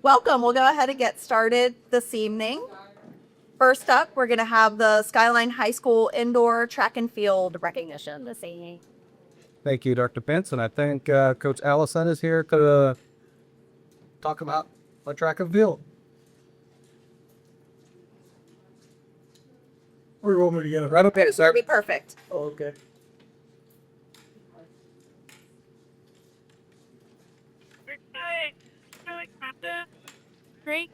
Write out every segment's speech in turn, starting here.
Welcome. We'll go ahead and get started this evening. First up, we're going to have the Skyline High School indoor track and field recognition this evening. Thank you, Dr. Pence, and I think Coach Allison is here to talk about the track and field. Where do you want me to get it? Right up here, sir. Be perfect. Oh, okay. Great.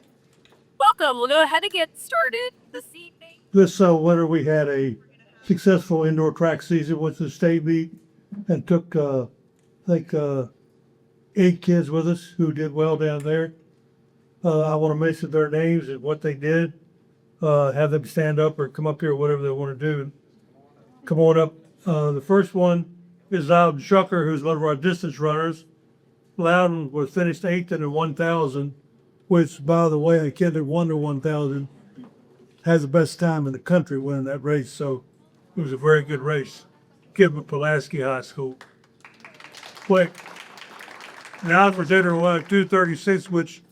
Welcome. We'll go ahead and get started this evening. This winter we had a successful indoor track season with the state meet and took, I think, 8 kids with us who did well down there. I want to mention their names and what they did. Have them stand up or come up here, whatever they want to do. Come on up. The first one is Loudon Shucker, who's one of our distance runners. Loudon was finished 8th in the 1,000, which, by the way, a kid that won the 1,000 has the best time in the country winning that race. So it was a very good race. Kid from Pulaski High School. Quick. Now for dinner, won 2:36, which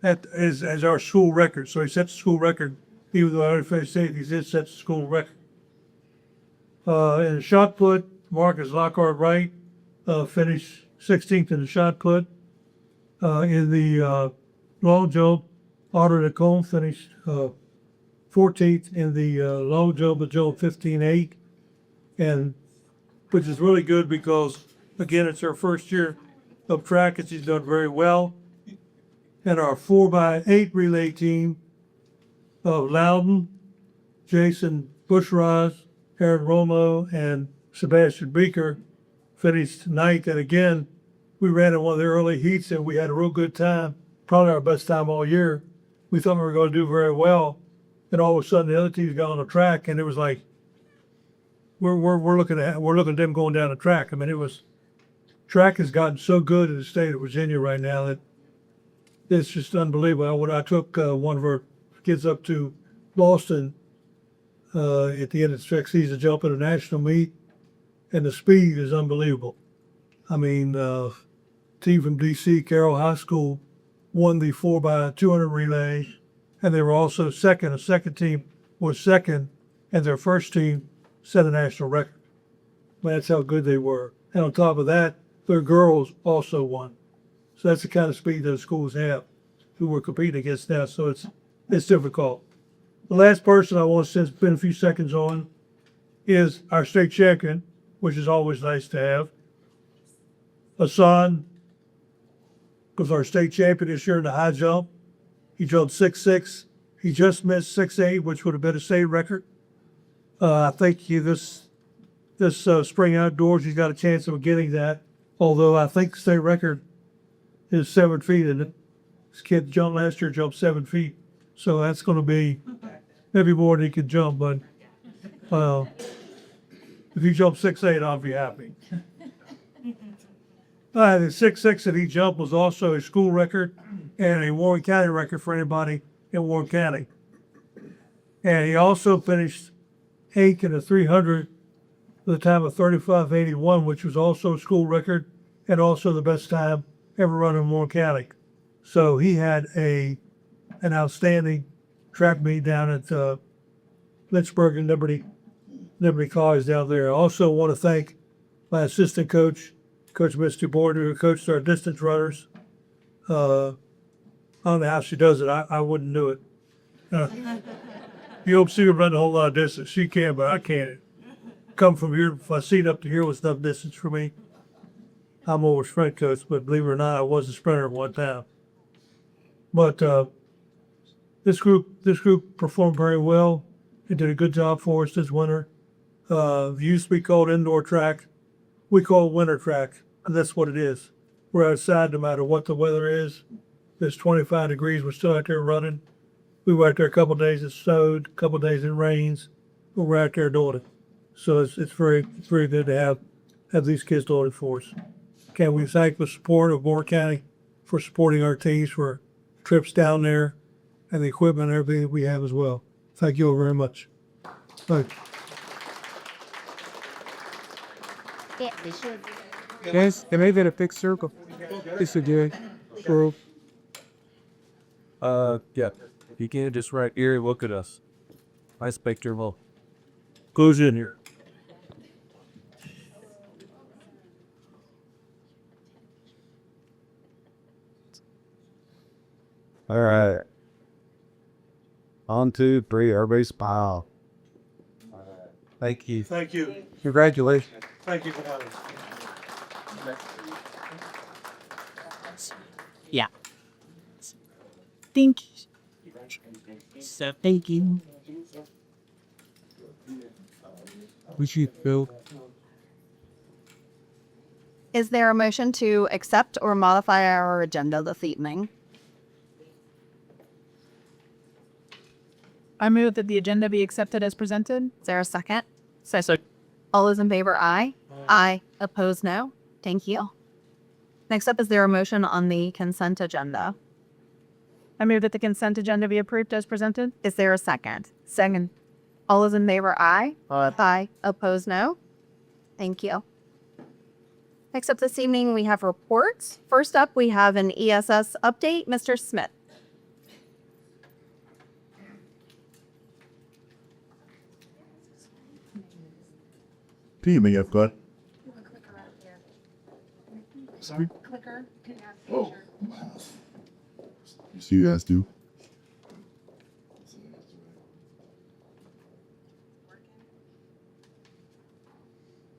that is as our school record. So he set the school record. Even though I already finished 8th, he did set the school record. In the shot put, Marcus Lockhart Wright finished 16th in the shot put. In the long jump, Otter Nicole finished 14th in the long jump, but jumped 15.8, and which is really good because again it's her first year of track and she's done very well. And our 4x8 relay team of Loudon, Jason Bushraz, Aaron Romo, and Sebastian Beaker finished 9th. And again, we ran in one of the early heats and we had a real good time, probably our best time all year. We thought we were going to do very well. And all of a sudden the other teams got on the track and it was like, we're looking at them going down the track. I mean, track has gotten so good in the state of Virginia right now that it's just unbelievable. I took one of our kids up to Boston at the end of the track season, jump at a national meet, and the speed is unbelievable. I mean, team from DC, Carroll High School, won the 4x200 relay, and they were also second. A second team was second, and their first team set a national record. That's how good they were. And on top of that, their girls also won. So that's the kind of speed those schools have who we're competing against now. So it's difficult. The last person I want to spend a few seconds on is our state champion, which is always nice to have. Hassan was our state champion this year in the high jump. He jumped 6'6". He just missed 6'8", which would have been a state record. I think this spring outdoors, he's got a chance of getting that. Although I think the state record is 7 feet, and this kid jumped last year, jumped 7 feet. So that's going to be maybe more than he could jump. But if he jumps 6'8", I'll be happy. The 6'6" that he jumped was also a school record and a Warren County record for anybody in Warren County. And he also finished 8th in the 300 with a time of 35.81, which was also a school record and also the best time ever run in Warren County. So he had an outstanding track meet down at Lynchburg and Liberty College down there. I also want to thank my assistant coach, Coach Misty Border, who coached our distance runners. I don't know how she does it. I wouldn't do it. You don't see her run a whole lot of distance. She can, but I can't. Come from here, if I see it up to here was enough distance for me. I'm more a sprint coach, but believe it or not, I was a sprinter at one time. But this group performed very well. They did a good job for us this winter. It used to be called indoor track. We call it winter track, and that's what it is. We're outside no matter what the weather is. If it's 25 degrees, we're still out there running. We were out there a couple of days it snowed, a couple of days it rains, but we're out there doing it. So it's very good to have these kids doing it for us. Can we thank the support of Warren County for supporting our teams for trips down there and the equipment and everything that we have as well. Thank you all very much. Thank you. Yes, they made it a big circle. It's a good group. Yeah. You can't just write Erie, look at us. I expect your will. Goes in here. All right. On, 2, 3, everybody smile. Thank you. Thank you. Congratulations. Thank you for having us. Yeah. Thank you. So thank you. We should go. Is there a motion to accept or modify our agenda this evening? I move that the agenda be accepted as presented. Is there a second? So All those in favor, aye. Aye. Opposed, no. Thank you. Next up, is there a motion on the consent agenda? I move that the consent agenda be approved as presented. Is there a second? Second. All those in favor, aye. Aye. Aye. Opposed, no. Thank you. Next up this evening, we have reports. First up, we have an ESS update. Mr. Smith. Good evening, everybody. Sorry? Oh. You see you guys do.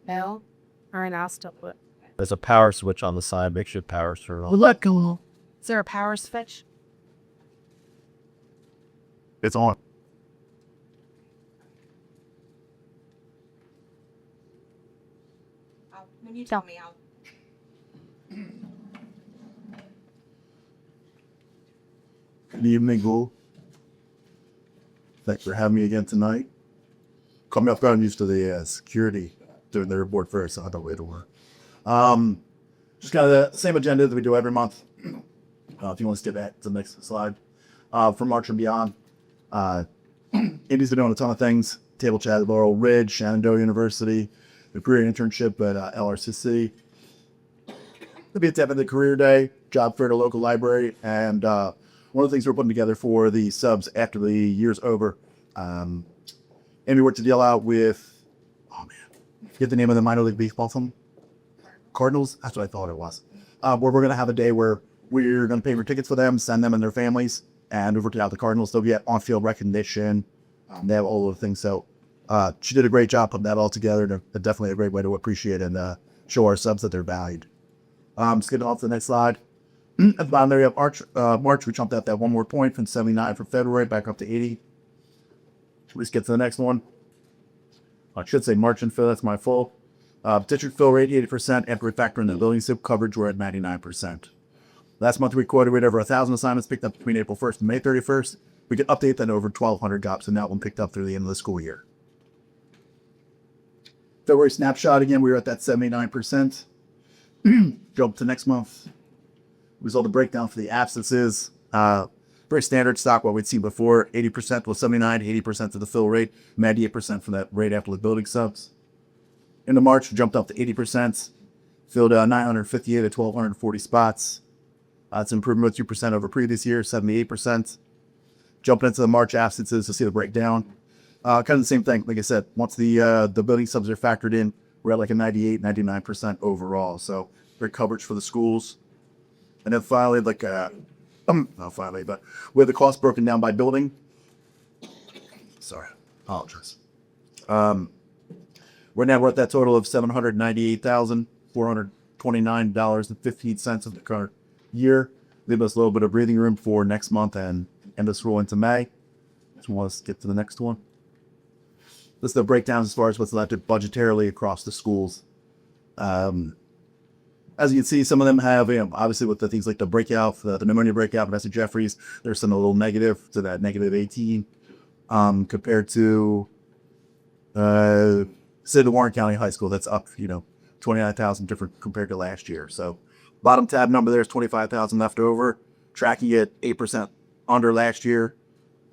No. All right, I'll still put. There's a power switch on the side. Make sure power's turned on. let go. Is there a power switch? It's on. When you tell me, I'll. Good evening, Ghoul. Thanks for having me again tonight. Caught me off guard. I'm used to the security doing the report first, so I thought it'd work. Just kind of the same agenda that we do every month. If you want to skip that to the next slide. For March and beyond, Indy's been doing a ton of things. Table chat at Laurel Ridge, Shenandoah University, the career internship at LRCC. There'll be a tap in the career day, job fair at a local library, and one of the things we're putting together for the subs after the year's over. Amy worked a deal out with, get the name of the minor league baseball team? Cardinals? That's what I thought it was. Where we're going to have a day where we're going to pay for tickets for them, send them and their families, and we've worked out the Cardinals. They'll get on-field recognition. They have all of the things. So she did a great job putting that all together. And definitely a great way to appreciate and show our subs that they're valued. Skipping off to the next slide. At the bottom there, you have March. We jumped out that one more point from 79 for February back up to 80. Let's get to the next one. I should say March and fill. That's my full. District fill rate 80%. After we factor in the building SIP coverage, we're at 99%. Last month we quoted over 1,000 assignments picked up between April 1st and May 31st. We could update that to over 1,200 got, so now one picked up through the end of the school year. February snapshot again, we were at that 79%. Jump to next month. Was all the breakdown for the absences. Very standard stock, what we'd seen before. 80% was 79, 80% for the fill rate, 98% for that rate after the building subs. Into March, we jumped up to 80%. Filled 958 at 1,240 spots. It's an improvement of 2% over previous year, 78%. Jumping into the March absences to see the breakdown. Kind of the same thing. Like I said, once the building subs are factored in, we're at like a 98, 99% overall. So great coverage for the schools. And then finally, not finally, but with the cost broken down by building. Sorry, apologize. We're at that total of $798,429.15 of the current year. Leave us a little bit of breathing room for next month and end us roll into May. So let's get to the next one. This is the breakdown as far as what's left budgetarily across the schools. As you can see, some of them have, obviously with the things like the breakout, the pneumonia breakout, Vanessa Jeffries, there's some a little negative to that negative 18 compared to, say the Warren County High School, that's up, 29,000 different compared to last year. So bottom tab number there is 25,000 left over, tracking it 8% under last year.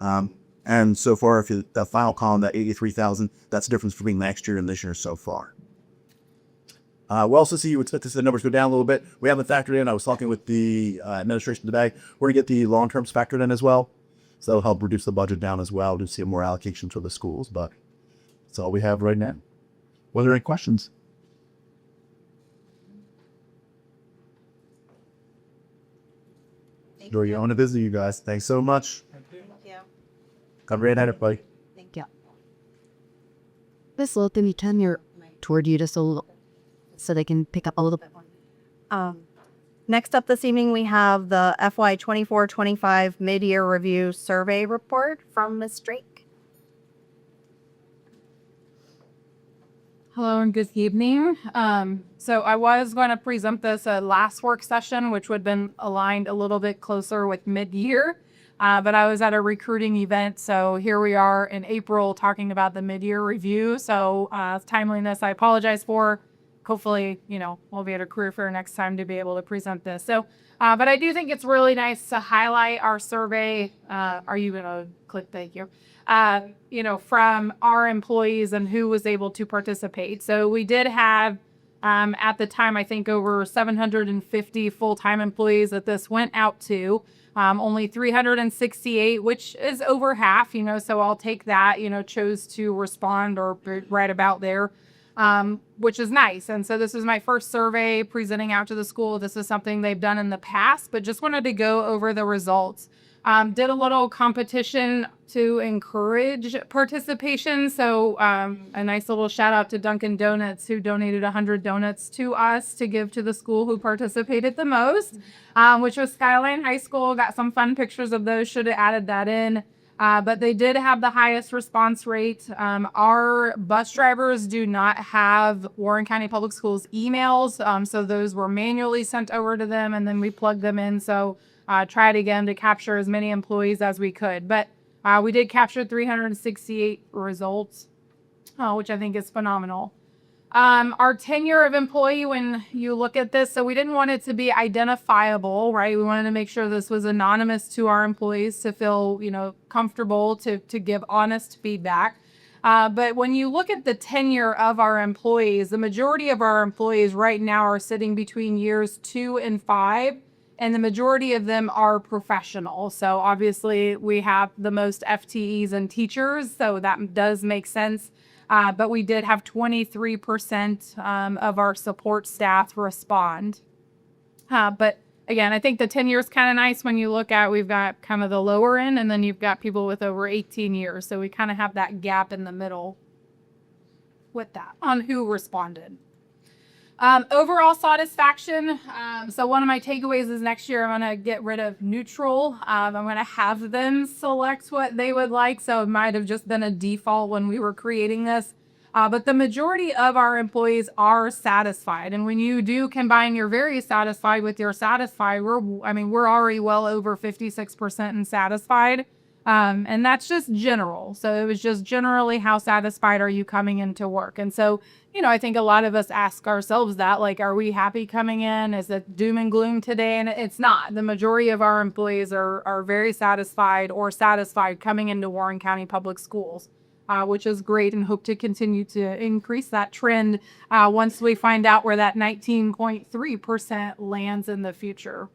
And so far, if you the final column, that 83,000, that's the difference between last year and this year so far. We'll also see you expect to see the numbers go down a little bit. We haven't factored in. I was talking with the administration today. We're going to get the long terms factored in as well. So that'll help reduce the budget down as well to see more allocation to the schools. But that's all we have right now. Were there any questions? Enjoy your own visit, you guys. Thanks so much. Thank you. Have a great night, everybody. Thank you. This little thing you turn your toward you just a little so they can pick up a little bit more. Next up this evening, we have the FY 24-25 mid-year review survey report from Ms. Drake. Hello and good evening. So I was going to present this at last work session, which would have been aligned a little bit closer with mid-year, but I was at a recruiting event. So here we are in April talking about the mid-year review. So timeliness, I apologize for. Hopefully, we'll be at a career fair next time to be able to present this. So, but I do think it's really nice to highlight our survey. Are you going to click thank you? From our employees and who was able to participate. So we did have, at the time, I think over 750 full-time employees that this went out to. Only 368, which is over half, so I'll take that, chose to respond or right about there. Which is nice. And so this is my first survey presenting out to the school. This is something they've done in the past, but just wanted to go over the results. Did a little competition to encourage participation. So a nice little shout out to Dunkin' Donuts, who donated 100 donuts to us to give to the school who participated the most, which was Skyline High School. Got some fun pictures of those. Should have added that in. But they did have the highest response rate. Our bus drivers do not have Warren County Public Schools emails, so those were manually sent over to them, and then we plugged them in. So tried again to capture as many employees as we could. But we did capture 368 results, which I think is phenomenal. Our tenure of employee, when you look at this, so we didn't want it to be identifiable, right? We wanted to make sure this was anonymous to our employees to feel, comfortable to give honest feedback. But when you look at the tenure of our employees, the majority of our employees right now are sitting between years 2 and 5, and the majority of them are professional. So obviously we have the most FTEs and teachers, so that does make sense. But we did have 23% of our support staff respond. But again, I think the 10 years kind of nice when you look at, we've got kind of the lower end, and then you've got people with over 18 years. So we kind of have that gap in the middle with that on who responded. Overall satisfaction. So one of my takeaways is next year I'm going to get rid of neutral. I'm going to have them select what they would like. So it might have just been a default when we were creating this. But the majority of our employees are satisfied. And when you do combine your very satisfied with your satisfied, we're already well over 56% in satisfied. And that's just general. So it was just generally, how satisfied are you coming into work? And so, I think a lot of us ask ourselves that, like, are we happy coming in? Is it doom and gloom today? And it's not. The majority of our employees are very satisfied or satisfied coming into Warren County Public Schools, which is great, and hope to continue to increase that trend once we find out where that 19.3% lands in the future.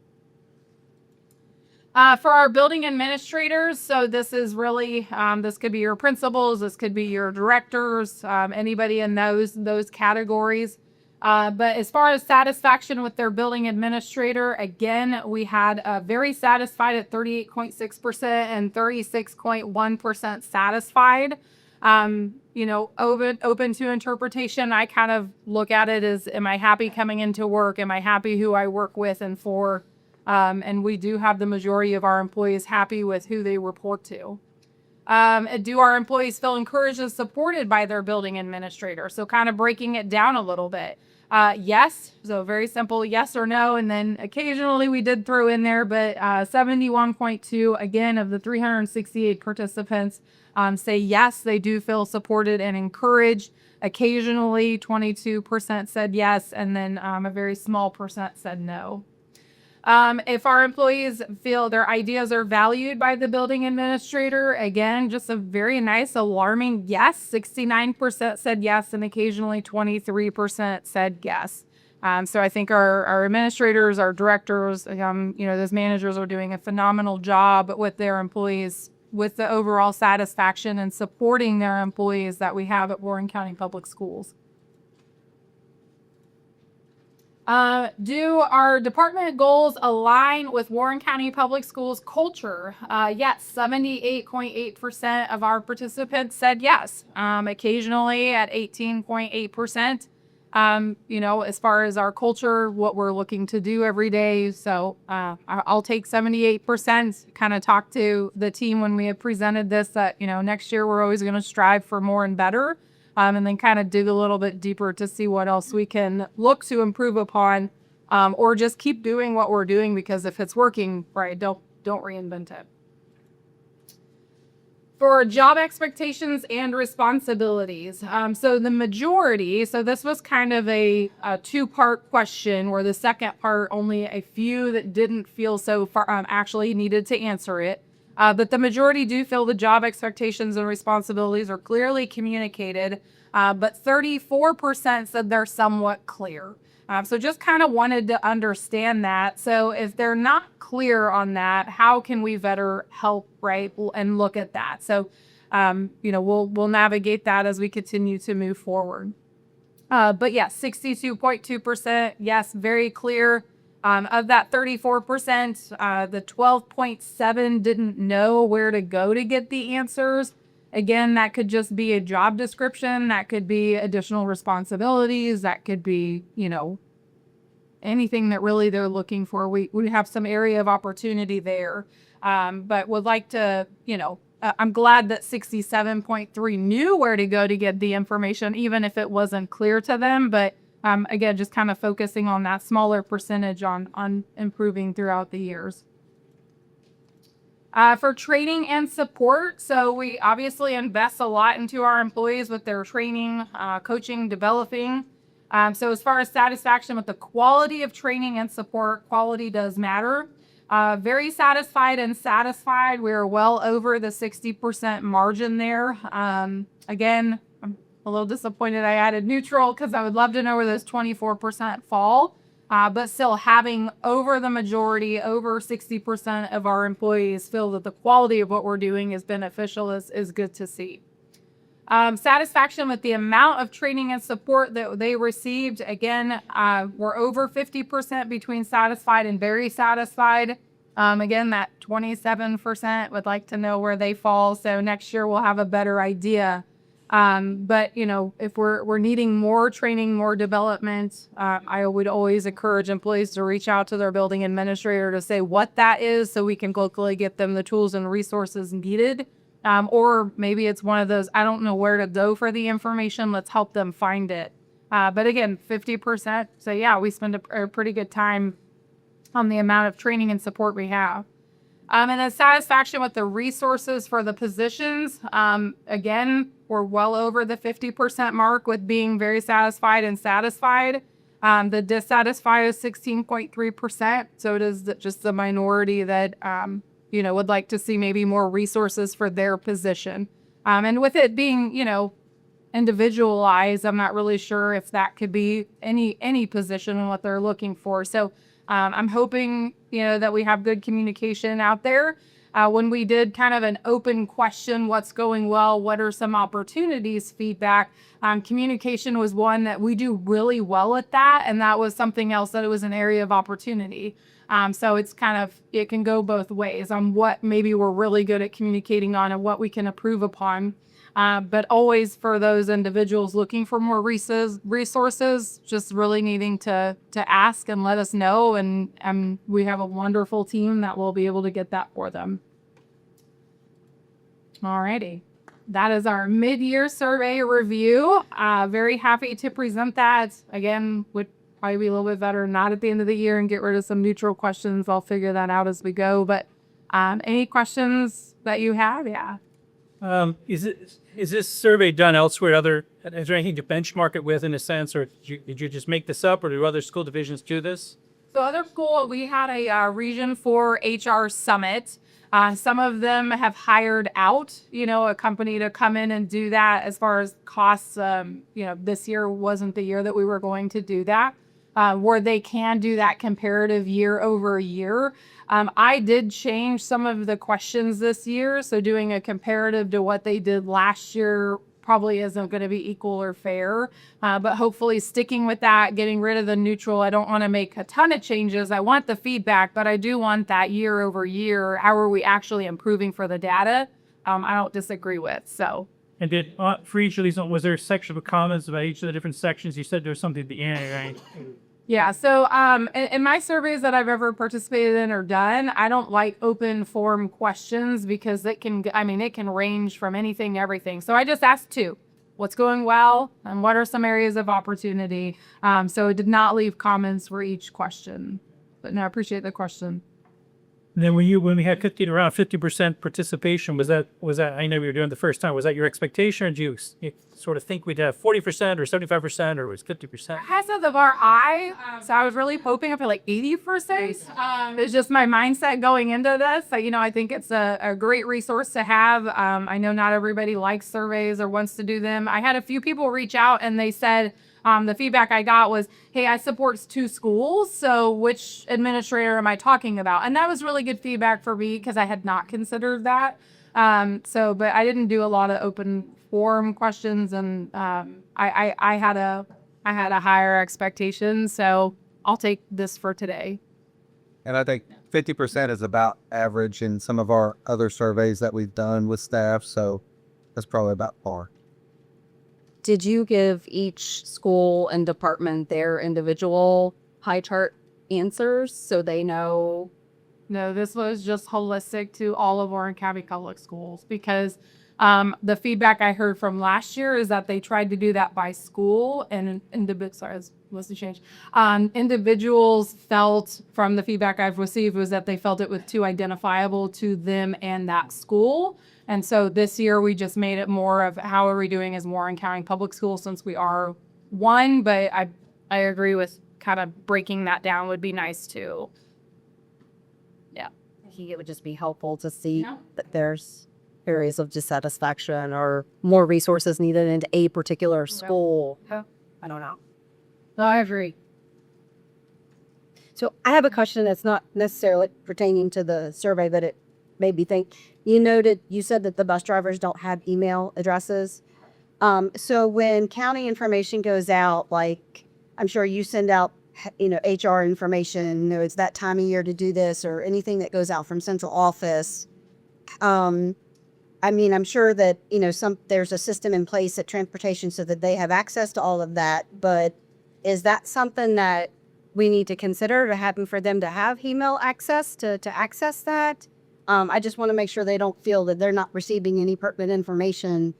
For our building administrators, so this is really, this could be your principals, this could be your directors, anybody in those categories. But as far as satisfaction with their building administrator, again, we had very satisfied at 38.6% and 36.1% satisfied. Open to interpretation. I kind of look at it as, am I happy coming into work? Am I happy who I work with and for? And we do have the majority of our employees happy with who they report to. Do our employees feel encouraged and supported by their building administrator? So kind of breaking it down a little bit. Yes. So very simple, yes or no. And then occasionally we did throw in there, but 71.2, again, of the 368 participants say yes, they do feel supported and encouraged. Occasionally 22% said yes, and then a very small percent said no. If our employees feel their ideas are valued by the building administrator, again, just a very nice, alarming yes. 69% said yes, and occasionally 23% said yes. So I think our administrators, our directors, those managers are doing a phenomenal job with their employees, with the overall satisfaction and supporting their employees that we have at Warren County Public Schools. Do our department goals align with Warren County Public Schools culture? Yes, 78.8% of our participants said yes. Occasionally at 18.8%. As far as our culture, what we're looking to do every day. So I'll take 78%, kind of talk to the team when we have presented this that, next year we're always going to strive for more and better. And then kind of dig a little bit deeper to see what else we can look to improve upon, or just keep doing what we're doing, because if it's working, right, don't reinvent it. For job expectations and responsibilities. So the majority, so this was kind of a two-part question, where the second part, only a few that didn't feel so far actually needed to answer it. But the majority do feel the job expectations and responsibilities are clearly communicated, but 34% said they're somewhat clear. So just kind of wanted to understand that. So if they're not clear on that, how can we better help, right, and look at that? So, we'll navigate that as we continue to move forward. But yes, 62.2%, yes, very clear. Of that 34%, the 12.7 didn't know where to go to get the answers. Again, that could just be a job description. That could be additional responsibilities. That could be, anything that really they're looking for. We have some area of opportunity there, but would like to, I'm glad that 67.3 knew where to go to get the information, even if it wasn't clear to them. But again, just kind of focusing on that smaller percentage on improving throughout the years. For training and support, so we obviously invest a lot into our employees with their training, coaching, developing. So as far as satisfaction with the quality of training and support, quality does matter. Very satisfied and satisfied. We're well over the 60% margin there. Again, I'm a little disappointed I added neutral, because I would love to know where those 24% fall. But still, having over the majority, over 60% of our employees feel that the quality of what we're doing is beneficial is good to see. Satisfaction with the amount of training and support that they received. Again, we're over 50% between satisfied and very satisfied. Again, that 27% would like to know where they fall. So next year we'll have a better idea. But if we're needing more training, more development, I would always encourage employees to reach out to their building administrator to say what that is, so we can locally get them the tools and resources needed. Or maybe it's one of those, I don't know where to go for the information, let's help them find it. But again, 50%. So yeah, we spend a pretty good time on the amount of training and support we have. And then satisfaction with the resources for the positions. Again, we're well over the 50% mark with being very satisfied and satisfied. The dissatisfied is 16.3%. So it is just the minority that, would like to see maybe more resources for their position. And with it being, individualized, I'm not really sure if that could be any position and what they're looking for. So I'm hoping, that we have good communication out there. When we did kind of an open question, what's going well, what are some opportunities, feedback, communication was one that we do really well at that. And that was something else that it was an area of opportunity. So it's it can go both ways on what maybe we're really good at communicating on and what we can improve upon. But always for those individuals looking for more resources, just really needing to ask and let us know. And we have a wonderful team that will be able to get that for them. Alrighty. That is our mid-year survey review. Very happy to present that. Again, would probably be a little bit better not at the end of the year and get rid of some neutral questions. I'll figure that out as we go. But any questions that you have? Yeah. Is this survey done elsewhere? Is there anything to benchmark it with in a sense, or did you just make this up, or do other school divisions do this? So other school, we had a Region 4 HR summit. Some of them have hired out, a company to come in and do that. As far as costs, this year wasn't the year that we were going to do that. where they can do that comparative year over year. I did change some of the questions this year, so doing a comparative to what they did last year probably isn't going to be equal or fair, but hopefully sticking with that, getting rid of the neutral. I don't want to make a ton of changes. I want the feedback, but I do want that year over year. How are we actually improving for the data? I don't disagree with, so. And did, for each of these, was there a section of comments about each of the different sections? You said there was something at the end, right? Yeah, so in my surveys that I've ever participated in or done, I don't like open form questions because it can range from anything to everything. So I just asked 2, what's going well and what are some areas of opportunity? So it did not leave comments for each question, but no, I appreciate the question. And then when we had around 50% participation, was that, I know we were doing the first time, was that your expectation, or did you sort of think we'd have 40% or 75%, or was 50%? I set the bar high, so I was really hoping up at like 80%. It's just my mindset going into this. So, I think it's a great resource to have. I know not everybody likes surveys or wants to do them. I had a few people reach out and they said, the feedback I got was, hey, I support 2 schools, so which administrator am I talking about? And that was really good feedback for me because I had not considered that. But I didn't do a lot of open forum questions, and I had a higher expectation, so I'll take this for today. And I think 50% is about average in some of our other surveys that we've done with staff, so that's probably about par. Did you give each school and department their individual pie chart answers so they know? No, this was just holistic to all of Warren County Public Schools because the feedback I heard from last year is that they tried to do that by school and individuals felt from the feedback I've received was that they felt it was too identifiable to them and that school. And so this year we just made it more of how are we doing as Warren County Public Schools since we are one, but I agree with kind of breaking that down would be nice too. Yeah. I think it would just be helpful to see that there's areas of dissatisfaction or more resources needed into a particular school. I don't know. No, I agree. So I have a question that's not necessarily pertaining to the survey, but it made me think. You said that the bus drivers don't have email addresses. So when county information goes out, like I'm sure you send out, HR information, it's that time of year to do this or anything that goes out from central office. I'm sure that, there's a system in place at transportation so that they have access to all of that. But is that something that we need to consider to happen for them to have email access to access that? I just want to make sure they don't feel that they're not receiving any pertinent information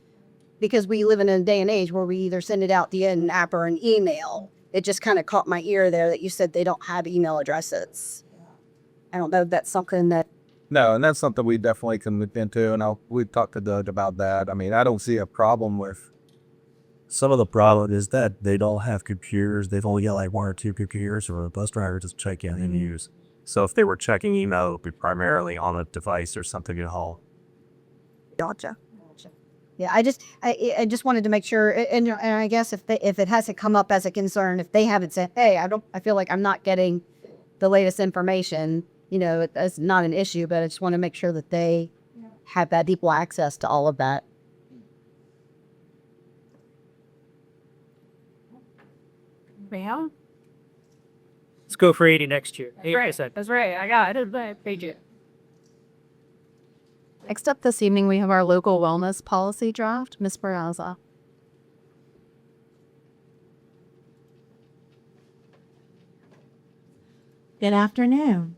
because we live in a day and age where we either send it out via an app or an email. It just kind of caught my ear there that you said they don't have email addresses. I don't know if that's something that. No, and that's something we definitely can look into, and we've talked to Doug about that. I don't see a problem with. Some of the problem is that they don't have computers. They've only got like 1 or 2 computers or a bus driver just check in and use. So if they were checking email, it would be primarily on a device or something at home. Gotcha. Yeah, I just wanted to make sure, and I guess if it hasn't come up as a concern, if they haven't said, hey, I feel like I'm not getting the latest information, it's not an issue, but I just want to make sure that they have that equal access to all of that. Yeah. Let's go for 80 next year. 8%. That's right. I got it. Page it. Next up this evening, we have our local wellness policy draft. Ms. Barraza. Good afternoon.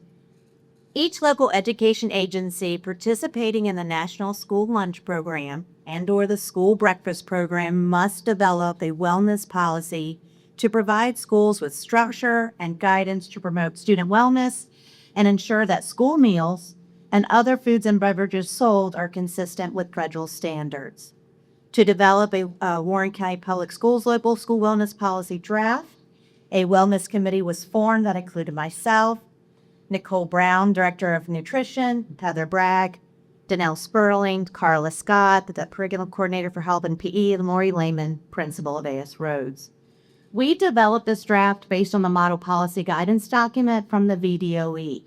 Each local education agency participating in the National School Lunch Program and/or the School Breakfast Program must develop a wellness policy to provide schools with structure and guidance to promote student wellness and ensure that school meals and other foods and beverages sold are consistent with federal standards. To develop a Warren County Public Schools local school wellness policy draft, a wellness committee was formed that included myself, Nicole Brown, Director of Nutrition, Heather Bragg, Danelle Sperling, Carla Scott, the Curriculum Coordinator for Health and PE, and Lori Lehman, Principal of AS Rhodes. We developed this draft based on the model policy guidance document from the VDOE.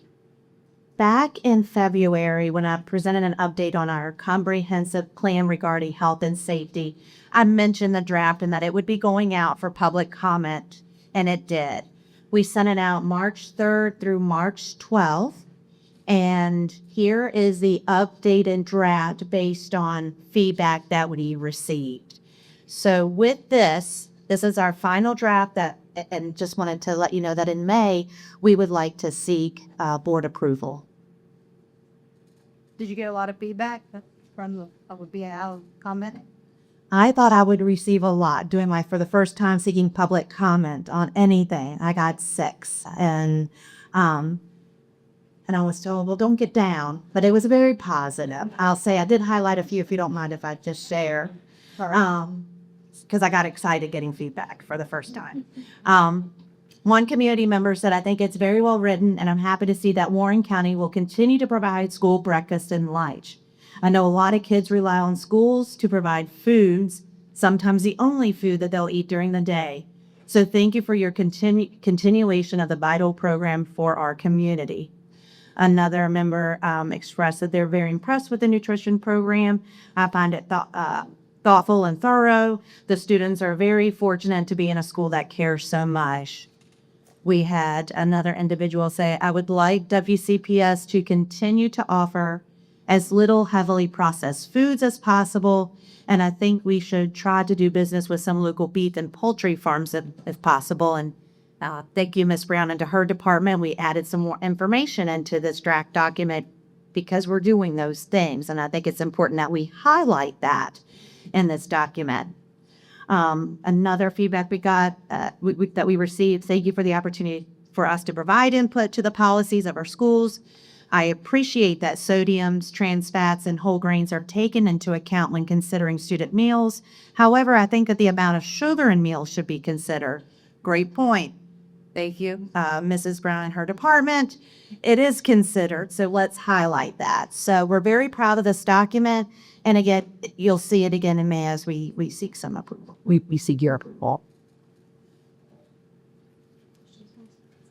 Back in February, when I presented an update on our comprehensive plan regarding health and safety, I mentioned the draft and that it would be going out for public comment, and it did. We sent it out March 3rd through March 12th, and here is the updated draft based on feedback that we received. So with this is our final draft and just wanted to let you know that in May, we would like to seek board approval. Did you get a lot of feedback from the public via comment? I thought I would receive a lot doing for the first time seeking public comment on anything. I got 6 and I was told, well, don't get down, but it was very positive. I'll say I did highlight a few if you don't mind if I just share. Because I got excited getting feedback for the first time. One community member said, I think it's very well written, and I'm happy to see that Warren County will continue to provide school breakfast and lunch. I know a lot of kids rely on schools to provide foods, sometimes the only food that they'll eat during the day. So thank you for your continuation of the vital program for our community. Another member expressed that they're very impressed with the nutrition program. I find it thoughtful and thorough. The students are very fortunate to be in a school that cares so much. We had another individual say, I would like WCPS to continue to offer as little heavily processed foods as possible, and I think we should try to do business with some local beef and poultry farms if possible. And thank you, Ms. Brown, and to her department. We added some more information into this draft document because we're doing those things, and I think it's important that we highlight that in this document. Another feedback we got that we received, thank you for the opportunity for us to provide input to the policies of our schools. I appreciate that sodiums, trans fats, and whole grains are taken into account when considering student meals. However, I think that the amount of sugar in meals should be considered. Great point. Thank you, Mrs. Brown and her department. It is considered, so let's highlight that. So we're very proud of this document. And again, you'll see it again in May as we seek some approval. We seek your approval.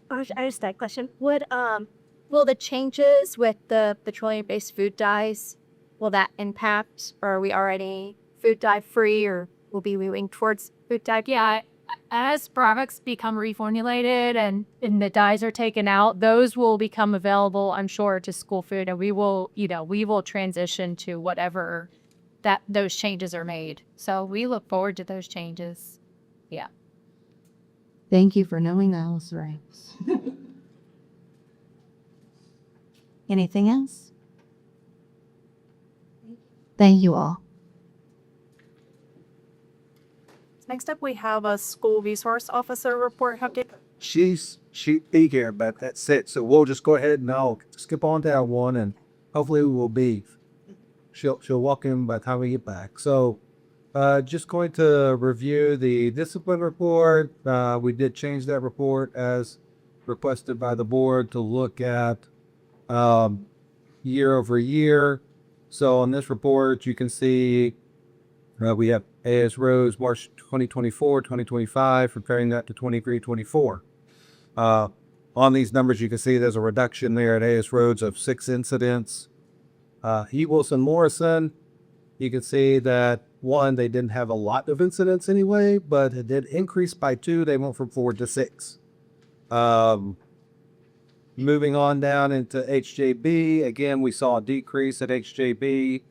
I just had a question. Will the changes with the petroleum-based food dyes, will that impact, or are we already food dye free, or will be moving towards food dye? Yeah, as products become reformulated and the dyes are taken out, those will become available, I'm sure, to school food, and we will transition to whatever those changes are made. So we look forward to those changes. Yeah. Thank you for knowing that was right. Anything else? Thank you all. Next up, we have a school resource officer report update. She be here, but that's it. So we'll just go ahead and I'll skip on to that one, and hopefully we will be. She'll walk in by the time we get back. So just going to review the discipline report. We did change that report as requested by the board to look at year over year. So on this report, you can see we have AS Rose March 2024, 2025, comparing that to 23-24. On these numbers, you can see there's a reduction there at AS Rhodes of 6 incidents. E. Wilson Morrison, you can see that one, they didn't have a lot of incidents anyway, but it did increase by 2. They went from 4 to 6. Moving on down into HJB, again, we saw a decrease at HJB.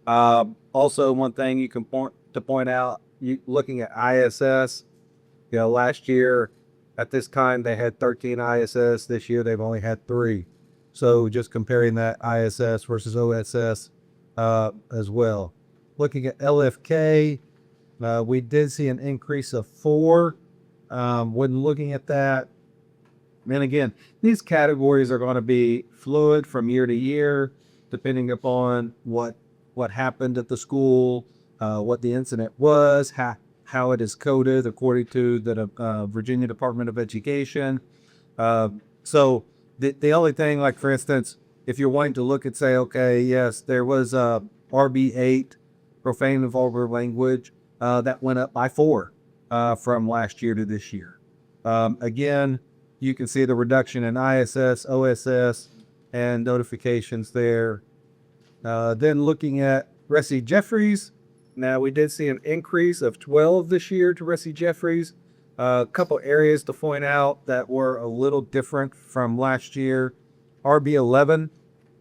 Also, one thing you can point out, looking at ISS, last year at this time they had 13 ISS. This year they've only had 3. So just comparing that ISS versus OSS as well. Looking at LFK, we did see an increase of 4. When looking at that, and again, these categories are going to be fluid from year to year, depending upon what happened at the school, what the incident was, how it is coded according to the Virginia Department of Education. So the only thing, like for instance, if you're wanting to look and say, okay, yes, there was a RB8, profane and vulgar language, that went up by 4. from last year to this year. Again, you can see the reduction in ISS, OSS, and notifications there. Then looking at Resi Jeffries, now we did see an increase of 12 this year to Resi Jeffries. A couple areas to point out that were a little different from last year. RB11,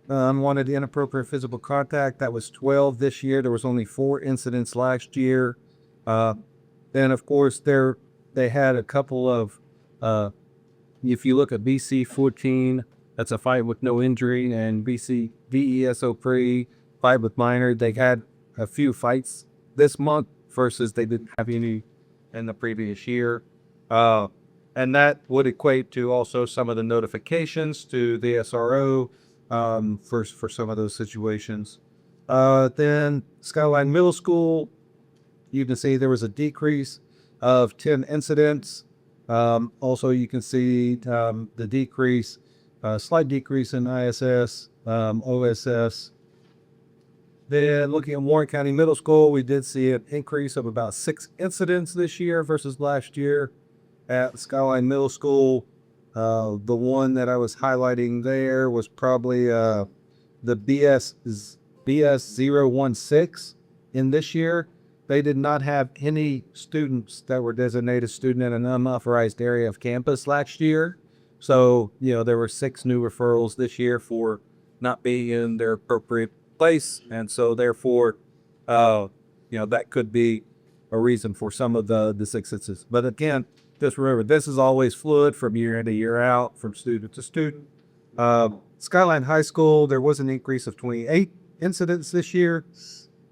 unwanted inappropriate physical contact, that was 12 this year. There was only 4 incidents last year. Then of course they had a couple of, if you look at BC 14, that's a fight with no injury, and BC VESO3, fight with minor. They had a few fights this month versus they didn't have any in the previous year. And that would equate to also some of the notifications to the SRO for some of those situations. Then Skyline Middle School, you can see there was a decrease of 10 incidents. Also, you can see the decrease, slight decrease in ISS, OSS. Then looking at Warren County Middle School, we did see an increase of about 6 incidents this year versus last year. At Skyline Middle School, the one that I was highlighting there was probably the BS016 in this year. They did not have any students that were designated student in an unauthorized area of campus last year. So, there were 6 new referrals this year for not being in their appropriate place. And so therefore, that could be a reason for some of the 6 instances. But again, just remember, this is always fluid from year in to year out, from student to student. Skyline High School, there was an increase of 28 incidents this year.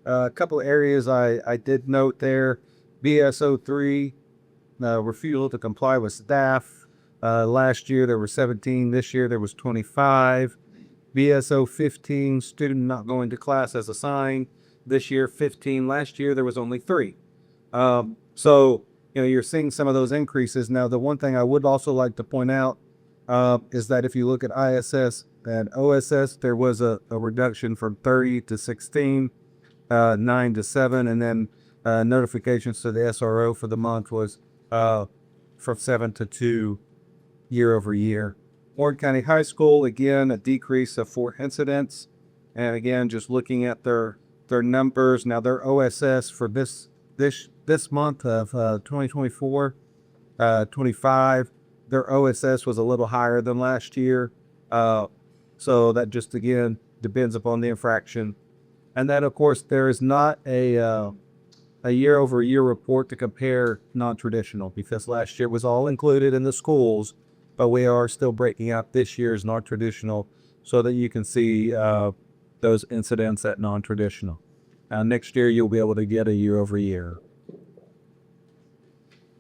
A couple of areas I did note there. BSO3, refusal to comply with staff. Last year there were 17. This year there was 25. BSO 15, student not going to class as assigned. This year 15. Last year there was only 3. So you're seeing some of those increases. Now, the one thing I would also like to point out is that if you look at ISS and OSS, there was a reduction from 30 to 16. 9 to 7, and then notifications to the SRO for the month was from 7 to 2 year over year. Warren County High School, again, a decrease of 4 incidents. And again, just looking at their numbers, now their OSS for this month of 2024, 25, their OSS was a little higher than last year. So that just, again, depends upon the infraction. And then, of course, there is not a year-over-year report to compare non-traditional, because last year was all included in the schools, but we are still breaking out this year's non-traditional so that you can see those incidents at non-traditional. Next year, you'll be able to get a year-over-year.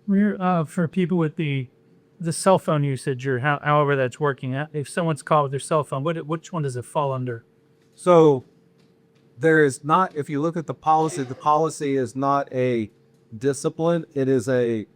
For people with the cell phone usage or however that's working, if someone's called with their cell phone, which one does it fall under? So there is not, if you look at the policy is not a discipline. It is it's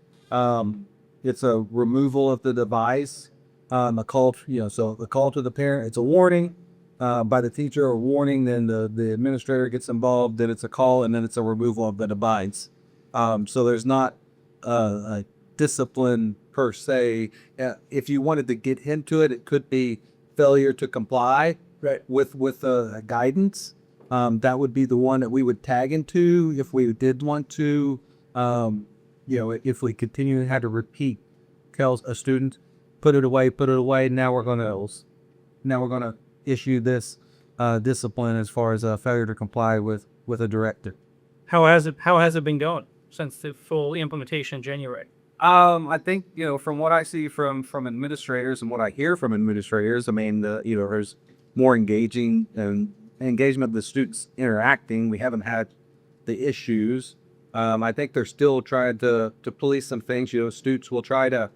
a removal of the device. A call, so the call to the parent, it's a warning by the teacher, or warning, then the administrator gets involved, then it's a call, and then it's a removal of the device. So there's not a discipline per se. If you wanted to get into it, it could be failure to comply with guidance. That would be the one that we would tag into if we did want to, if we continue to have to repeat, tells a student, put it away. Now we're gonna issue this discipline as far as failure to comply with a directive. How has it been going since the full implementation in January? I think, from what I see from administrators and what I hear from administrators, I mean, there's more engagement of the students interacting. We haven't had the issues. I think they're still trying to police some things. Students will try to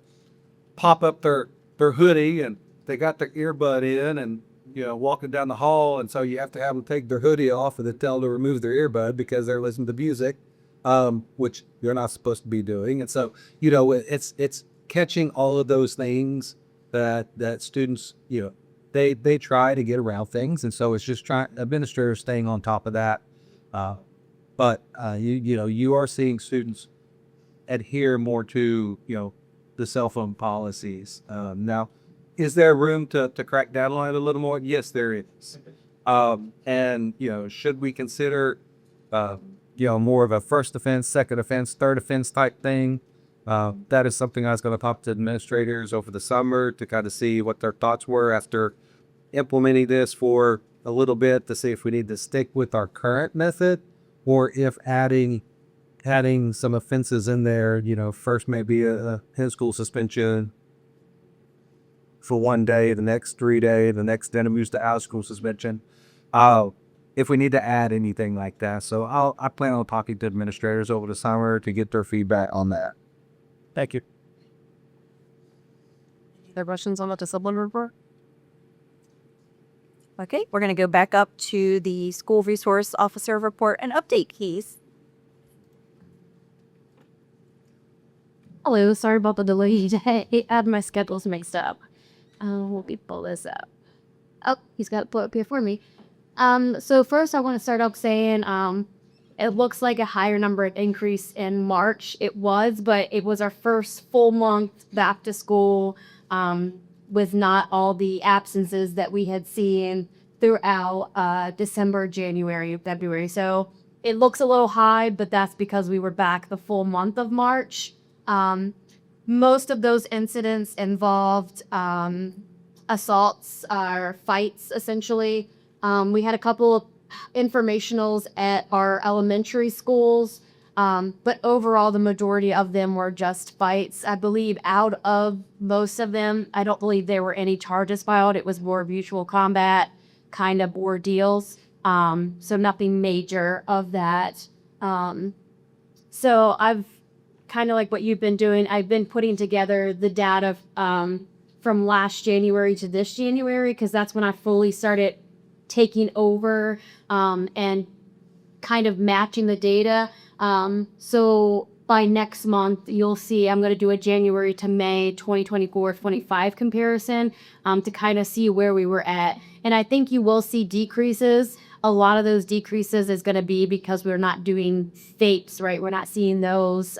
pop up their hoodie and they got their earbud in and, walking down the hall. And so you have to have them take their hoodie off and then tell them to remove their earbud because they're listening to music, which you're not supposed to be doing. And so, it's catching all of those things that students, they try to get around things. And so it's just administrators staying on top of that. But you are seeing students adhere more to, the cell phone policies. Now, is there room to crack down on it a little more? Yes, there is. And, should we consider, more of a first offense, second offense, third offense type thing? That is something I was going to talk to administrators over the summer to kind of see what their thoughts were after implementing this for a little bit, to see if we need to stick with our current method or if adding some offenses in there, first maybe a in-school suspension for 1 day, the next 3 day, the next then it moves to out-of-school suspension. If we need to add anything like that. So I plan on talking to administrators over the summer to get their feedback on that. Thank you. There questions on the discipline report? Okay, we're going to go back up to the school resource officer report and update keys. Hello, sorry about the delay. I had my schedules mixed up. Let me pull this up. Oh, he's got it pulled up here for me. So first I want to start off saying, it looks like a higher number of increase in March. It was, but it was our first full month back to school, with not all the absences that we had seen throughout December, January, February. So it looks a little high, but that's because we were back the full month of March. Most of those incidents involved assaults or fights, essentially. We had a couple of informationals at our elementary schools, but overall the majority of them were just fights. I believe out of most of them, I don't believe there were any charges filed. It was more mutual combat kind of ordeals, so nothing major of that. So I've kind of like what you've been doing, I've been putting together the data from last January to this January, because that's when I fully started taking over and kind of matching the data. So by next month, you'll see I'm going to do a January to May 2024-25 comparison to kind of see where we were at. And I think you will see decreases. A lot of those decreases is going to be because we're not doing vapes, right? We're not seeing those.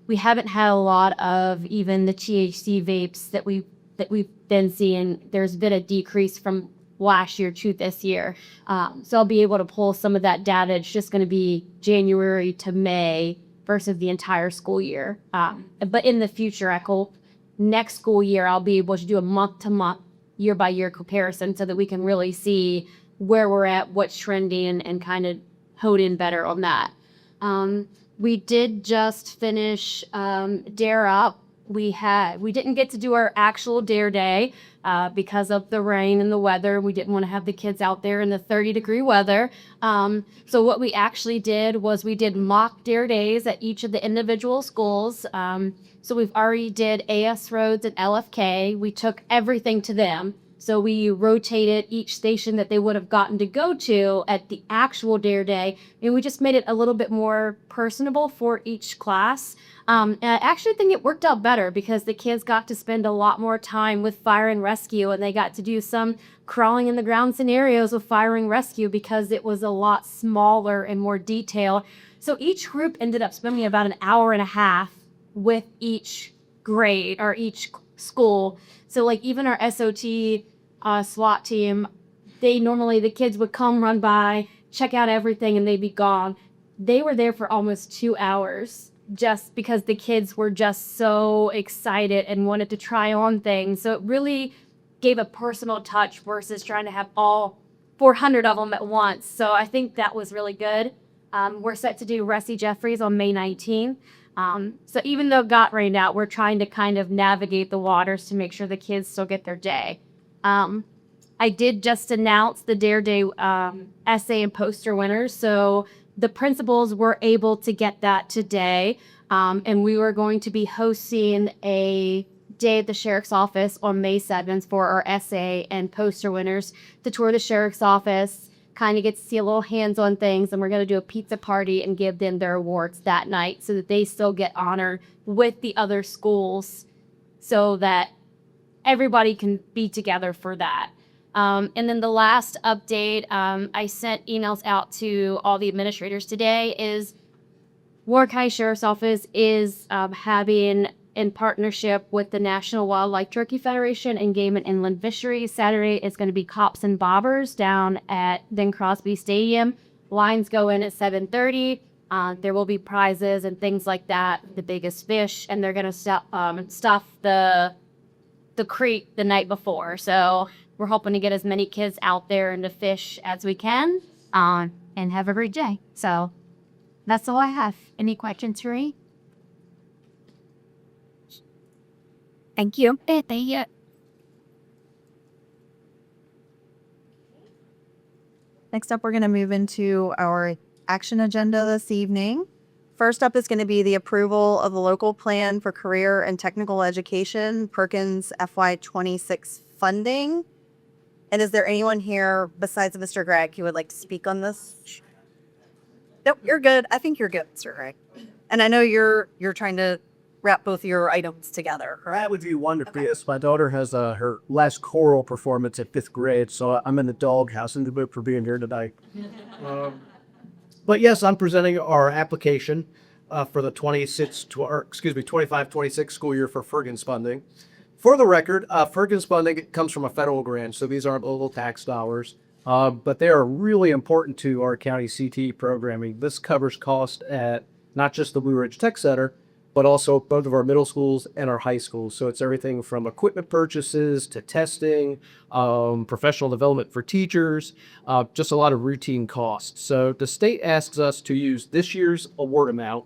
We haven't had a lot of even the THC vapes that we've been seeing. There's been a decrease from last year to this year. So I'll be able to pull some of that data. It's just going to be January to May versus the entire school year. But in the future, I hope next school year, I'll be able to do a month-to-month, year-by-year comparison so that we can really see where we're at, what's trending, and kind of hone in better on that. We did just finish Dare Up. We didn't get to do our actual Dare Day because of the rain and the weather. We didn't want to have the kids out there in the 30-degree weather. So what we actually did was we did mock Dare Days at each of the individual schools. So we've already did AS Roads and LFK. We took everything to them. So we rotated each station that they would have gotten to go to at the actual Dare Day, and we just made it a little bit more personable for each class. And I actually think it worked out better because the kids got to spend a lot more time with fire and rescue, and they got to do some crawling in the ground scenarios with fire and rescue because it was a lot smaller and more detailed. So each group ended up spending about an hour and a half with each grade or each school. So like even our SOT SWAT team, the kids would come, run by, check out everything, and they'd be gone. They were there for almost 2 hours just because the kids were just so excited and wanted to try on things. So it really gave a personal touch versus trying to have all 400 of them at once. So I think that was really good. We're set to do Rusty Jeffries on May 19th. So even though it got rained out, we're trying to kind of navigate the waters to make sure the kids still get their day. I did just announce the Dare Day essay and poster winners. So the principals were able to get that today. And we were going to be hosting a day at the sheriff's office on May 7th for our essay and poster winners to tour the sheriff's office, kind of get to see a little hands-on things, and we're going to do a pizza party and give them their awards that night so that they still get honored with the other schools so that everybody can be together for that. And then the last update, I sent emails out to all the administrators today, is Warwick County Sheriff's Office is having, in partnership with the National Wildlife Turkey Federation and Game and Inland Fisheries, Saturday is going to be Cops and Bobbers down at Ben Crosby Stadium. Lines go in at 7:30. There will be prizes and things like that, the biggest fish, and they're going to stuff the creek the night before. So we're hoping to get as many kids out there and to fish as we can and have a great day. So that's all I have. Any questions for me? Thank you. Thank you. Next up, we're going to move into our action agenda this evening. First up is going to be the approval of the local plan for career and technical education, Perkins FY26 funding. And is there anyone here besides Mr. Gregg who would like to speak on this? Nope, you're good. I think you're good, Mr. Gregg. And I know you're trying to wrap both your items together, correct? That would be wonderful. Yes, my daughter has her last choral performance at 5th grade, so I'm in the doghouse in the mood for being here today. But yes, I'm presenting our application for the 25-26 school year for Ferguson's funding. For the record, Ferguson's funding comes from a federal grant, so these aren't local tax dollars, but they are really important to our county CTE programming. This covers cost at not just the Blue Ridge Tech Center, but also both of our middle schools and our high schools. So it's everything from equipment purchases to testing, professional development for teachers, just a lot of routine costs. So the state asks us to use this year's award amount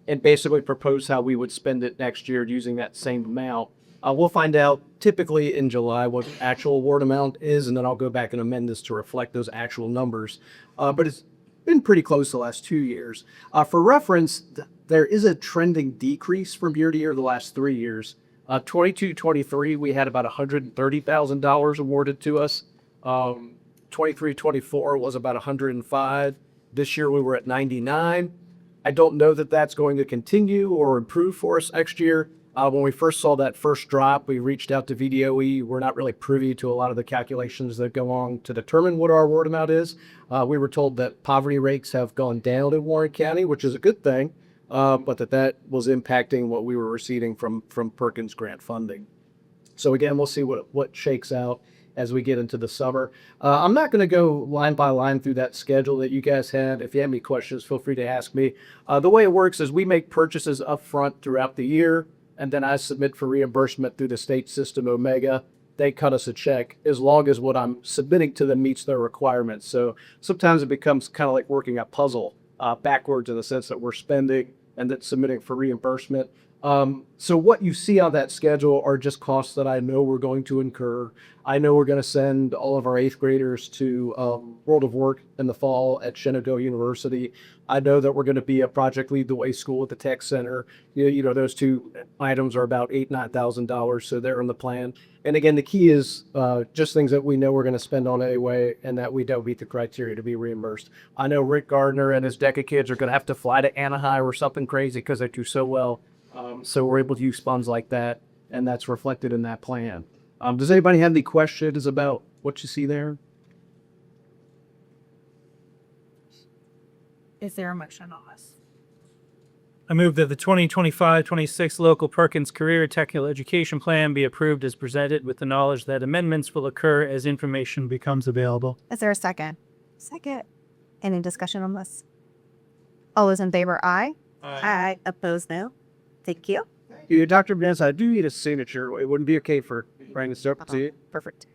and basically propose how we would spend it next year using that same amount. We'll find out typically in July what the actual award amount is, and then I'll go back and amend this to reflect those actual numbers. But it's been pretty close the last 2 years. For reference, there is a trending decrease from year to year the last 3 years. 22-23, we had about $130,000 awarded to us. 23-24 was about 105. This year we were at 99. I don't know that that's going to continue or improve for us next year. When we first saw that first drop, we reached out to VDOE. We're not really privy to a lot of the calculations that go on to determine what our award amount is. We were told that poverty rates have gone down in Warren County, which is a good thing, but that was impacting what we were receiving from Perkins grant funding. So again, we'll see what shakes out as we get into the summer. I'm not going to go line by line through that schedule that you guys had. If you have any questions, feel free to ask me. The way it works is we make purchases up front throughout the year, and then I submit for reimbursement through the state system, Omega. They cut us a check as long as what I'm submitting to them meets their requirements. So sometimes it becomes kind of like working a puzzle backwards in the sense that we're spending and then submitting for reimbursement. So what you see on that schedule are just costs that I know we're going to incur. I know we're going to send all of our 8th graders to World of Work in the fall at Shenandoah University. I know that we're going to be a Project Lead the Way school at the Tech Center. You know, those two items are about $8,000-9,000, so they're on the plan. And again, the key is just things that we know we're going to spend on anyway and that we don't meet the criteria to be reimbursed. I know Rick Gardner and his DECA kids are going to have to fly to Anaheim or something crazy because they do so well. So we're able to use funds like that, and that's reflected in that plan. Does anybody have any questions about what you see there? Is there a motion on this? I move that the 2025-26 local Perkins Career and Technical Education Plan be approved as presented with the knowledge that amendments will occur as information becomes available. Is there a second? Second. Any discussion on this? All those in favor, aye. Aye. Opposed, no. Thank you. Dr. Vance, I do need a signature. It wouldn't be okay for Brian to start. See? Perfect.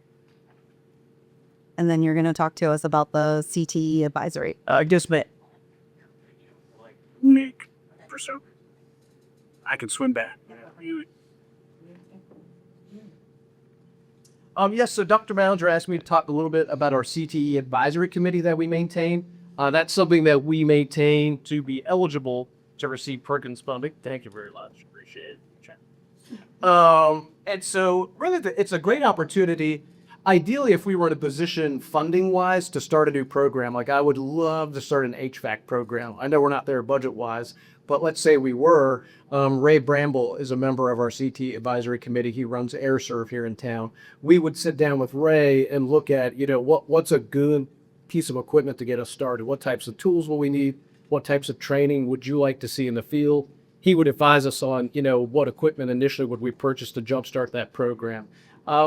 And then you're going to talk to us about the CTE advisory. Just met. Nick, I can swim back. Yes, so Dr. Ballenger asked me to talk a little bit about our CTE advisory committee that we maintain. That's something that we maintain to be eligible to receive Perkins funding. Thank you very much. Appreciate it. And so really it's a great opportunity. Ideally, if we were in a position funding-wise to start a new program, like I would love to start an HVAC program. I know we're not there budget-wise, but let's say we were. Ray Bramble is a member of our CT advisory committee. He runs AirServe here in town. We would sit down with Ray and look at, what's a good piece of equipment to get us started? What types of tools will we need? What types of training would you like to see in the field? He would advise us on, what equipment initially would we purchase to jumpstart that program.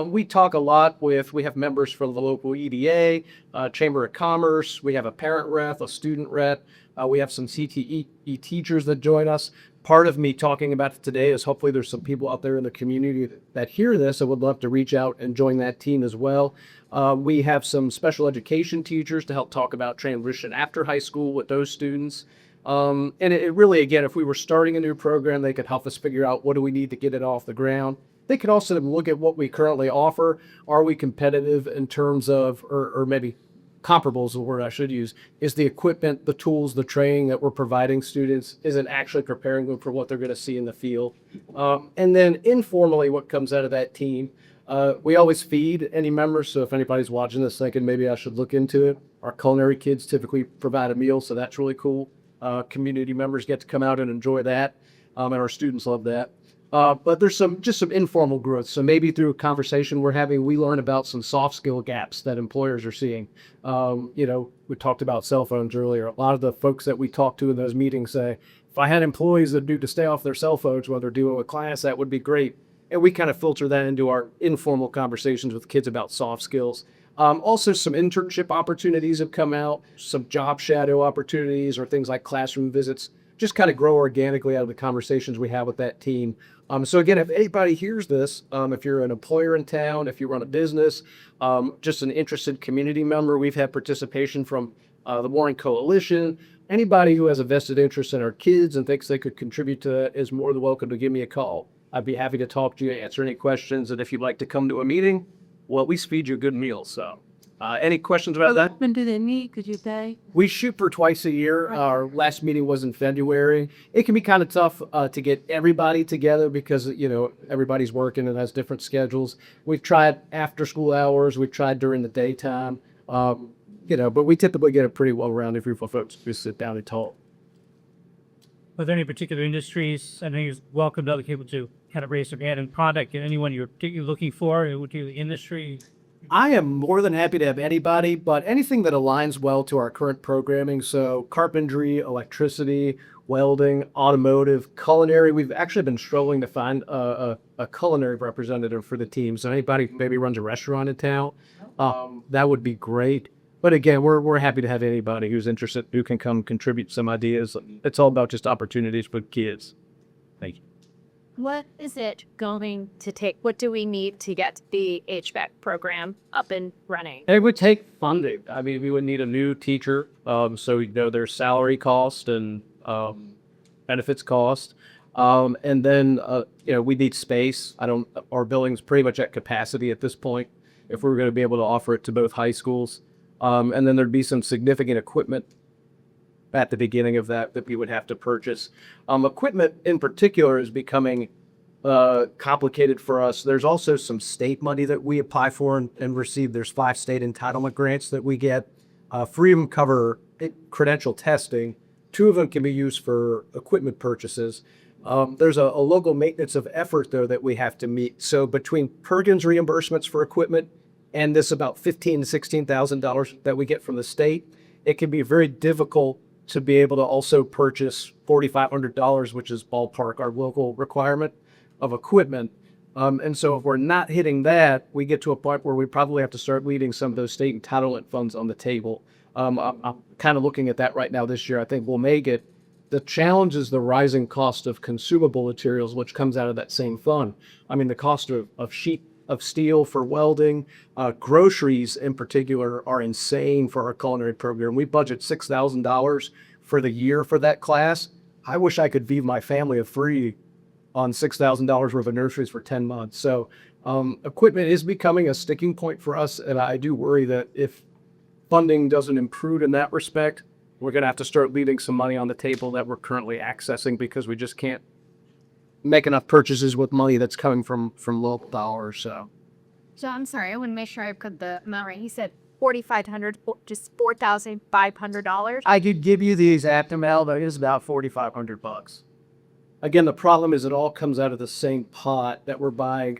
We talk a lot we have members from the local EDA, Chamber of Commerce. We have a parent rep, a student rep. We have some CTE teachers that join us. Part of me talking about it today is hopefully there's some people out there in the community that hear this and would love to reach out and join that team as well. We have some special education teachers to help talk about transition after high school with those students. And it really, again, if we were starting a new program, they could help us figure out what do we need to get it off the ground. They could also look at what we currently offer. Are we competitive in terms of, or maybe comparable is the word I should use, is the equipment, the tools, the training that we're providing students, is it actually preparing them for what they're going to see in the field? And then informally, what comes out of that team, we always feed any members. So if anybody's watching this thinking maybe I should look into it, our culinary kids typically provide a meal, so that's really cool. Community members get to come out and enjoy that, and our students love that. But there's some informal growth. So maybe through a conversation we're having, we learn about some soft skill gaps that employers are seeing. We talked about cell phones earlier. A lot of the folks that we talk to in those meetings say, if I had employees that do to stay off their cell phones while they're dealing with clients, that would be great. And we kind of filter that into our informal conversations with kids about soft skills. Also, some internship opportunities have come out, some job shadow opportunities or things like classroom visits, just kind of grow organically out of the conversations we have with that team. So again, if anybody hears this, if you're an employer in town, if you run a business, just an interested community member, we've had participation from the Warren Coalition. Anybody who has a vested interest in our kids and thinks they could contribute to that is more than welcome to give me a call. I'd be happy to talk to you, answer any questions, and if you'd like to come to a meeting, we'll at least feed you a good meal. So any questions about that? When do they meet, could you say? We shoot for twice a year. Our last meeting was in February. It can be kind of tough to get everybody together because, everybody's working and has different schedules. We've tried after school hours. We've tried during the daytime, but we typically get a pretty well-rounded group of folks who sit down and talk. Are there any particular industries? I know you're welcome to other people to kind of raise their hand and product. Anyone you're particularly looking for in the industry? I am more than happy to have anybody, but anything that aligns well to our current programming. So carpentry, electricity, welding, automotive, culinary. We've actually been struggling to find a culinary representative for the team. So anybody who maybe runs a restaurant in town, that would be great. But again, we're happy to have anybody who's interested, who can come contribute some ideas. It's all about just opportunities for kids. Thank you. What is it going to take? What do we need to get the HVAC program up and running? It would take funding. I mean, we would need a new teacher. So, there's salary cost and benefits cost. And then, we need space. Our building's pretty much at capacity at this point if we're going to be able to offer it to both high schools. And then there'd be some significant equipment at the beginning of that we would have to purchase. Equipment in particular is becoming complicated for us. There's also some state money that we apply for and receive. There's 5 state entitlement grants that we get. 3 of them cover credential testing. 2 of them can be used for equipment purchases. There's a local maintenance of effort, though, that we have to meet. So between Perkins reimbursements for equipment and this about $15,000 to $16,000 that we get from the state, it can be very difficult to be able to also purchase $4,500, which is ballpark our local requirement of equipment. And so if we're not hitting that, we get to a point where we probably have to start leaving some of those state entitlement funds on the table. I'm kind of looking at that right now this year. I think we'll make it. The challenge is the rising cost of consumable materials, which comes out of that same fund. I mean, the cost of sheet of steel for welding, groceries in particular are insane for our culinary program. We budget $6,000 for the year for that class. I wish I could feed my family of 3 on $6,000 worth of nurseries for 10 months. So equipment is becoming a sticking point for us. And I do worry that if funding doesn't improve in that respect, we're going to have to start leaving some money on the table that we're currently accessing because we just can't make enough purchases with money that's coming from local dollars. So I'm sorry, I want to make sure I put the amount right. He said $4,500, just $4,500. I could give you the exact amount, but it's about $4,500. Again, the problem is it all comes out of the same pot that we're buying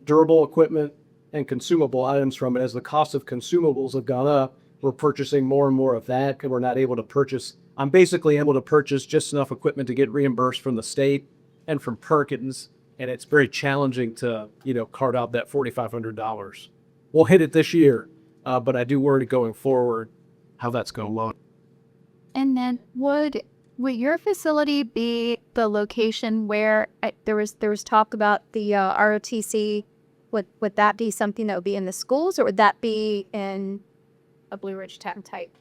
durable equipment and consumable items from. And as the cost of consumables have gone up, we're purchasing more and more of that because we're not able to purchase I'm basically able to purchase just enough equipment to get reimbursed from the state and from Perkins. And it's very challenging to, carve out that $4,500. We'll hit it this year, but I do worry going forward how that's going to look. And then would your facility be the location where there was talk about the ROTC? Would that be something that would be in the schools, or would that be in a Blue Ridge Tech type?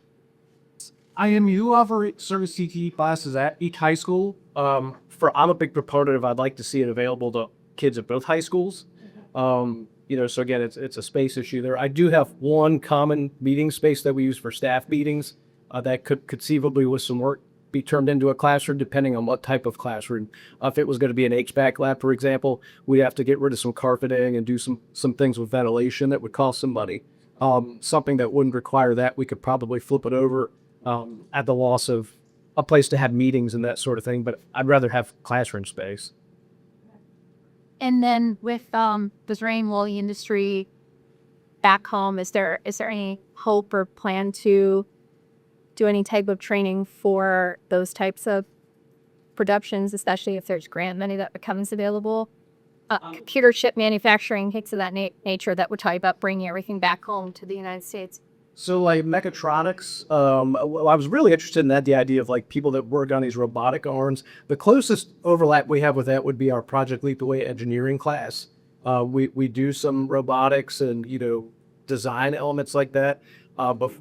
IMU offer service CTE classes at each high school. I'm a big proponent of I'd like to see it available to kids at both high schools. So again, it's a space issue there. I do have one common meeting space that we use for staff meetings that could conceivably, with some work, be turned into a classroom, depending on what type of classroom. If it was going to be an HVAC lab, for example, we'd have to get rid of some carpeting and do some things with ventilation that would cost some money. Something that wouldn't require that, we could probably flip it over at the loss of a place to have meetings and that sort of thing, but I'd rather have classroom space. And then with the drain woolly industry back home, is there any hope or plan to do any type of training for those types of productions, especially if there's grant money that becomes available? Computer chip manufacturing, things of that nature that would talk about bringing everything back home to the United States. So like mechatronics, I was really interested in that, the idea of like people that work on these robotic arms. The closest overlap we have with that would be our Project Leap the Way engineering class. We do some robotics and, design elements like that. But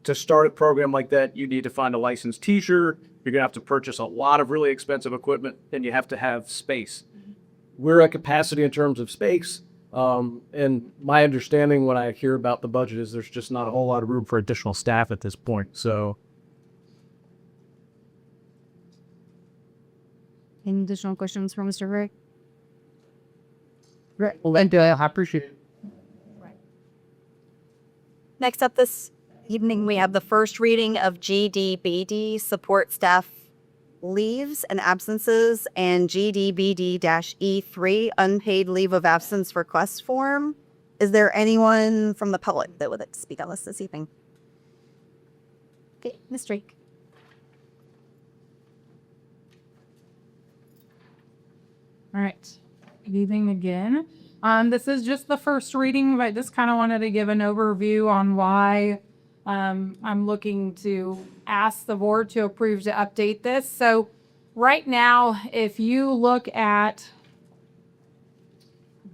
to start a program like that, you need to find a licensed teacher. You're going to have to purchase a lot of really expensive equipment, and you have to have space. We're at capacity in terms of space. And my understanding when I hear about the budget is there's just not a whole lot of room for additional staff at this point. So, Any additional questions for Mr. Rick? well, I appreciate it. Next up this evening, we have the first reading of GDBD, support staff leaves and absences, and GDBD-E3, unpaid leave of absence request form. Is there anyone from the public that would like to speak on this evening? Okay, Ms. Drake. All right. Good evening again. This is just the first reading, but I just kind of wanted to give an overview on why I'm looking to ask the board to approve to update this. So right now, if you look at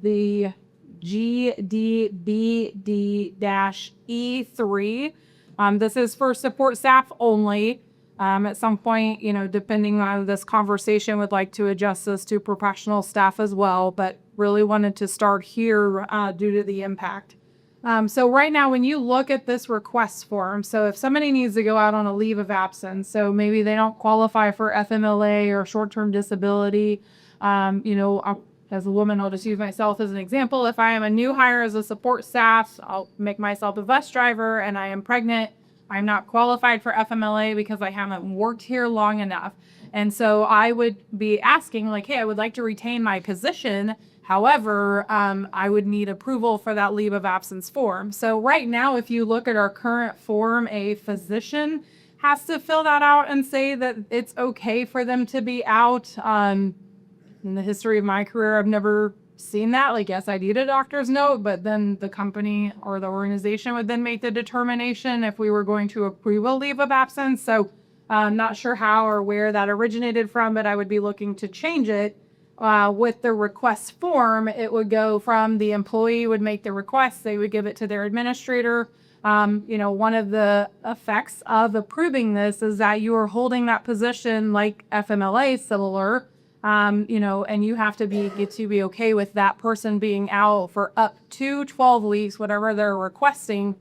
the GDBD-E3, this is for support staff only. At some point, depending on this conversation, would like to adjust this to professional staff as well, but really wanted to start here due to the impact. So right now, when you look at this request form, so if somebody needs to go out on a leave of absence, so maybe they don't qualify for FMLA or short-term disability, as a woman, I'll just use myself as an example. If I am a new hire as a support staff, I'll make myself a bus driver and I am pregnant. I'm not qualified for FMLA because I haven't worked here long enough. And so I would be asking like, hey, I would like to retain my position. However, I would need approval for that leave of absence form. So right now, if you look at our current form, a physician has to fill that out and say that it's okay for them to be out. In the history of my career, I've never seen that. Like, yes, I need a doctor's note, but then the company or the organization would then make the determination if we were going to approve a leave of absence. So I'm not sure how or where that originated from, but I would be looking to change it. With the request form, it would go from the employee would make the request, they would give it to their administrator. One of the effects of approving this is that you are holding that position like FMLA similar, and you have to get to be okay with that person being out for up to 12 weeks, whatever they're requesting,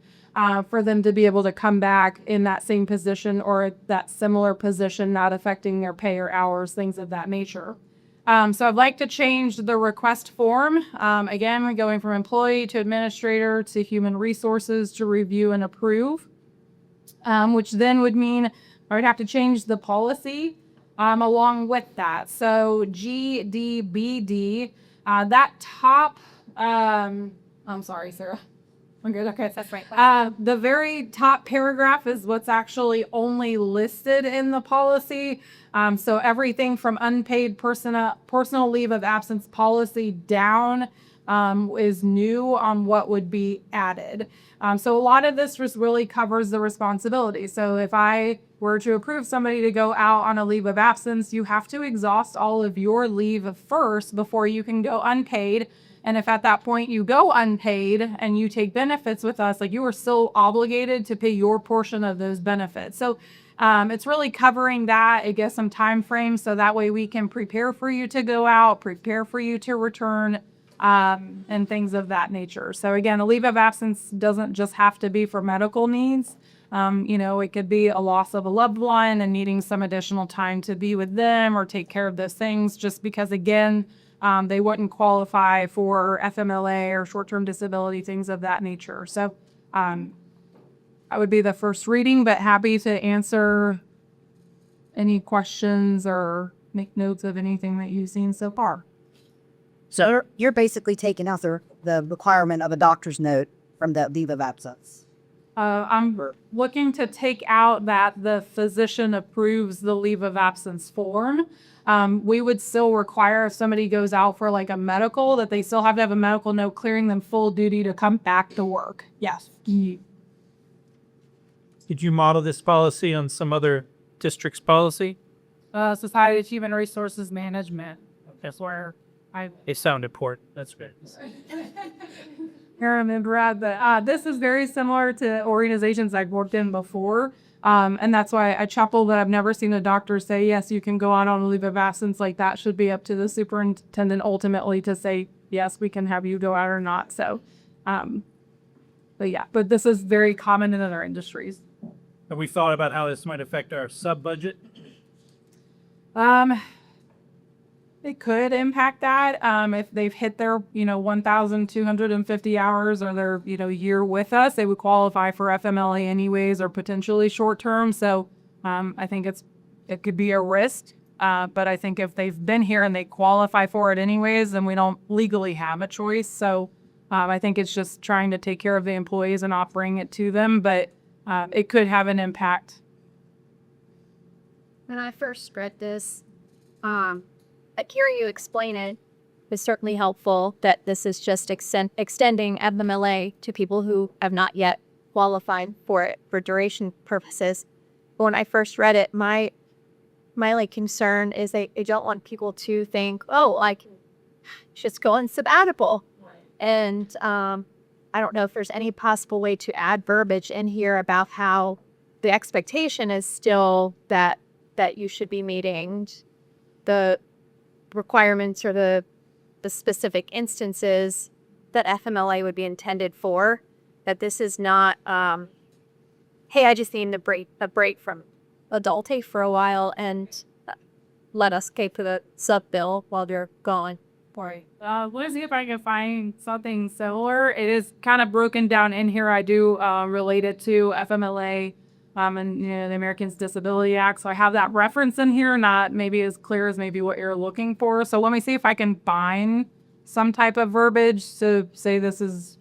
for them to be able to come back in that same position or that similar position, not affecting their pay or hours, things of that nature. So I'd like to change the request form. Again, we're going from employee to administrator to human resources to review and approve, which then would mean I would have to change the policy along with that. So GDBD, that top, I'm sorry, Sarah. I'm good. Okay. That's right. The very top paragraph is what's actually only listed in the policy. So everything from unpaid personal leave of absence policy down is new on what would be added. So a lot of this just really covers the responsibility. So if I were to approve somebody to go out on a leave of absence, you have to exhaust all of your leave first before you can go unpaid. And if at that point you go unpaid and you take benefits with us, like you are still obligated to pay your portion of those benefits. So it's really covering that. It gives some time frames so that way we can prepare for you to go out, prepare for you to return, and things of that nature. So again, a leave of absence doesn't just have to be for medical needs. It could be a loss of a loved one and needing some additional time to be with them or take care of those things just because, again, they wouldn't qualify for FMLA or short-term disability, things of that nature. So I would be the first reading, but happy to answer any questions or make notes of anything that you've seen so far. So you're basically taking out the requirement of a doctor's note from that leave of absence. I'm looking to take out that the physician approves the leave of absence form. We would still require if somebody goes out for like a medical that they still have to have a medical note clearing them full duty to come back to work. Yes. Did you model this policy on some other district's policy? Society of Human Resources Management. That's where It sounded important. That's good. I remember that this is very similar to organizations I've worked in before. And that's why I chuckle that I've never seen a doctor say, yes, you can go out on a leave of absence. Like that should be up to the superintendent ultimately to say, yes, we can have you go out or not. So, but this is very common in other industries. Have we thought about how this might affect our sub budget? It could impact that if they've hit their 1,250 hours or their year with us, they would qualify for FMLA anyways or potentially short term. So I think it could be a risk, but I think if they've been here and they qualify for it anyways, then we don't legally have a choice. So I think it's just trying to take care of the employees and offering it to them, but it could have an impact. When I first read this, hearing you explain it is certainly helpful that this is just extending FMLA to people who have not yet qualified for it for duration purposes. But when I first read it, my concern is I don't want people to think, oh, I can just go on sabbatical. And I don't know if there's any possible way to add verbiage in here about how the expectation is still that you should be meeting the requirements or the specific instances that FMLA would be intended for, that this is not, hey, I just need a break from adulting for a while and let us pay for the sub bill while you're gone. Right. Let's see if I can find something similar. It is kind of broken down in here. I do relate it to FMLA and the Americans Disability Act. So I have that reference in here, not maybe as clear as maybe what you're looking for. So let me see if I can find some type of verbiage to say this is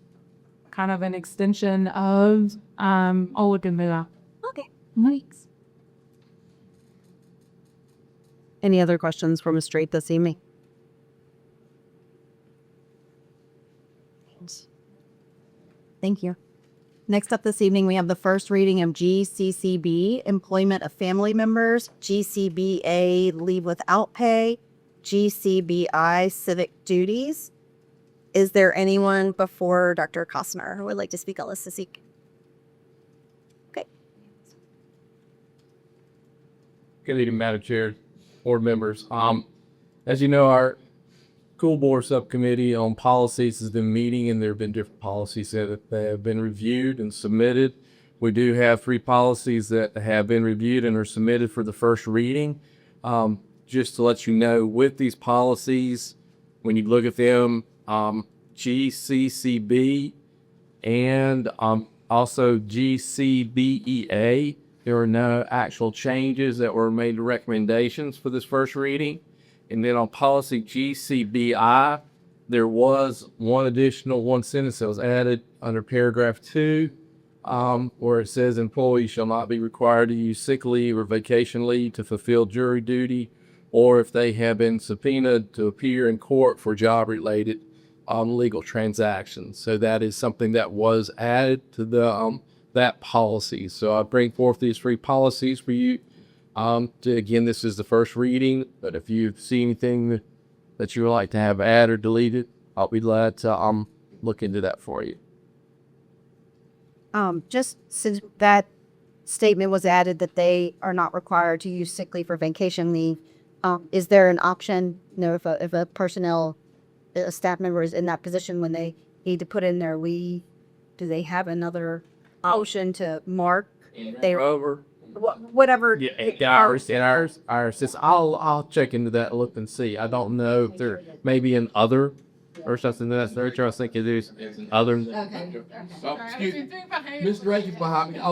kind of an extension of. I'll look into that. Okay. Thanks. Any other questions from a straight this evening? Thank you. Next up this evening, we have the first reading of GCCB, Employment of Family Members, GCBA, Leave Without Pay, GCBI, Civic Duties. Is there anyone before Dr. Costner who would like to speak on this evening? Okay. Good evening, Madam Chair, board members. As you know, our school board subcommittee on policies has been meeting, and there have been different policies that have been reviewed and submitted. We do have 3 policies that have been reviewed and are submitted for the first reading. Just to let you know, with these policies, when you look at them, GCCB and also GCBEA, there are no actual changes that were made recommendations for this first reading. And then on policy GCBI, There was one sentence that was added under paragraph 2, where it says employees shall not be required to use sick leave or vacation leave to fulfill jury duty, or if they have been subpoenaed to appear in court for job-related legal transactions. So that is something that was added to the that policy. So I bring forth these 3 policies for you. Again, this is the first reading, but if you see anything that you would like to have added or deleted, I'll be glad to look into that for you. Just since that statement was added that they are not required to use sick leave or vacation leave, is there an option, if a a staff member is in that position when they need to put in their leave, do they have another option to mark their Over. whatever? Ours. I'll check into that, look and see. I don't know if there may be an other or something that's there. I was thinking there's other. Okay. Oh, excuse me. Mr. Reggie's behind me. I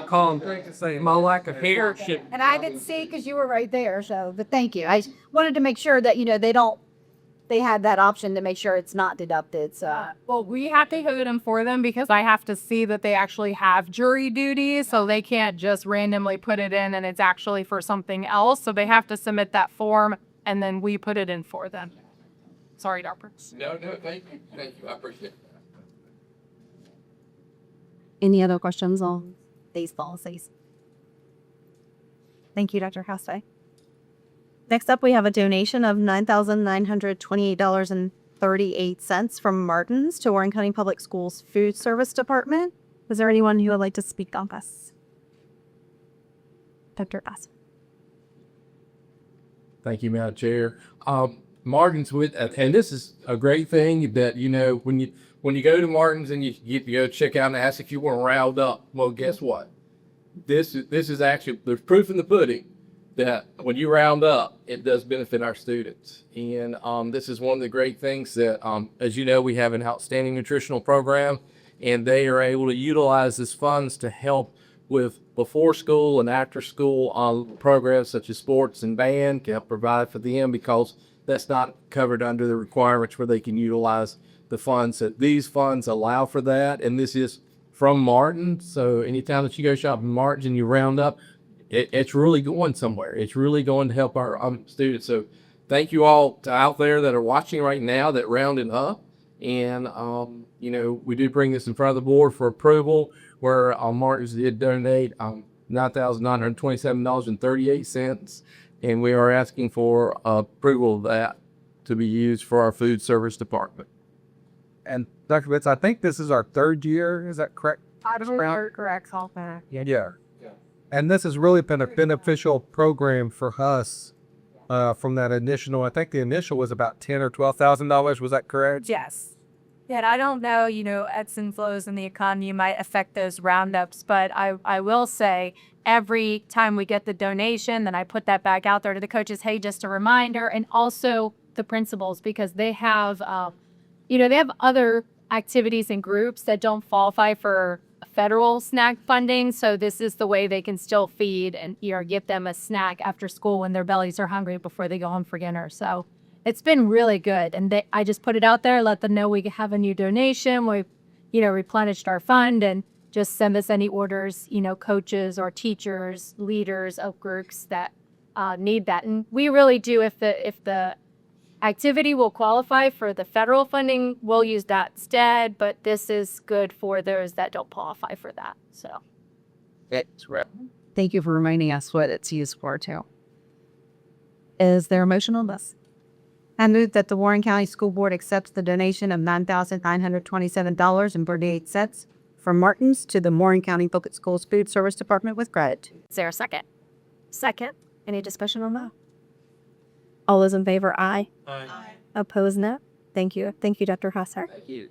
call him to say my lack of hair should. And I didn't see because you were right there. So, but thank you. I wanted to make sure that they had that option to make sure it's not deducted. So, Well, we have to code them for them because I have to see that they actually have jury duties. So they can't just randomly put it in and it's actually for something else. So they have to submit that form and then we put it in for them. Sorry, Dr. No, thank you. Thank you. I appreciate it. any other questions on these policies? Thank you, Dr. Houseway. Next up, we have a donation of $9,928.38 from Martin's to Warren County Public Schools Food Service Department. Is there anyone who would like to speak on this? Dr. Bass. Thank you, Madam Chair. Martin's and this is a great thing that, when you go to Martin's and you go check out and ask if you want to round up, well, guess what? This is actually, there's proof in the pudding that when you round up, it does benefit our students. And this is one of the great things that, as you know, we have an outstanding nutritional program, and they are able to utilize this funds to help with before school and after school programs such as sports and band, can help provide for them because that's not covered under the requirements where they can utilize the funds. So these funds allow for that, and this is from Martin. So anytime that you go shop in Martin and you round up, it's really going somewhere. It's really going to help our students. So thank you all out there that are watching right now that rounded up. And, we do bring this in front of the board for approval where Martin's did donate $9,927.38. And we are asking for approval of that to be used for our food service department. And Dr. Bitts, I think this is our 3rd year. Is that correct? Correct. Call back. Yeah. And this has really been a beneficial program for us from that initial. I think the initial was about $10,000 or $12,000. Was that correct? Yes. Yeah, and I don't know, ebbs and flows in the economy might affect those roundups, but I will say every time we get the donation, then I put that back out there to the coaches, hey, just a reminder, and also the principals, because they have, they have other activities and groups that don't qualify for federal snack funding. So this is the way they can still feed and give them a snack after school when their bellies are hungry before they go home for dinner. So it's been really good. And I just put it out there, let them know we have a new donation. We, replenished our fund, and just send us any orders, coaches or teachers, leaders of groups that need that. And we really do, if the activity will qualify for the federal funding, we'll use that instead, but this is good for those that don't qualify for that. So That's right. Thank you for reminding us what it's used for too. Is there a motion on this? I move that the Warren County School Board accepts the donation of $9,927.38 from Martin's to the Warren County Public Schools Food Service Department with gratitude. is there a second? Second. Any discussion on that? All those in favor, aye. Aye. Opposed, no. Thank you. Thank you, Dr. Husser. Thank you.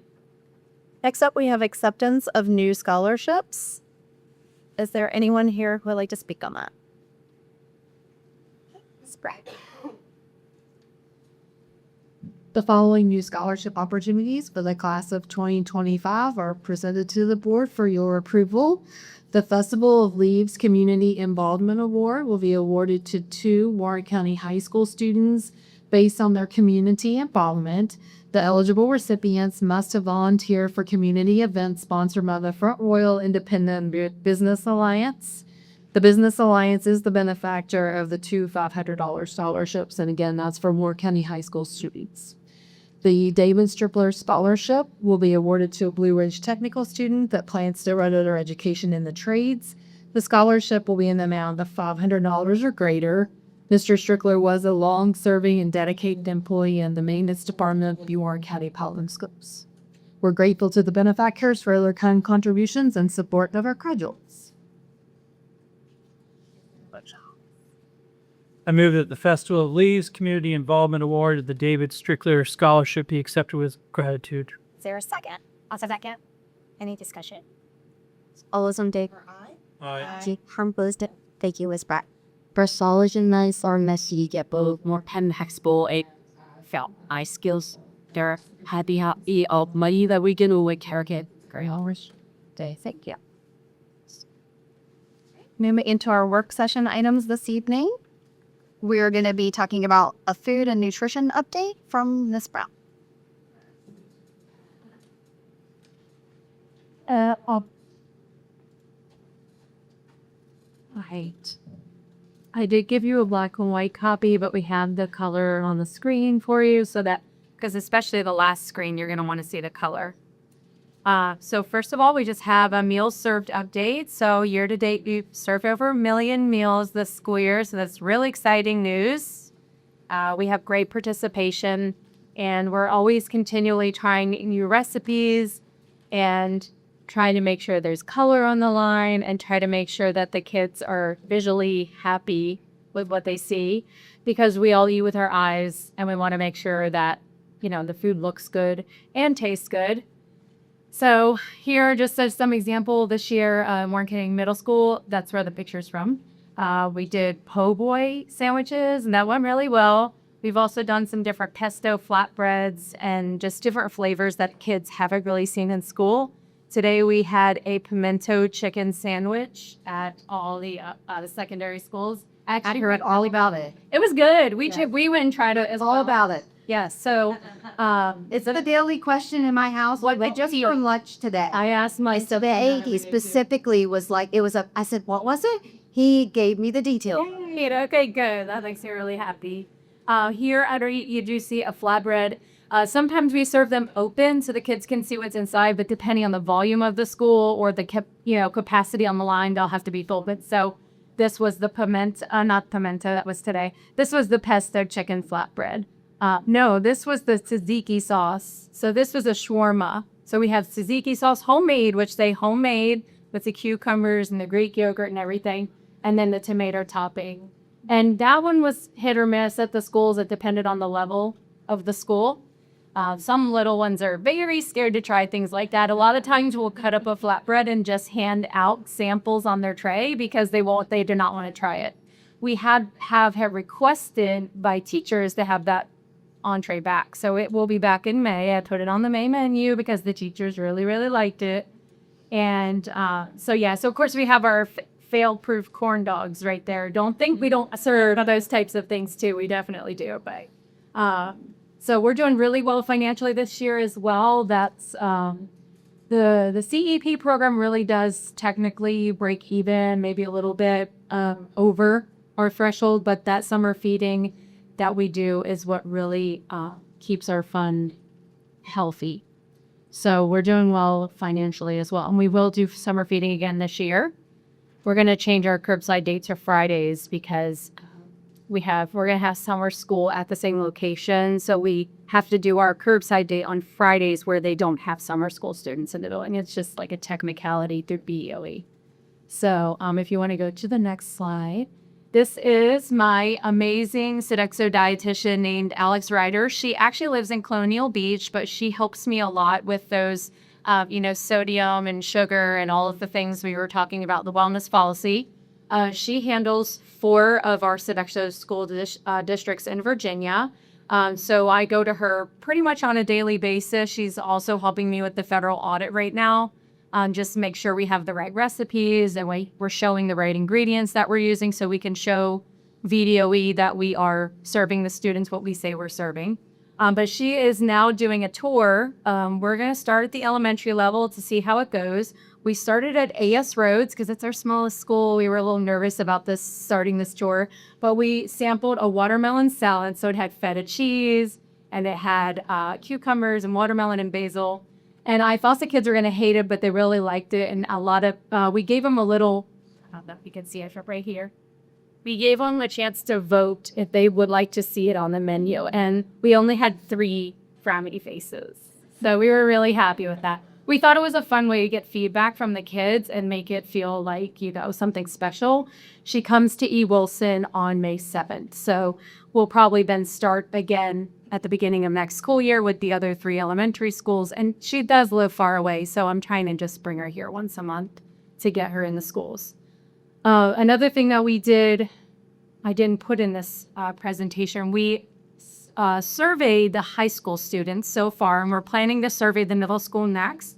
Next up, we have acceptance of new scholarships. Is there anyone here who would like to speak on that? The following new scholarship opportunities for the class of 2025 are presented to the board for your approval. The Festival of Leaves Community Involvement Award will be awarded to 2 Warren County High School students Based on their community involvement, the eligible recipients must have volunteered for community events sponsored by the Front Royal Independent Business Alliance. The Business Alliance is the benefactor of the two $500 scholarships, and again, that's for Moore County High School students. The David Stripler Scholarship will be awarded to a Blue Ridge technical student that plans to run their education in the trades. The scholarship will be in the amount of $500 or greater. Mr. Strickler was a long-serving and dedicated employee in the maintenance department of Moore County Public Schools. We're grateful to the benefactors for their kind contributions and support of our graduates. I move that the Festival of Leaves Community Involvement Award of the David Strickler Scholarship be accepted with gratitude. Is there a second? I'll second. Any discussion? All those in favor? Aye. Thank you, Ms. Pratt. Personalized or messy get both more pen expo a felt I skills. They're happy of money that we can always carry very hours. Thank you. Moving into our work session items this evening, we're going to be talking about a food and nutrition update from Ms. Brown. Right. I did give you a black and white copy, but we have the color on the screen for you so that, Because especially the last screen, you're going to want to see the color. So first of all, we just have a meals served update. So year to date, we've served over 1 million meals this school year. So that's really exciting news. We have great participation, and we're always continually trying new recipes and trying to make sure there's color on the line and try to make sure that the kids are visually happy with what they see, because we all eat with our eyes and we want to make sure that, you know, the food looks good and tastes good. So here, just as some example, this year, Warren County Middle School, that's where the picture's from. We did po' boy sandwiches, and that went really well. We've also done some different pesto flatbreads and just different flavors that kids haven't really seen in school. Today we had a pimento chicken sandwich at all the secondary schools. I heard all about it. It was good. We went and tried it. It's all about it. Yes. So It's the daily question in my house. What did you eat for lunch today? I asked my So the 80 specifically was like, I said, what was it? He gave me the detail. Great. Okay, good. That makes me really happy. Here at our you do see a flatbread. Sometimes we serve them open so the kids can see what's inside, but depending on the volume of the school or the capacity on the line, they'll have to be open. So this was the not pimento, that was today. This was the pesto chicken flatbread. No, this was the tzatziki sauce. So this was a shawarma. So we have tzatziki sauce homemade, which they homemade with the cucumbers and the Greek yogurt and everything, and then the tomato topping. And that one was hit or miss at the schools. It depended on the level of the school. Some little ones are very scared to try things like that. A lot of times we'll cut up a flatbread and just hand out samples on their tray because they do not want to try it. We have requested by teachers to have that entree back. So it will be back in May. I put it on the May menu because the teachers really, really liked it. And so of course we have our fail-proof corn dogs right there. Don't think we don't serve those types of things too. We definitely do. But so we're doing really well financially this year as well. That's the CEP program really does technically break even, maybe a little bit over our threshold, but that summer feeding that we do is what really keeps our fund healthy. So we're doing well financially as well. And we will do summer feeding again this year. We're going to change our curbside date to Fridays because we're going to have summer school at the same location. So we have to do our curbside date on Fridays where they don't have summer school students in the building. It's just like a technicality through BOE. So if you want to go to the next slide. This is my amazing Sodexo dietitian named Alex Ryder. She actually lives in Colonial Beach, but she helps me a lot with those, sodium and sugar and all of the things we were talking about, the wellness policy. She handles 4 of our Sodexo school districts in Virginia. So I go to her pretty much on a daily basis. She's also helping me with the federal audit right now. Just make sure we have the right recipes and we're showing the right ingredients that we're using so we can show VDOE that we are serving the students what we say we're serving. But she is now doing a tour. We're going to start at the elementary level to see how it goes. We started at AS Rhodes because it's our smallest school. We were a little nervous about starting this tour, but we sampled a watermelon salad. So it had feta cheese and it had cucumbers and watermelon and basil. And I thought the kids were going to hate it, but they really liked it. And a lot of, we gave them a little, I don't know if you can see it from right here. We gave them a chance to vote if they would like to see it on the menu. And we only had 3 frowny faces. So we were really happy with that. We thought it was a fun way to get feedback from the kids and make it feel like, something special. She comes to E. Wilson on May 7th. So we'll probably then start again at the beginning of next school year with the other 3 elementary schools. And she does live far away. So I'm trying to just bring her here once a month to get her in the schools. Another thing that we did, I didn't put in this presentation, we surveyed the high school students so far, and we're planning to survey the middle school next.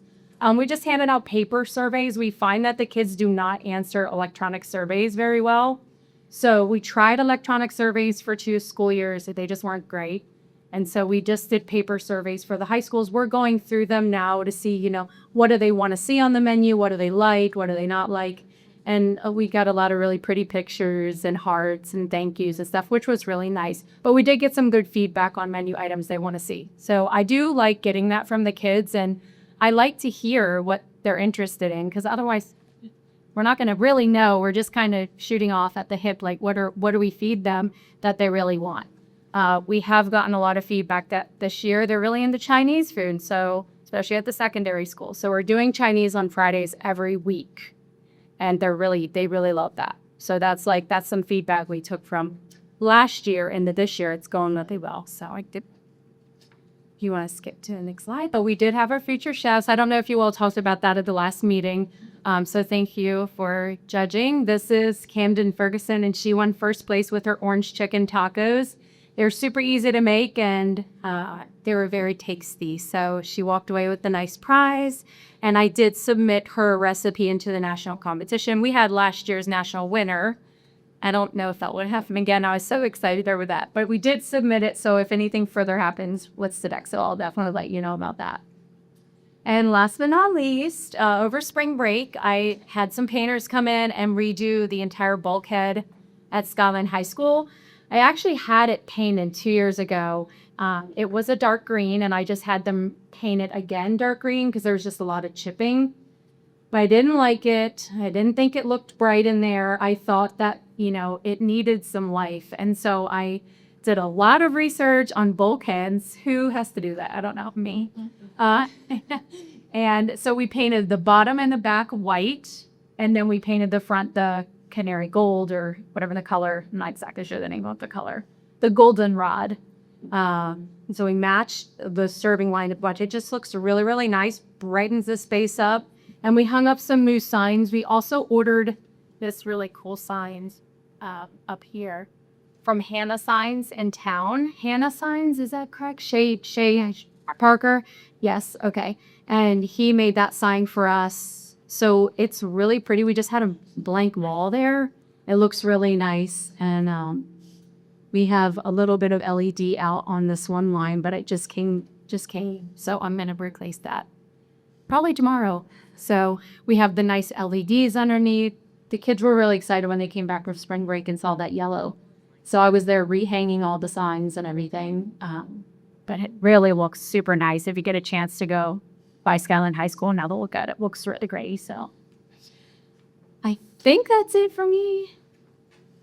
We just handed out paper surveys. We find that the kids do not answer electronic surveys very well. So we tried electronic surveys for 2 school years. They just weren't great. And so we just did paper surveys for the high schools. We're going through them now to see, what do they want to see on the menu? What do they like? What do they not like? And we got a lot of really pretty pictures and hearts and thank yous and stuff, which was really nice. But we did get some good feedback on menu items they want to see. So I do like getting that from the kids. And I like to hear what they're interested in, because otherwise we're not going to really know. We're just kind of shooting off at the hip, like what do we feed them that they really want? We have gotten a lot of feedback that this year they're really into Chinese food. So especially at the secondary school. So we're doing Chinese on Fridays every week. And they really love that. So that's some feedback we took from last year into this year. It's going really well. So if you want to skip to the next slide. But we did have our feature chefs. I don't know if you all talked about that at the last meeting. So thank you for judging. This is Camden Ferguson, and she won first place with her orange chicken tacos. They're super easy to make, and they were very tasty. So she walked away with a nice prize. And I did submit her recipe into the national competition. We had last year's national winner. I don't know if that would happen again. I was so excited over that. But we did submit it. So if anything further happens with Sodexo, I'll definitely let you know about that. And last but not least, over spring break, I had some painters come in and redo the entire bulkhead at Skyline High School. I actually had it painted 2 years ago. It was a dark green, and I just had them paint it again dark green because there was just a lot of chipping. But I didn't like it. I didn't think it looked bright in there. I thought that, it needed some life. And so I did a lot of research on bulkheads. Who has to do that? I don't know. Me. And so we painted the bottom and the back white, and then we painted the front the canary gold or whatever the color. I'm not exactly sure the name of the color. The goldenrod. So we matched the serving line of watch. It just looks really, really nice, brightens the space up. And we hung up some moose signs. We also ordered this really cool signs up here from Hannah Signs in town. Hannah Signs, is that correct? Shay Parker? Yes, okay. And he made that sign for us. So it's really pretty. We just had a blank wall there. It looks really nice. And we have a little bit of LED out on this one line, but it just came. So I'm going to replace that probably tomorrow. So we have the nice LEDs underneath. The kids were really excited when they came back from spring break and saw that yellow. So I was there rehanging all the signs and everything. But it really looks super nice. If you get a chance to go by Skyline High School and now to look at it, it looks really great. So I think that's it for me.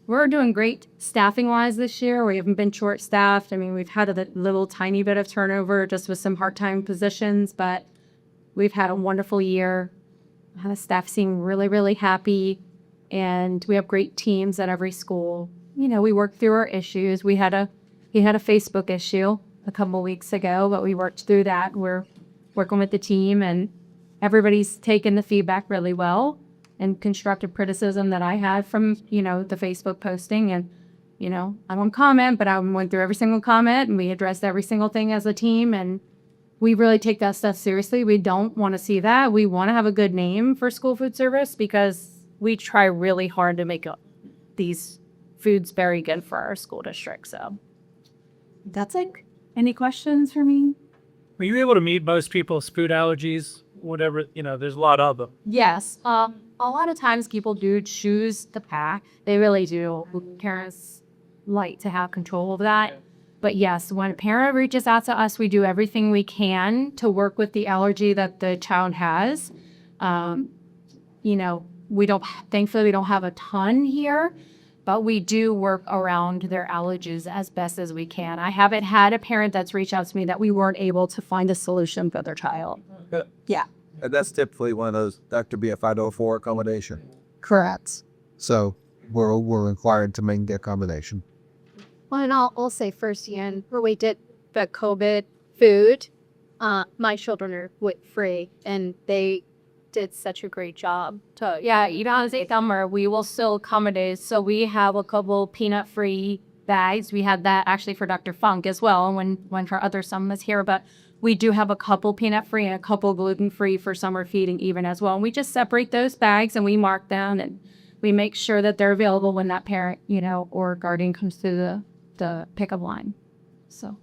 We're doing great staffing-wise this year. We haven't been short-staffed. I mean, we've had a little tiny bit of turnover just with some part-time positions, but we've had a wonderful year. The staff seem really, really happy, and we have great teams at every school. We work through our issues. We had a Facebook issue a couple weeks ago, but we worked through that. We're working with the team, and everybody's taken the feedback really well. And constructive criticism that I had from, the Facebook posting. And, I won't comment, but I went through every single comment and we addressed every single thing as a team. And we really take that stuff seriously. We don't want to see that. We want to have a good name for school food service because we try really hard to make these food's very good for our school district. So That's it. any questions for me? Were you able to meet most people's food allergies? Whatever, there's a lot of them. Yes. A lot of times people do choose the pack. They really do. Parents like to have control of that. But yes, when a parent reaches out to us, we do everything we can to work with the allergy that the child has. Thankfully, we don't have a ton here, but we do work around their allergies as best as we can. I haven't had a parent that's reached out to me that we weren't able to find a solution for their child. Yeah. And that's typically one of those Dr. B 504 accommodation. Correct. So we're required to make the accommodation. Well, and I'll say firsthand, where we did the COVID food, my children are WIC free, and they did such a great job. Summer, we will still accommodate. So we have a couple peanut-free bags. We had that actually for Dr. Funk as well when her other son was here. But we do have a couple peanut-free and a couple gluten-free for summer feeding even as well. And we just separate those bags and we mark them and we make sure that they're available when that parent, or guardian comes to the pickup line. So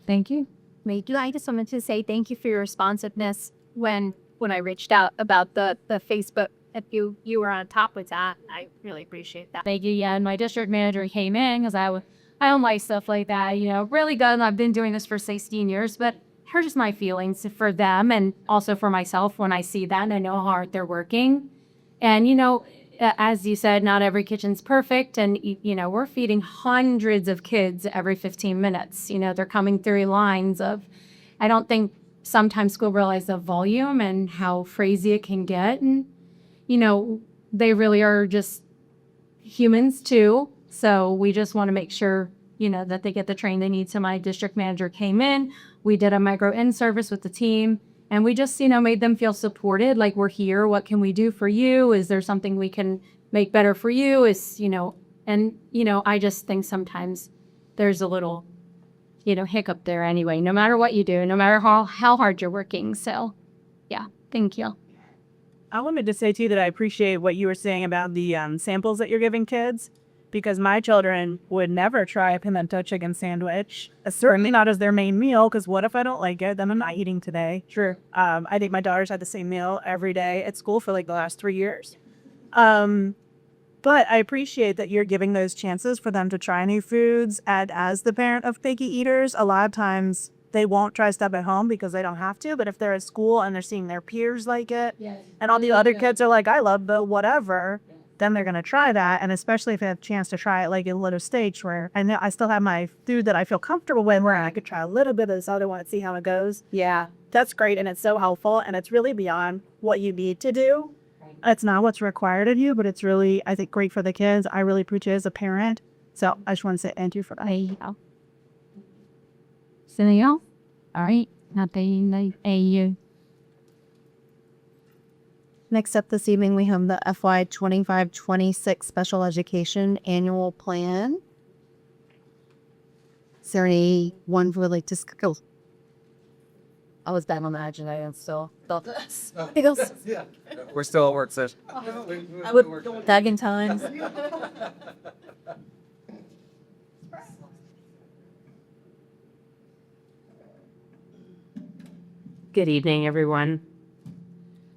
thank you. I just wanted to say thank you for your responsiveness when I reached out about the Facebook. If you were on top with that, I really appreciate that. Thank you. Yeah, and my district manager came in because I don't like stuff like that. Really good. And I've been doing this for 16 years, but here's just my feelings for them and also for myself when I see that and I know how hard they're working. And, as you said, not every kitchen's perfect. And, we're feeding hundreds of kids every 15 minutes. They're coming through lines of, I don't think sometimes school realize the volume and how crazy it can get. And, they really are just humans too. So we just want to make sure, that they get the training they need. So my district manager came in, we did a micro in-service with the team, and we just, made them feel supported. Like, we're here. What can we do for you? Is there something we can make better for you? I just think sometimes there's a little, hiccup there anyway, no matter what you do, no matter how hard you're working. So yeah, thank you. I wanted to say too that I appreciate what you were saying about the samples that you're giving kids, because my children would never try a pimento chicken sandwich, certainly not as their main meal, because what if I don't like it? Then I'm not eating today. Sure. I think my daughter's had the same meal every day at school for like the last 3 years. But I appreciate that you're giving those chances for them to try new foods. And as the parent of picky eaters, a lot of times they won't try stuff at home because they don't have to. But if they're at school and they're seeing their peers like it, and all the other kids are like, I love the whatever, then they're going to try that. And especially if they have a chance to try it like in a little stage where I know I still have my food that I feel comfortable with, where I could try a little bit of this other one and see how it goes. Yeah, that's great. And it's so helpful. And it's really beyond what you need to do. It's not what's required of you, but it's really, I think, great for the kids. I really appreciate it as a parent. So I just want to say thank you for that. Anything else? All right. Nothing like you. Next up this evening, we have the FY 25-26 Special Education Annual Plan. Is there anyone who would like to go? I was bad on the agenda and still thought this. We're still at work session. I would tag in times. Good evening, everyone.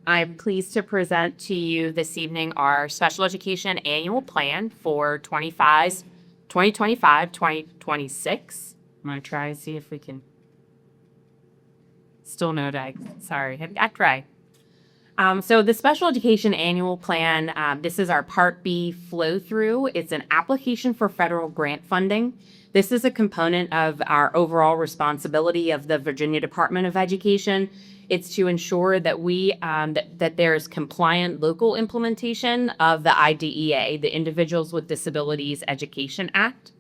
I'm pleased to present to you this evening our Special Education Annual Plan for 2025-2026. I'm going to try and see if we can still no diag. Sorry, I try. So the Special Education Annual Plan, this is our Part B flow through. It's an application for federal grant funding. This is a component of our overall responsibility of the Virginia Department of Education. It's to ensure that that there's compliant local implementation of the IDEA, the Individuals with Disabilities Education Act.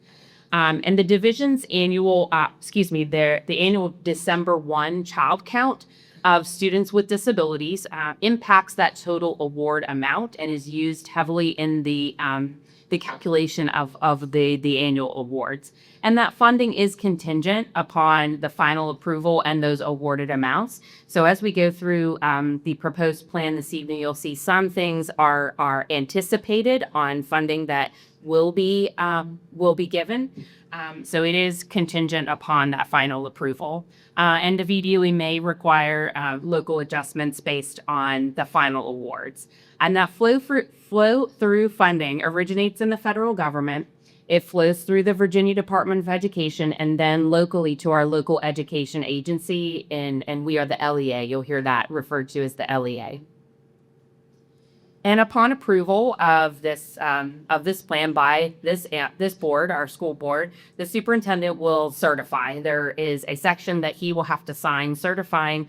And the division's annual, the annual December 1 child count of students with disabilities impacts that total award amount and is used heavily in the calculation of the annual awards. And that funding is contingent upon the final approval and those awarded amounts. So as we go through the proposed plan this evening, you'll see some things are anticipated on funding that will be given. So it is contingent upon that final approval. And the VDOE may require local adjustments based on the final awards. And that flow through funding originates in the federal government. It flows through the Virginia Department of Education and then locally to our local education agency, and we are the LEA. You'll hear that referred to as the LEA. And upon approval of this plan by this board, our school board, the superintendent will certify. There is a section that he will have to sign certifying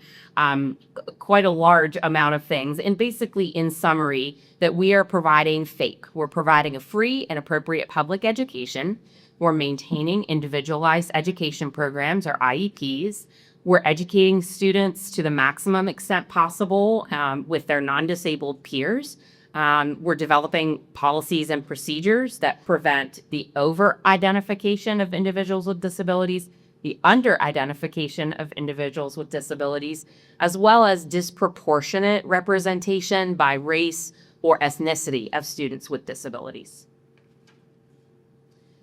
quite a large amount of things. And basically, in summary, that we are providing FAPE. We're providing a free and appropriate public education. We're maintaining individualized education programs, or IEPs. We're educating students to the maximum extent possible with their non-disabled peers. We're developing policies and procedures that prevent the over-identification of individuals with disabilities, the under-identification of individuals with disabilities, as well as disproportionate representation by race or ethnicity of students with disabilities.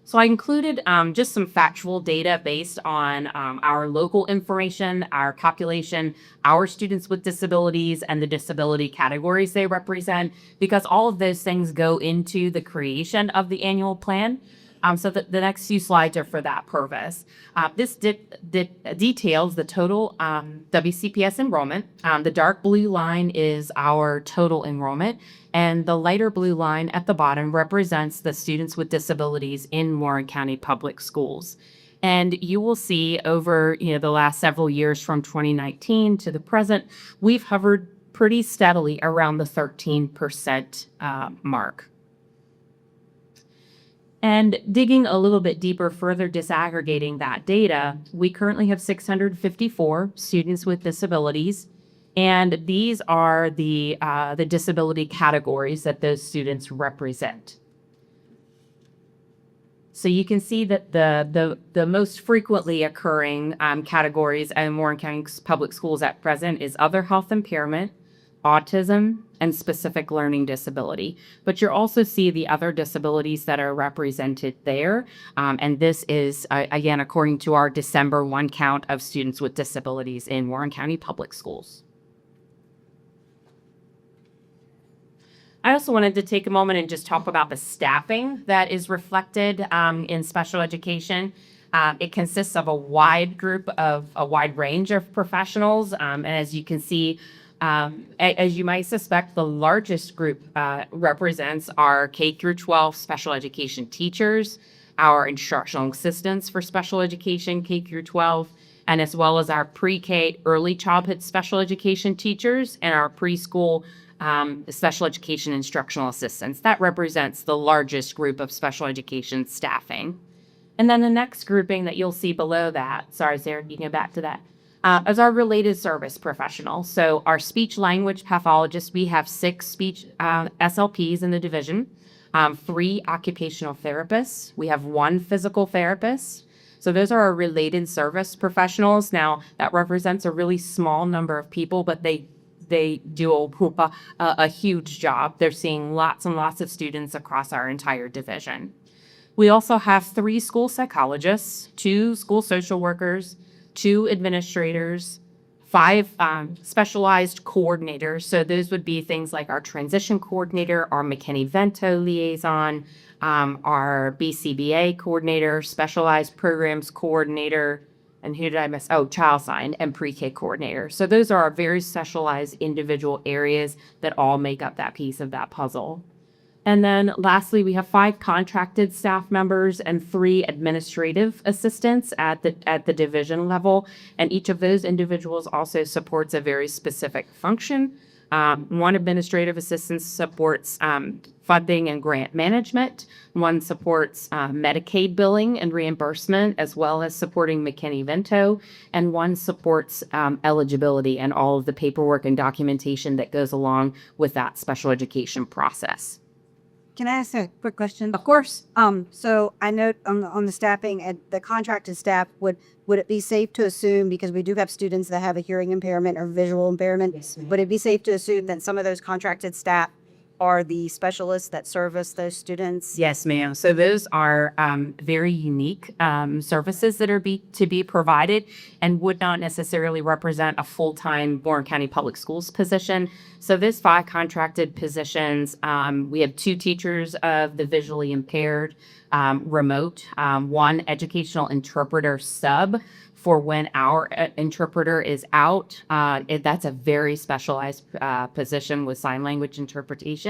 So I included just some factual data based on our local information, our population, our students with disabilities, and the disability categories they represent, because all of those things go into the creation of the annual plan. So the next few slides are for that purpose. This details the total WCPS enrollment. The dark blue line is our total enrollment, and the lighter blue line at the bottom represents the students with disabilities in Warren County Public Schools. And you will see over the last several years from 2019 to the present, we've hovered pretty steadily around the 13% mark. And digging a little bit deeper, further disaggregating that data, we currently have 654 students with disabilities, and these are the disability categories that those students represent. So you can see that the most frequently occurring categories in Warren County Public Schools at present is other health impairment, autism, and specific learning disability. But you'll also see the other disabilities that are represented there. And this is, again, according to our December 1 count of students with disabilities in Warren County Public Schools. I also wanted to take a moment and just talk about the staffing that is reflected in special education. It consists of a wide range of professionals. And as you can see, as you might suspect, the largest group represents our K through 12 special education teachers, our instructional assistants for special education K through 12, and as well as our pre-K early childhood special education teachers and our preschool special education instructional assistants. That represents the largest group of special education staffing. And then the next grouping that you'll see below that, sorry, Sarah, you can go back to that, is our related service professionals. So our speech language pathologists, we have 6 speech SLPs in the division, 3 occupational therapists, we have 1 physical therapist. So those are our related service professionals. Now that represents a really small number of people, but they do a huge job. They're seeing lots and lots of students across our entire division. We also have 3 school psychologists, 2 school social workers, 2 administrators, 5 specialized coordinators. So those would be things like our transition coordinator, our McKinney-Vento liaison, our BCBA coordinator, specialized programs coordinator, and who did I miss? Oh, child sign and pre-K coordinator. So those are our very specialized individual areas that all make up that piece of that puzzle. And then lastly, we have 5 contracted staff members and 3 administrative assistants at the division level. And each of those individuals also supports a very specific function. 1 administrative assistant supports funding and grant management. 1 supports Medicaid billing and reimbursement, as well as supporting McKinney-Vento. And 1 supports eligibility and all of the paperwork and documentation that goes along with that special education process. Can I ask a quick question? Of course. So I know on the staffing and the contracted staff, would it be safe to assume, because we do have students that have a hearing impairment or visual impairment, would it be safe to assume that some of those contracted staff are the specialists that service those students? Yes, ma'am. So those are very unique services that are to be provided and would not necessarily represent a full-time Warren County Public Schools position. So there's 5 contracted positions. We have 2 teachers of the visually impaired remote, 1 educational interpreter sub for when our interpreter is out. That's a very specialized position with sign language interpretation.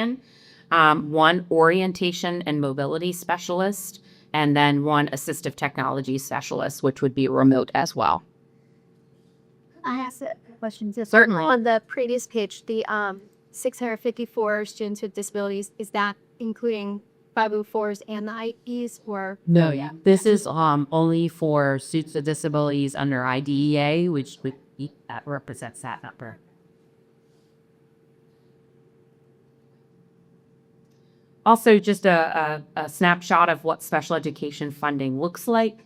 1 orientation and mobility specialist, and then 1 assistive technology specialist, which would be remote as well. I asked a question. Certainly. On the previous page, the 654 students with disabilities, is that including 504s and the IEPs, or? No, yeah. This is only for students with disabilities under IDEA, which that represents that number. Also, just a snapshot of what special education funding looks like.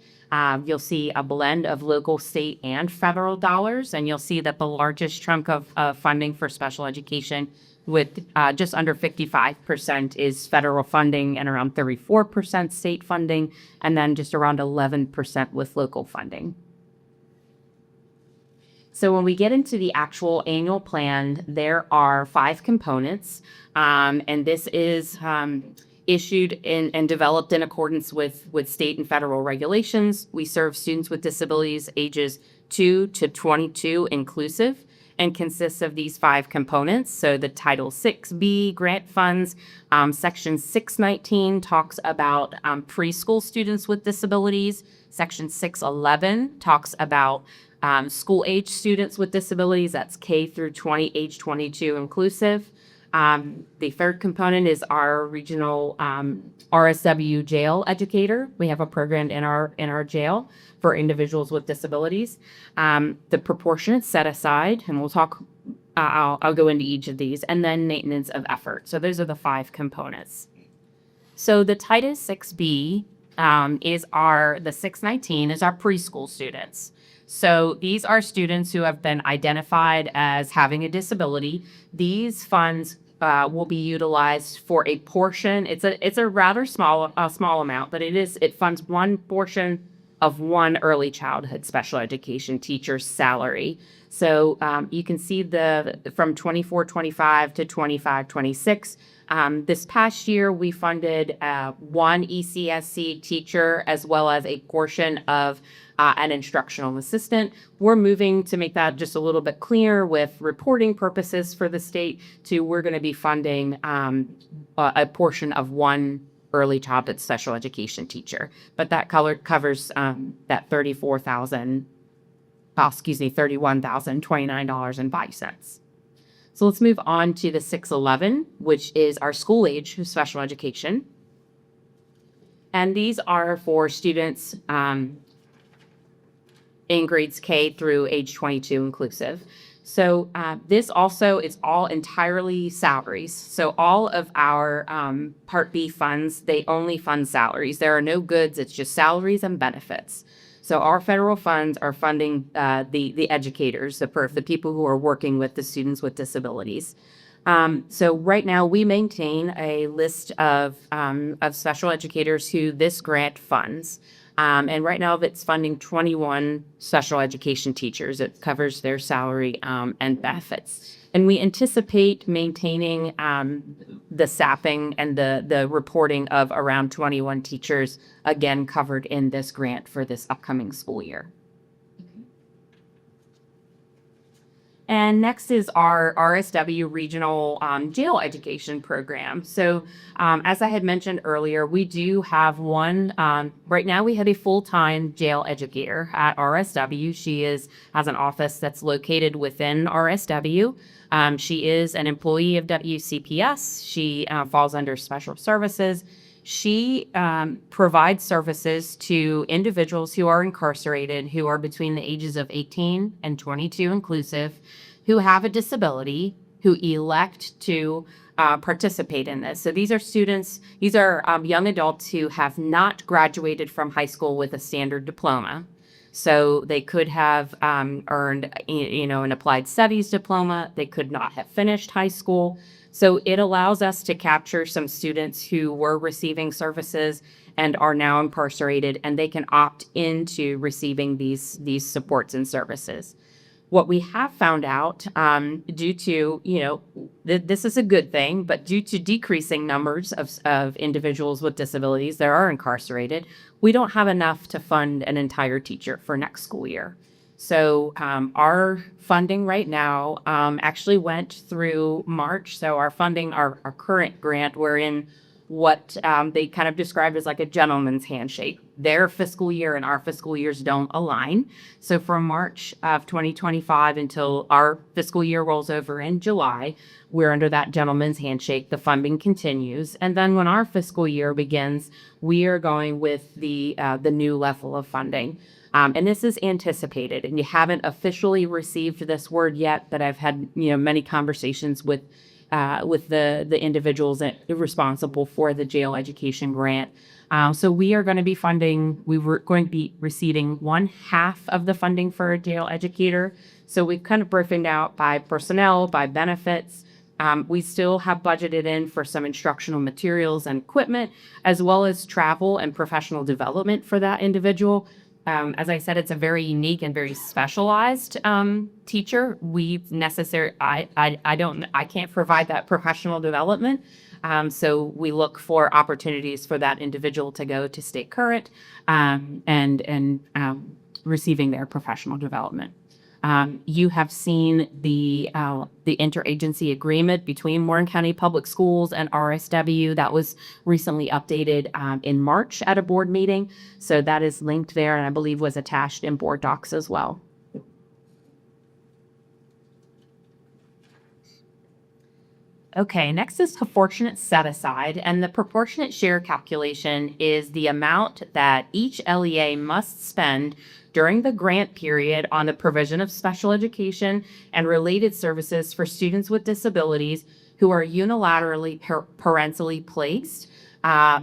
You'll see a blend of local, state, and federal dollars, and you'll see that the largest chunk of funding for special education with just under 55% is federal funding and around 34% state funding, and then just around 11% with local funding. So when we get into the actual annual plan, there are 5 components, and this is issued and developed in accordance with state and federal regulations. We serve students with disabilities ages 2 to 22 inclusive, and consists of these 5 components. So the Title 6B grant funds, Section 619 talks about preschool students with disabilities. Section 611 talks about school age students with disabilities. That's K through 20, age 22 inclusive. The third component is our regional RSW jail educator. We have a program in our jail for individuals with disabilities. The proportionate set aside, and we'll talk, I'll go into each of these, and then maintenance of effort. So those are the 5 components. So the Title 6B the 619 is our preschool students. So these are students who have been identified as having a disability. These funds will be utilized for a portion. It's a rather small amount, but it funds one portion of one early childhood special education teacher's salary. So you can see from 24-25 to 25-26. This past year, we funded 1 ECSC teacher as well as a portion of an instructional assistant. We're moving to make that just a little bit clearer with reporting purposes for the state we're going to be funding a portion of 1 early childhood special education teacher. But that covers that $31,029.05. So let's move on to the 611, which is our school age special education. And these are for students in grades K through age 22 inclusive. So this also is all entirely salaries. So all of our Part B funds, they only fund salaries. There are no goods, it's just salaries and benefits. So our federal funds are funding the educators, the people who are working with the students with disabilities. So right now we maintain a list of special educators who this grant funds. And right now it's funding 21 special education teachers. It covers their salary and benefits. And we anticipate maintaining the staffing and the reporting of around 21 teachers, again, covered in this grant for this upcoming school year. And next is our RSW regional jail education program. So as I had mentioned earlier, we do have one, right now we have a full-time jail educator at RSW. She has an office that's located within RSW. She is an employee of WCPS. She falls under special services. She provides services to individuals who are incarcerated, who are between the ages of 18 and 22 inclusive, who have a disability, who elect to participate in this. So these are students, these are young adults who have not graduated from high school with a standard diploma. So they could have earned, an applied studies diploma. They could not have finished high school. So it allows us to capture some students who were receiving services and are now incarcerated, and they can opt into receiving these supports and services. What we have found out, due to, this is a good thing, but due to decreasing numbers of individuals with disabilities that are incarcerated, we don't have enough to fund an entire teacher for next school year. So our funding right now actually went through March. So our funding, our current grant, we're in what they kind of described as like a gentleman's handshake. Their fiscal year and our fiscal years don't align. So from March of 2025 until our fiscal year rolls over in July, we're under that gentleman's handshake. The funding continues. And then when our fiscal year begins, we are going with the new level of funding. And this is anticipated, and you haven't officially received this word yet, but I've had, many conversations with the individuals that are responsible for the jail education grant. So we are going to be going to be receiving 1/2 of the funding for a jail educator. So we've kind of broken out by personnel, by benefits. We still have budgeted in for some instructional materials and equipment, as well as travel and professional development for that individual. As I said, it's a very unique and very specialized teacher. I can't provide that professional development. So we look for opportunities for that individual to go to stay current and receiving their professional development. You have seen the interagency agreement between Warren County Public Schools and RSW that was recently updated in March at a board meeting. So that is linked there, and I believe was attached in board docs as well. Okay, next is proportionate set aside, and the proportionate share calculation is the amount that each LEA must spend during the grant period on the provision of special education and related services for students with disabilities who are unilaterally parentally placed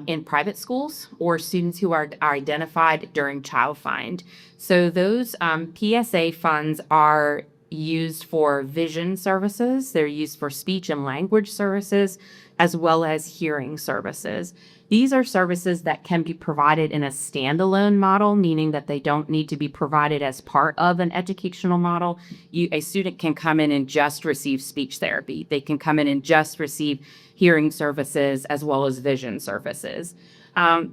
in private schools, or students who are identified during child find. So those PSA funds are used for vision services. They're used for speech and language services, as well as hearing services. These are services that can be provided in a standalone model, meaning that they don't need to be provided as part of an educational model. A student can come in and just receive speech therapy. They can come in and just receive hearing services as well as vision services.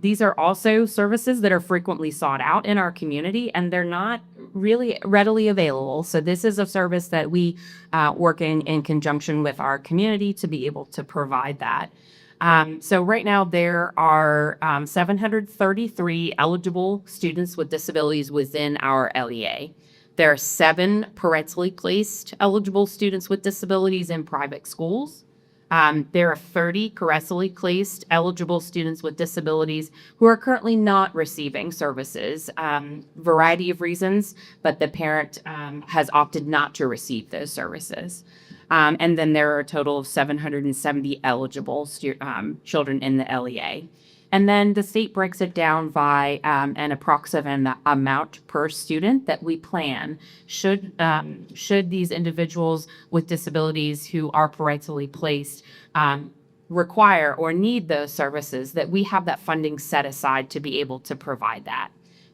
These are also services that are frequently sought out in our community, and they're not really readily available. So this is a service that we work in conjunction with our community to be able to provide that. So right now there are 733 eligible students with disabilities within our LEA. There are 7 parentally placed eligible students with disabilities in private schools. There are 30 caressally placed eligible students with disabilities who are currently not receiving services, variety of reasons, but the parent has opted not to receive those services. And then there are a total of 770 eligible children in the LEA. And then the state breaks it down by an approximate amount per student that we plan should these individuals with disabilities who are parentally placed require or need those services, that we have that funding set aside to be able to provide that.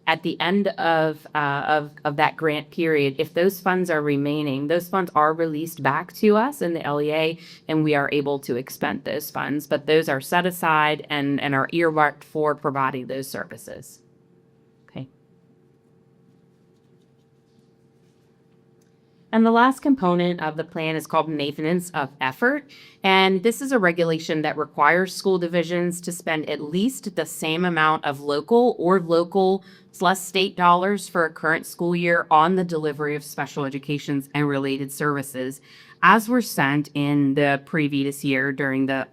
At the end of that grant period, if those funds are remaining, those funds are released back to us in the LEA, and we are able to expend those funds. But those are set aside and are earmarked for providing those services. Okay. And the last component of the plan is called maintenance of effort. And this is a regulation that requires school divisions to spend at least the same amount of local plus state dollars for a current school year on the delivery of special education and related services as were sent in the previous year during the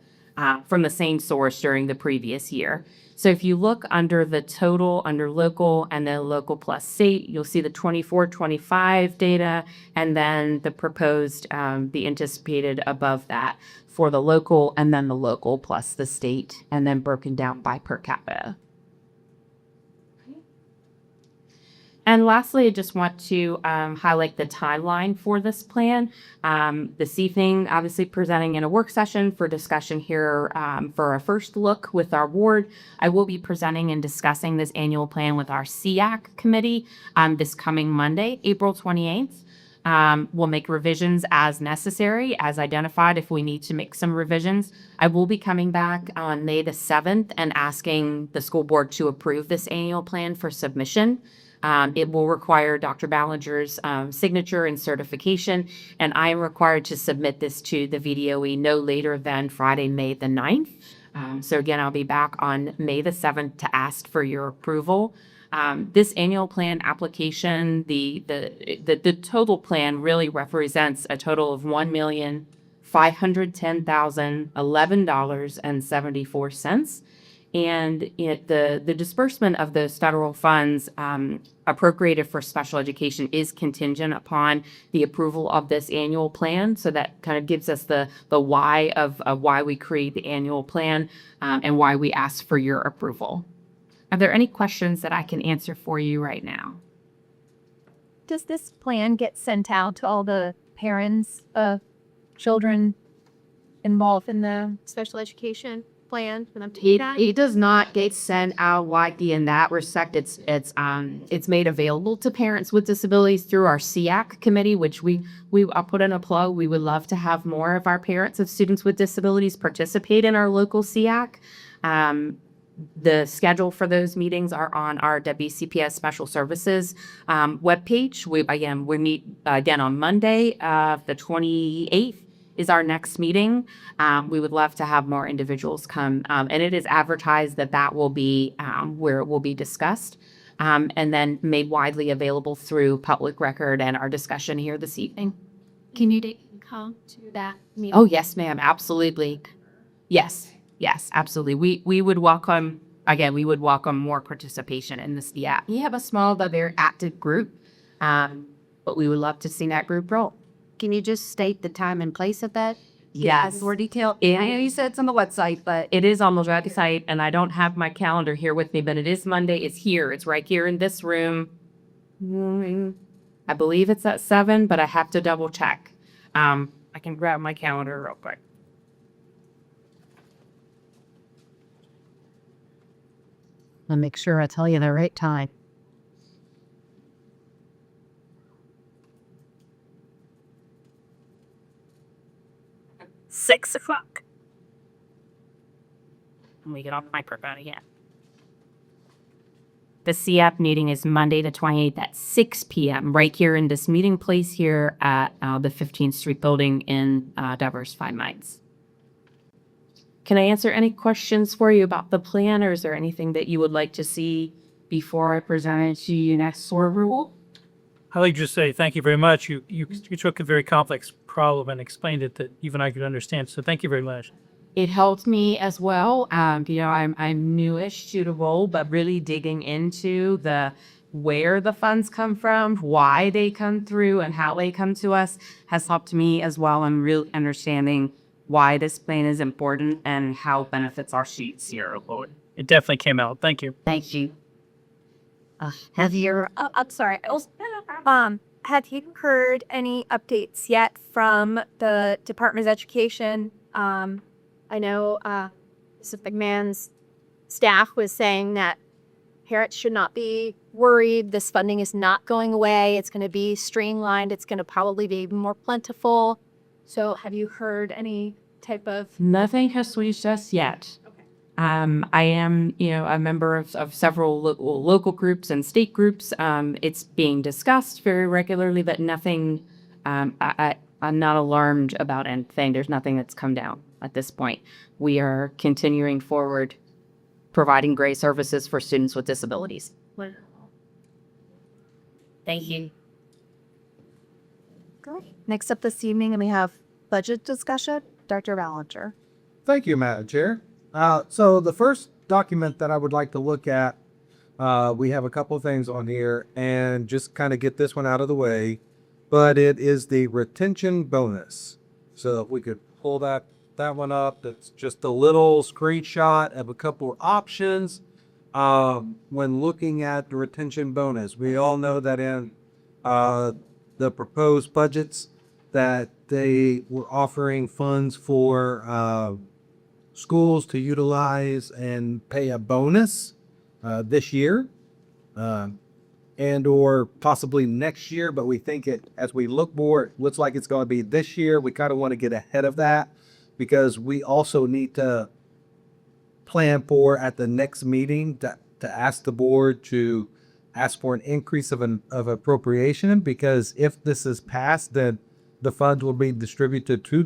from the same source during the previous year. So if you look under the total, under local and then local plus state, you'll see the 24-25 data, and then the proposed, the anticipated above that for the local, and then the local plus the state, and then broken down by per capita. And lastly, I just want to highlight the timeline for this plan. This evening, obviously presenting in a work session for discussion here for a first look with our board. I will be presenting and discussing this annual plan with our SEAC committee this coming Monday, April 28th. We'll make revisions as necessary, as identified if we need to make some revisions. I will be coming back on May the 7th and asking the school board to approve this annual plan for submission. It will require Dr. Ballenger's signature and certification, and I am required to submit this to the VDOE no later than Friday, May the 9th. So again, I'll be back on May the 7th to ask for your approval. This annual plan application, the total plan really represents a total of $1,510,011.74. And the disbursement of those federal funds appropriated for special education is contingent upon the approval of this annual plan. So that kind of gives us the why of why we create the annual plan and why we ask for your approval. Are there any questions that I can answer for you right now? Does this plan get sent out to all the parents of children involved in the special education plan for them to look at? It does not get sent out widely in that respect. It's made available to parents with disabilities through our SEAC committee, which I'll put in a plug. We would love to have more of our parents of students with disabilities participate in our local SEAC. The schedule for those meetings are on our WCPS Special Services webpage. We meet again on Monday, the 28th. Is our next meeting. We would love to have more individuals come, and it is advertised that will be where it will be discussed, and then made widely available through public record and our discussion here this evening. Can you come to that meeting? Oh, yes, ma'am. Absolutely. Yes, absolutely. We would welcome, more participation in this. Yeah, we have a small but very active group, but we would love to see that group grow. Can you just state the time and place of that? Yes. More detail. Yeah, I know you said it's on the website, but it is on the website, and I don't have my calendar here with me, but it is Monday. It's here. It's right here in this room. I believe it's at 7, but I have to double check. I can grab my calendar real quick. I'll make sure I tell you the right time. $6 o'clock. Let me get off my program again. The CF meeting is Monday the 28th at 6 p.m. right here in this meeting place here at the 15th Street building in Diversified Minds. Can I answer any questions for you about the plan, or is there anything that you would like to see before I present it to you next for approval? I'd like to just say thank you very much. You took a very complex problem and explained it that even I could understand. So thank you very much. It helped me as well. I'm newish to the role, but really digging into where the funds come from, why they come through, and how they come to us has helped me as well in really understanding why this plan is important and how it benefits our students here. It definitely came out. Thank you. Thank you. I'm sorry. Have you heard any updates yet from the Department of Education? I know Mrs. McMahon's staff was saying that parents should not be worried. This funding is not going away. It's going to be streamlined. It's going to probably be more plentiful. So have you heard any type of... Nothing has reached us yet. I am, a member of several local groups and state groups. It's being discussed very regularly, but nothing, I'm not alarmed about anything. There's nothing that's come down at this point. We are continuing forward, providing great services for students with disabilities. Thank you. Next up this evening, we have budget discussion. Dr. Ballenger. Thank you, Madam Chair. So the first document that I would like to look at, we have a couple of things on here and just kind of get this one out of the way, but it is the retention bonus. So if we could pull that one up, that's just a little screenshot of a couple of options. When looking at the retention bonus, we all know that in the proposed budgets that they were offering funds for schools to utilize and pay a bonus this year and or possibly next year, but we think it, as we look more, it looks like it's going to be this year. We kind of want to get ahead of that because we also need to plan for at the next meeting to ask the board to ask for an increase of appropriation, because if this is passed, then the funds will be distributed to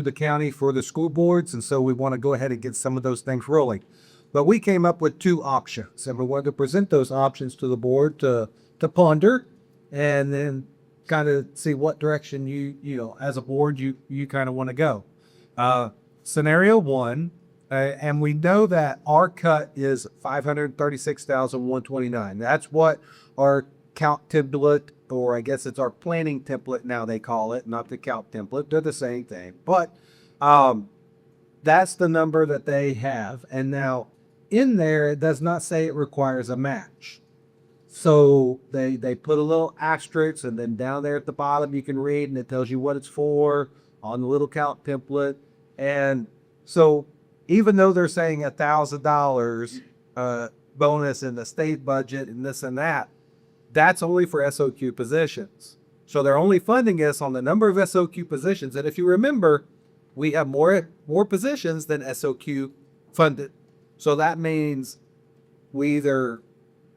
the county for the school boards. And so we want to go ahead and get some of those things rolling. But we came up with two options, and we wanted to present those options to the board to ponder and then kind of see what direction you know, as a board, you kind of want to go. Scenario one, and we know that our cut is $536,129. That's what our count template, or I guess it's our planning template now they call it, not the count template. They're the same thing, but that's the number that they have. And now in there, it does not say it requires a match. So they put a little asterisk, and then down there at the bottom you can read, and it tells you what it's for on the little count template. And so even though they're saying $1,000 bonus in the state budget and this and that, that's only for SOQ positions. So they're only funding us on the number of SOQ positions. And if you remember, we have more positions than SOQ funded. So that means we either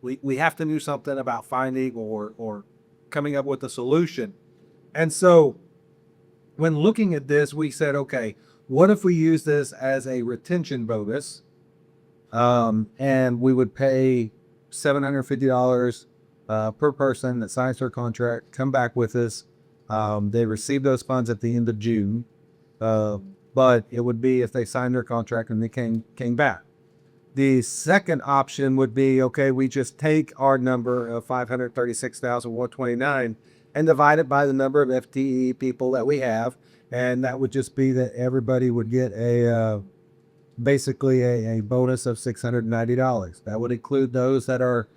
we have to do something about finding or coming up with a solution. And so when looking at this, we said, okay, what if we use this as a retention bonus? And we would pay $750 per person that signs their contract, come back with us. They receive those funds at the end of June. But it would be if they signed their contract and they came back. The second option would be, okay, we just take our number of 536,129 and divide it by the number of FTE people that we have. And that would just be that everybody would get basically a bonus of $690. That would include those that are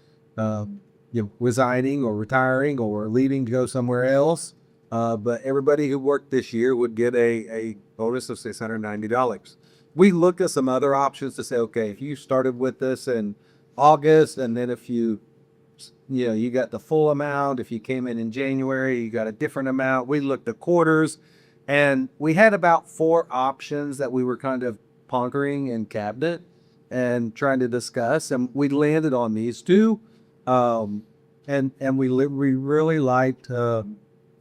resigning or retiring or leaving to go somewhere else. But everybody who worked this year would get a bonus of $690. We looked at some other options to say, okay, if you started with this in August, and then if you got the full amount, if you came in January, you got a different amount. We looked at quarters, and we had about 4 options that we were kind of pondering in cabinet and trying to discuss, and we landed on these 2. And we really liked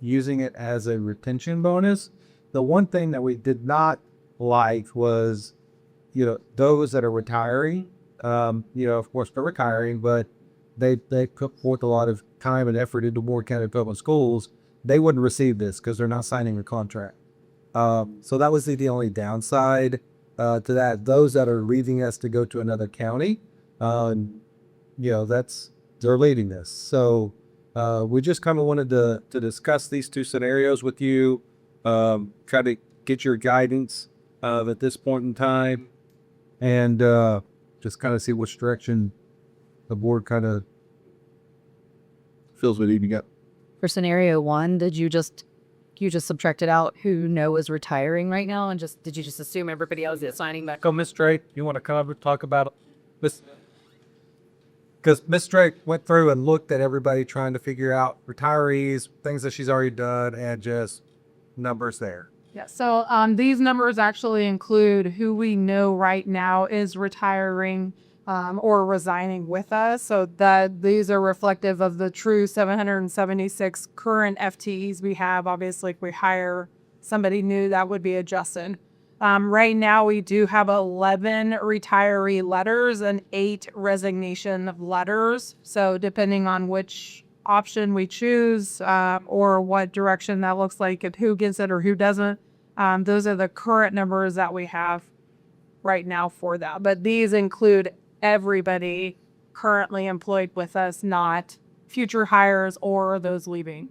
using it as a retention bonus. The one thing that we did not like was, those that are retiring. Of course they're retiring, but they put forth a lot of time and effort into Ward County Public Schools. They wouldn't receive this because they're not signing a contract. So that was the only downside to that. Those that are leaving us to go to another county, they're leading this. So we just kind of wanted to discuss these 2 scenarios with you, kind of get your guidance at this point in time, and just kind of see which direction the board kind of feels we need to go. For scenario 1, did you just subtracted out who is retiring right now, and did you just assume everybody else is signing back? Go, Ms. Drake, you want to come up and talk about this? Because Ms. Drake went through and looked at everybody trying to figure out retirees, things that she's already done, and just numbers there. Yeah, so these numbers actually include who we know right now is retiring or resigning with us. So that these are reflective of the true 776 current FTEs we have. Obviously, if we hire somebody new, that would be adjusted. Right now, we do have 11 retiree letters and 8 resignation letters. So depending on which option we choose or what direction that looks like and who gets it or who doesn't, those are the current numbers that we have right now for that. But these include everybody currently employed with us, not future hires or those leaving.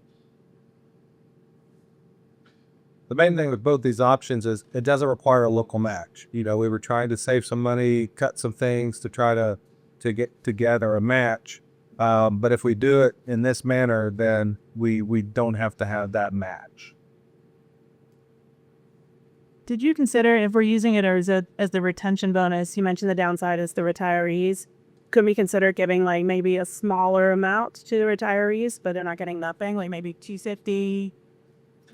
The main thing with both these options is it doesn't require a local match. You know, we were trying to save some money, cut some things to try to get together a match. But if we do it in this manner, then we don't have to have that match. Did you consider, if we're using it as the retention bonus, you mentioned the downside is the retirees. Could we consider giving like maybe a smaller amount to the retirees, but they're not getting nothing, like maybe $250?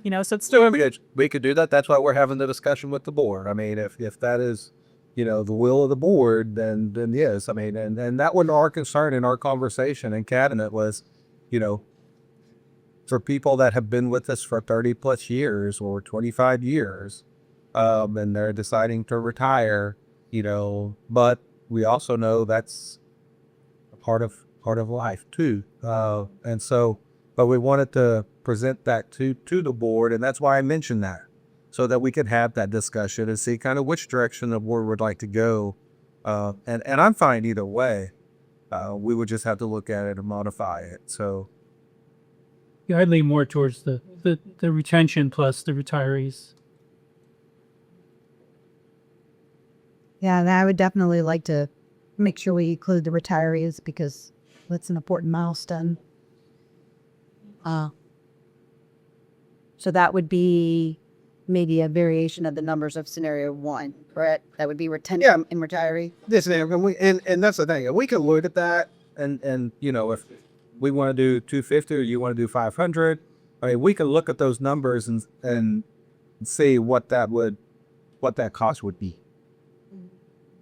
You know, so it's still. We could do that. That's why we're having the discussion with the board. I mean, if that is, you know, the will of the board, then yes. I mean, and that was our concern in our conversation in cabinet was, you know, for people that have been with us for 30 plus years or 25 years, and they're deciding to retire, you know, but we also know that's a part of life too. And so, but we wanted to present that to the board, and that's why I mentioned that, so that we could have that discussion and see kind of which direction the board would like to go. And I'm fine either way. We would just have to look at it and modify it. So Yeah, I'd lean more towards the retention plus the retirees. Yeah, and I would definitely like to make sure we include the retirees because that's an important milestone. So that would be maybe a variation of the numbers of scenario 1, correct? That would be retention and retiree. this and that's the thing. We could look at that and you know, if we want to do 250 or you want to do 500, I mean, we can look at those numbers and see what that cost would be.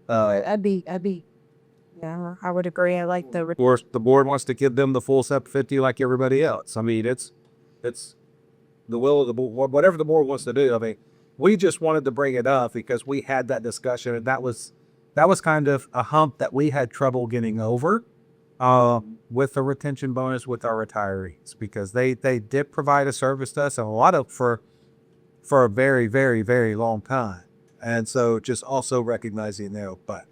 I'd be. Yeah, I would agree. I like the. Of course, the board wants to give them the full 750 like everybody else. I mean, it's the will of the board, whatever the board wants to do. I mean, we just wanted to bring it up because we had that discussion, and that was kind of a hump that we had trouble getting over with the retention bonus with our retirees, because they did provide a service to us, and a lot of for a very, very, very long time. And so just also recognizing that, but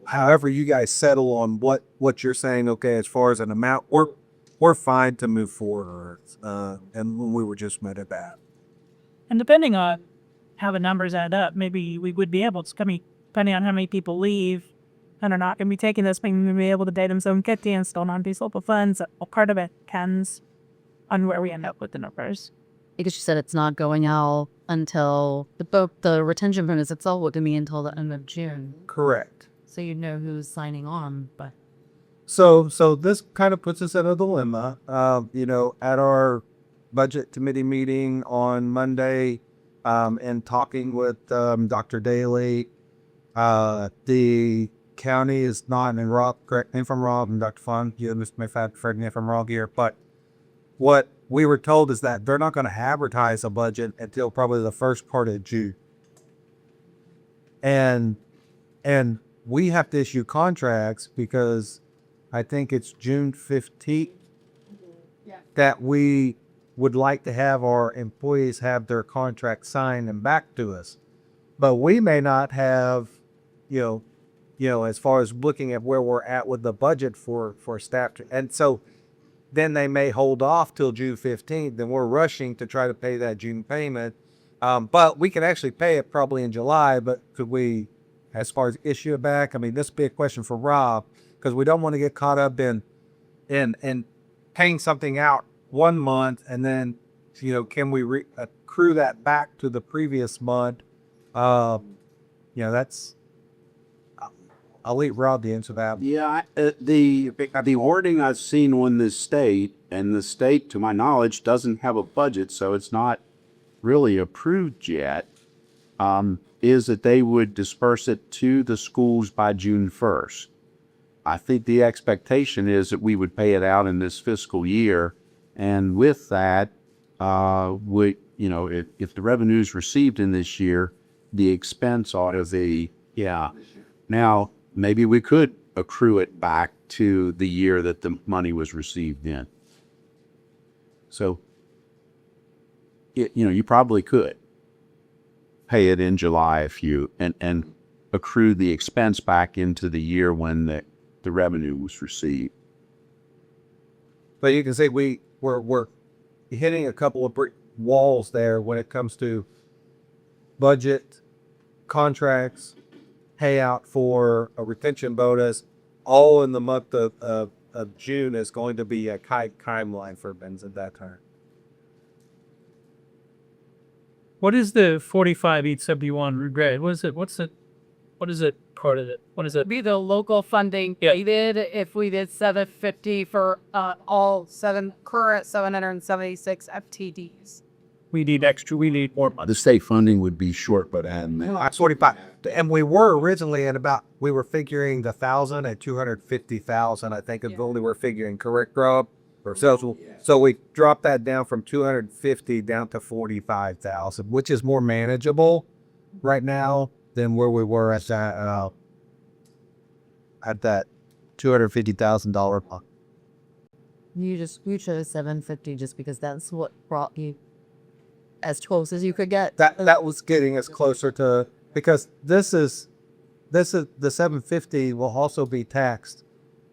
however you guys settle on what you're saying, okay, as far as an amount, we're fine to move forward. And we were just met at that. And depending on how the numbers add up, maybe we would be able to, depending on how many people leave and are not going to be taking this, maybe we'll be able to date them some kitty and still not be local funds. Well, part of it depends on where we end up with the numbers. Because you said it's not going out until the retention bonus itself would be until the end of June. Correct. So you know who's signing on, but So this kind of puts us in a dilemma. You know, at our budget committee meeting on Monday, and talking with Dr. Daly, the county is not in Rob. Correct me if I'm wrong, and Dr. Fung, you may have correct me if I'm wrong here, but what we were told is that they're not going to advertise a budget until probably the first part of June, and we have to issue contracts because I think it's June 15th that we would like to have our employees have their contract signed and back to us. But we may not have, you know, as far as looking at where we're at with the budget for staff. And so then they may hold off till June 15th. Then we're rushing to try to pay that June payment. But we can actually pay it probably in July, but could we, as far as issue it back? I mean, this would be a question for Rob, because we don't want to get caught up in paying something out 1 month and then, you know, can we accrue that back to the previous month? You know, that's, I'll leave Rob to answer that. Yeah, the wording I've seen on this state, and the state, to my knowledge, doesn't have a budget, so it's not really approved yet, is that they would disperse it to the schools by June 1st. I think the expectation is that we would pay it out in this fiscal year, and with that, we, you know, if the revenue is received in this year, the expense ought to be, Now, maybe we could accrue it back to the year that the money was received in. So, you know, you probably could. pay it in July if you, and accrue the expense back into the year when the revenue was received. But you can see we're hitting a couple of brick walls there when it comes to budget, contracts, payout for a retention bonus, all in the month of June is going to be a tight timeline for Ben's at that time. What is the 45-871 regret? What is it? What is it part of it? What is it? Be the local funding needed if we did 750 for all current 776 FTDs. We need more money. The state funding would be short, but That's 45. And we were originally we were figuring the 1,000 and 250,000, I think is only we're figuring, correct, Rob? So we dropped that down from 250 down to 45,000, which is more manageable right now than where we were at that $250,000 mark. You chose 750 just because that's what brought you as close as you could get. That was getting us closer to, because this is the 750 will also be taxed,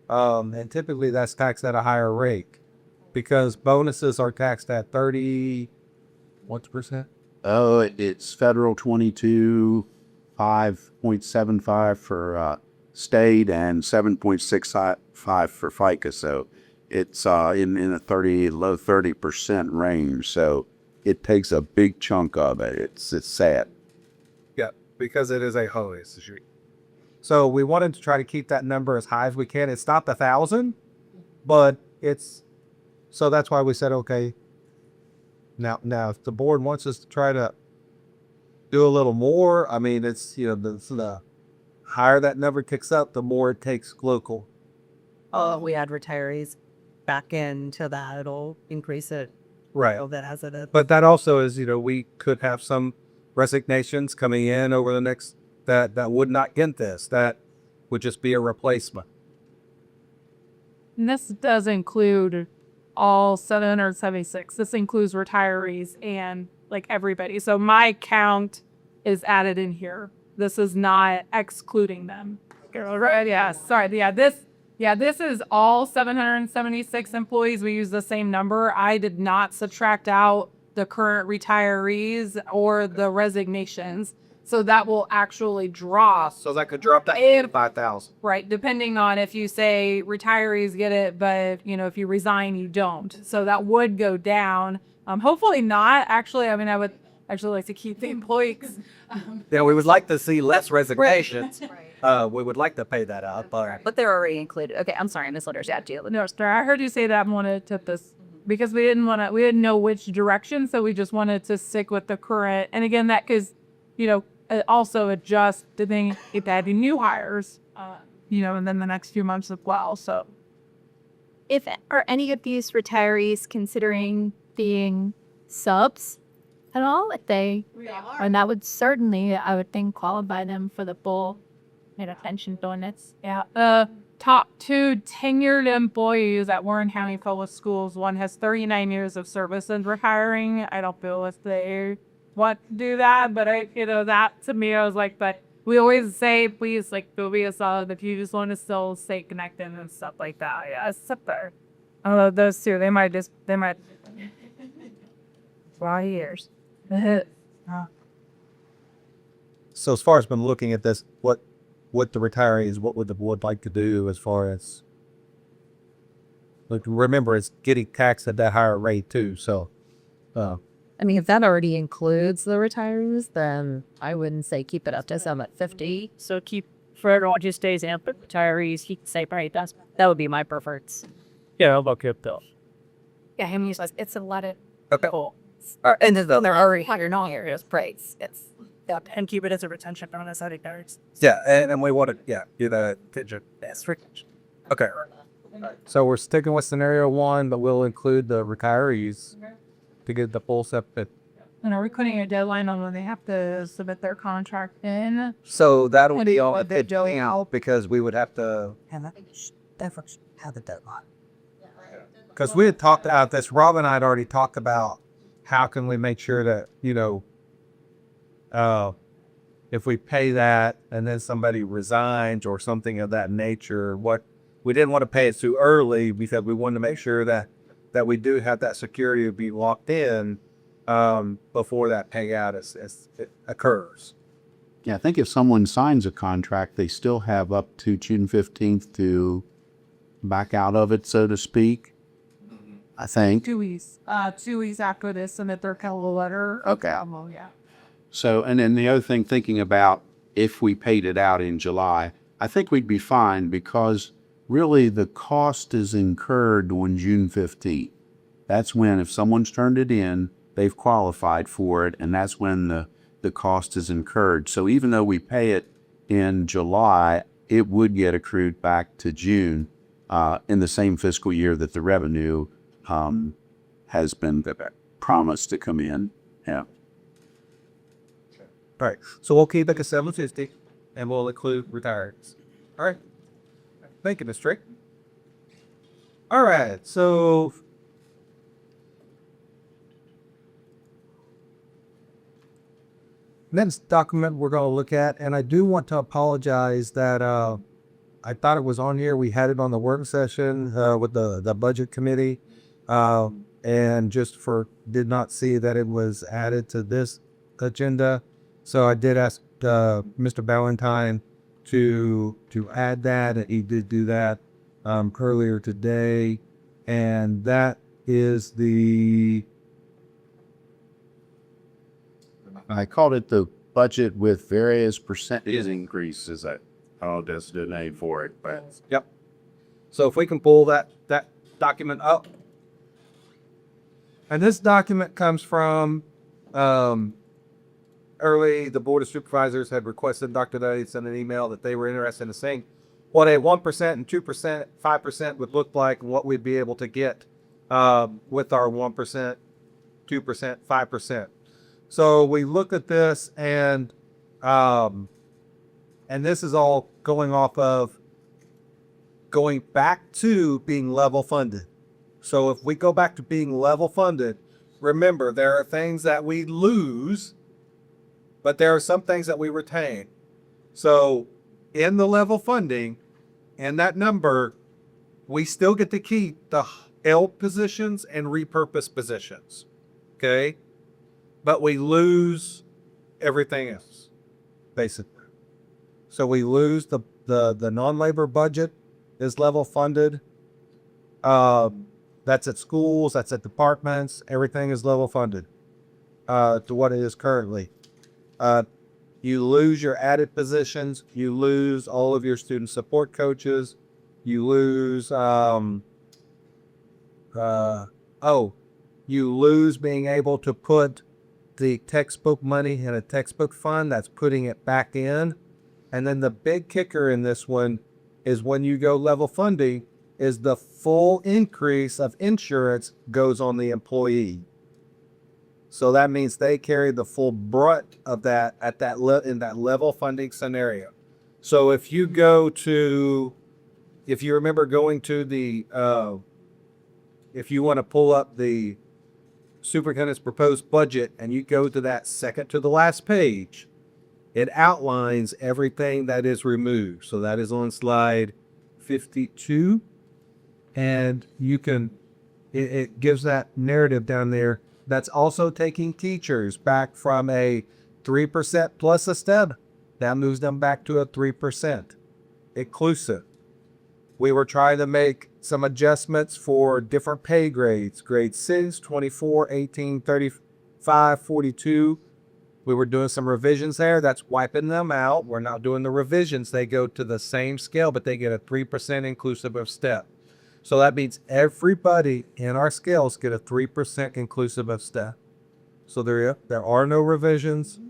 and typically that's taxed at a higher rate because bonuses are taxed at 30%. Oh, it's federal 5.75 for state and 7.65 for FICA. So it's in a low 30% range. So it takes a big chunk of it. It's sad. Yeah, because it is a host. So we wanted to try to keep that number as high as we can. It's not 1,000, but so that's why we said, okay, now if the board wants us to try to do a little more, I mean, it's, the higher that number kicks up, the more it takes local. Oh, we add retirees back into that, it'll increase it. Right. Oh, that has it. But that also is, we could have some resignations coming in over the next, that would not get this. That would just be a replacement. And this does include all 776. This includes retirees and like everybody. So my count is added in here. This is not excluding them. Yeah, sorry. This is all 776 employees. We use the same number. I did not subtract out the current retirees or the resignations. So that will actually drop. So that could drop to 5,000. Right, depending on if you say retirees get it, but if you resign, you don't. So that would go down. Hopefully not. Actually, I mean, I would actually like to keep the employees. Yeah, we would like to see less resignations. Right. We would like to pay that out, But they're already included. Okay, I'm sorry, I misunderstood you. No, sir, I heard you say that. I wanted to this because we didn't know which direction, so we just wanted to stick with the current. And again, that because also adjust depending if adding new hires, and then the next few months as well. So, Are any of these retirees considering being subs at all? If they are, and that would certainly, I would think, qualify them for the full pension bonus. Yeah. Top 2 tenured employees at Warren County Public Schools. One has 39 years of service and retiring. I don't feel if they want to do that, but that to me, I was like, but we always say, please, go be a solid if you just want to still stay connected and stuff like that. Yeah, it's up there. I don't know, those two, they might 5 years. So as far as been looking at this, what the retirees, what would the board like to do as far as, remember, it's getting taxed at that higher rate too. So, I mean, if that already includes the retirees, then I wouldn't say keep it up to 750. So keep for everyone just stays in, but retirees, he can say, right, that would be my preference. Yeah, I'll look it though. Yeah, him usually it's a lot of okay. and then they're already higher non-areas praise. It's And keep it as a retention bonus, I think that's. Yeah, and we want to, do that attention. That's retention. Okay. So we're sticking with scenario 1, but we'll include the retirees to get the full separate. And are we putting a deadline on when they have to submit their contract in? So that'll be on the going out because we would have to Have the deadline. because we had talked about this. Rob and I had already talked about how can we make sure that, if we pay that and then somebody resigns or something of that nature, what we didn't want to pay it too early because we wanted to make sure that we do have that security to be locked in before that payout it occurs. Yeah, I think if someone signs a contract, they still have up to June 15th to back out of it, so to speak. I think. 2 weeks. 2 weeks after they submit their cover letter. Okay. Well, yeah. So, and then the other thing, thinking about if we paid it out in July, I think we'd be fine because really the cost is incurred on June 15th. That's when, if someone's turned it in, they've qualified for it, and that's when the cost is incurred. So even though we pay it in July, it would get accrued back to June in the same fiscal year that the revenue has been promised to come in. Yeah. All right. So we'll keep it at 750 and we'll include retirements. All right. Thank you, Ms. Trick. All right. So next document we're going to look at, and I do want to apologize that I thought it was on here. We had it on the work session with the budget committee, and did not see that it was added to this agenda. So I did ask Mr. Ballantyne to add that, and he did do that earlier today, and that is I called it the budget with various percentage increases. That's the name for it. But Yep. So if we can pull that document up. And this document comes from early, the Board of Supervisors had requested Dr. Day send an email that they were interested in seeing what a 1% and 2%, 5% would look like, and what we'd be able to get with our 1%, 2%, 5%. So we look at this, and this is all going off of going back to being level funded. So if we go back to being level funded, remember there are things that we lose, but there are some things that we retain. So in the level funding, and that number, we still get to keep the held positions and repurposed positions. Okay? But we lose everything else, basically. So we lose the non-labor budget is level funded. That's at schools, that's at departments, everything is level funded to what it is currently. You lose your added positions, you lose all of your student support coaches, you lose you lose being able to put the textbook money in a textbook fund. That's putting it back in. And then the big kicker in this one is when you go level funding is the full increase of insurance goes on the employee. So that means they carry the full brunt of that at in that level funding scenario. So if you remember going to the, if you want to pull up the superintendent's proposed budget and you go to that second to the last page, it outlines everything that is removed. So that is on slide 52. And you can, it gives that narrative down there. That's also taking teachers back from a 3% plus a step. That moves them back to a 3% inclusive. We were trying to make some adjustments for different pay grades. Grade 6, 24, 18, 35, 42. We were doing some revisions there. That's wiping them out. We're not doing the revisions. They go to the same scale, but they get a 3% inclusive of step. So that means everybody in our scales get a 3% inclusive of step. So there are no revisions.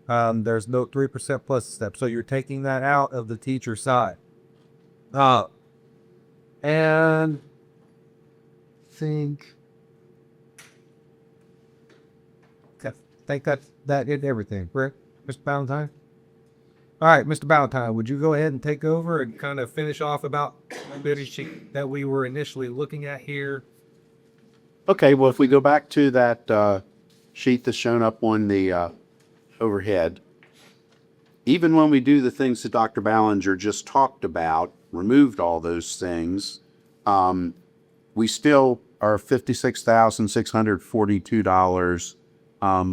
There's no 3% plus step. So you're taking that out of the teacher side. And I think that hit everything, correct, Mr. Ballantyne? All right, Mr. Ballantyne, would you go ahead and take over and kind of finish off about the sheet that we were initially looking at here? okay, well, if we go back to that sheet that's shown up on the overhead, even when we do the things that Dr. Ballenger just talked about, removed all those things, we still are $56,642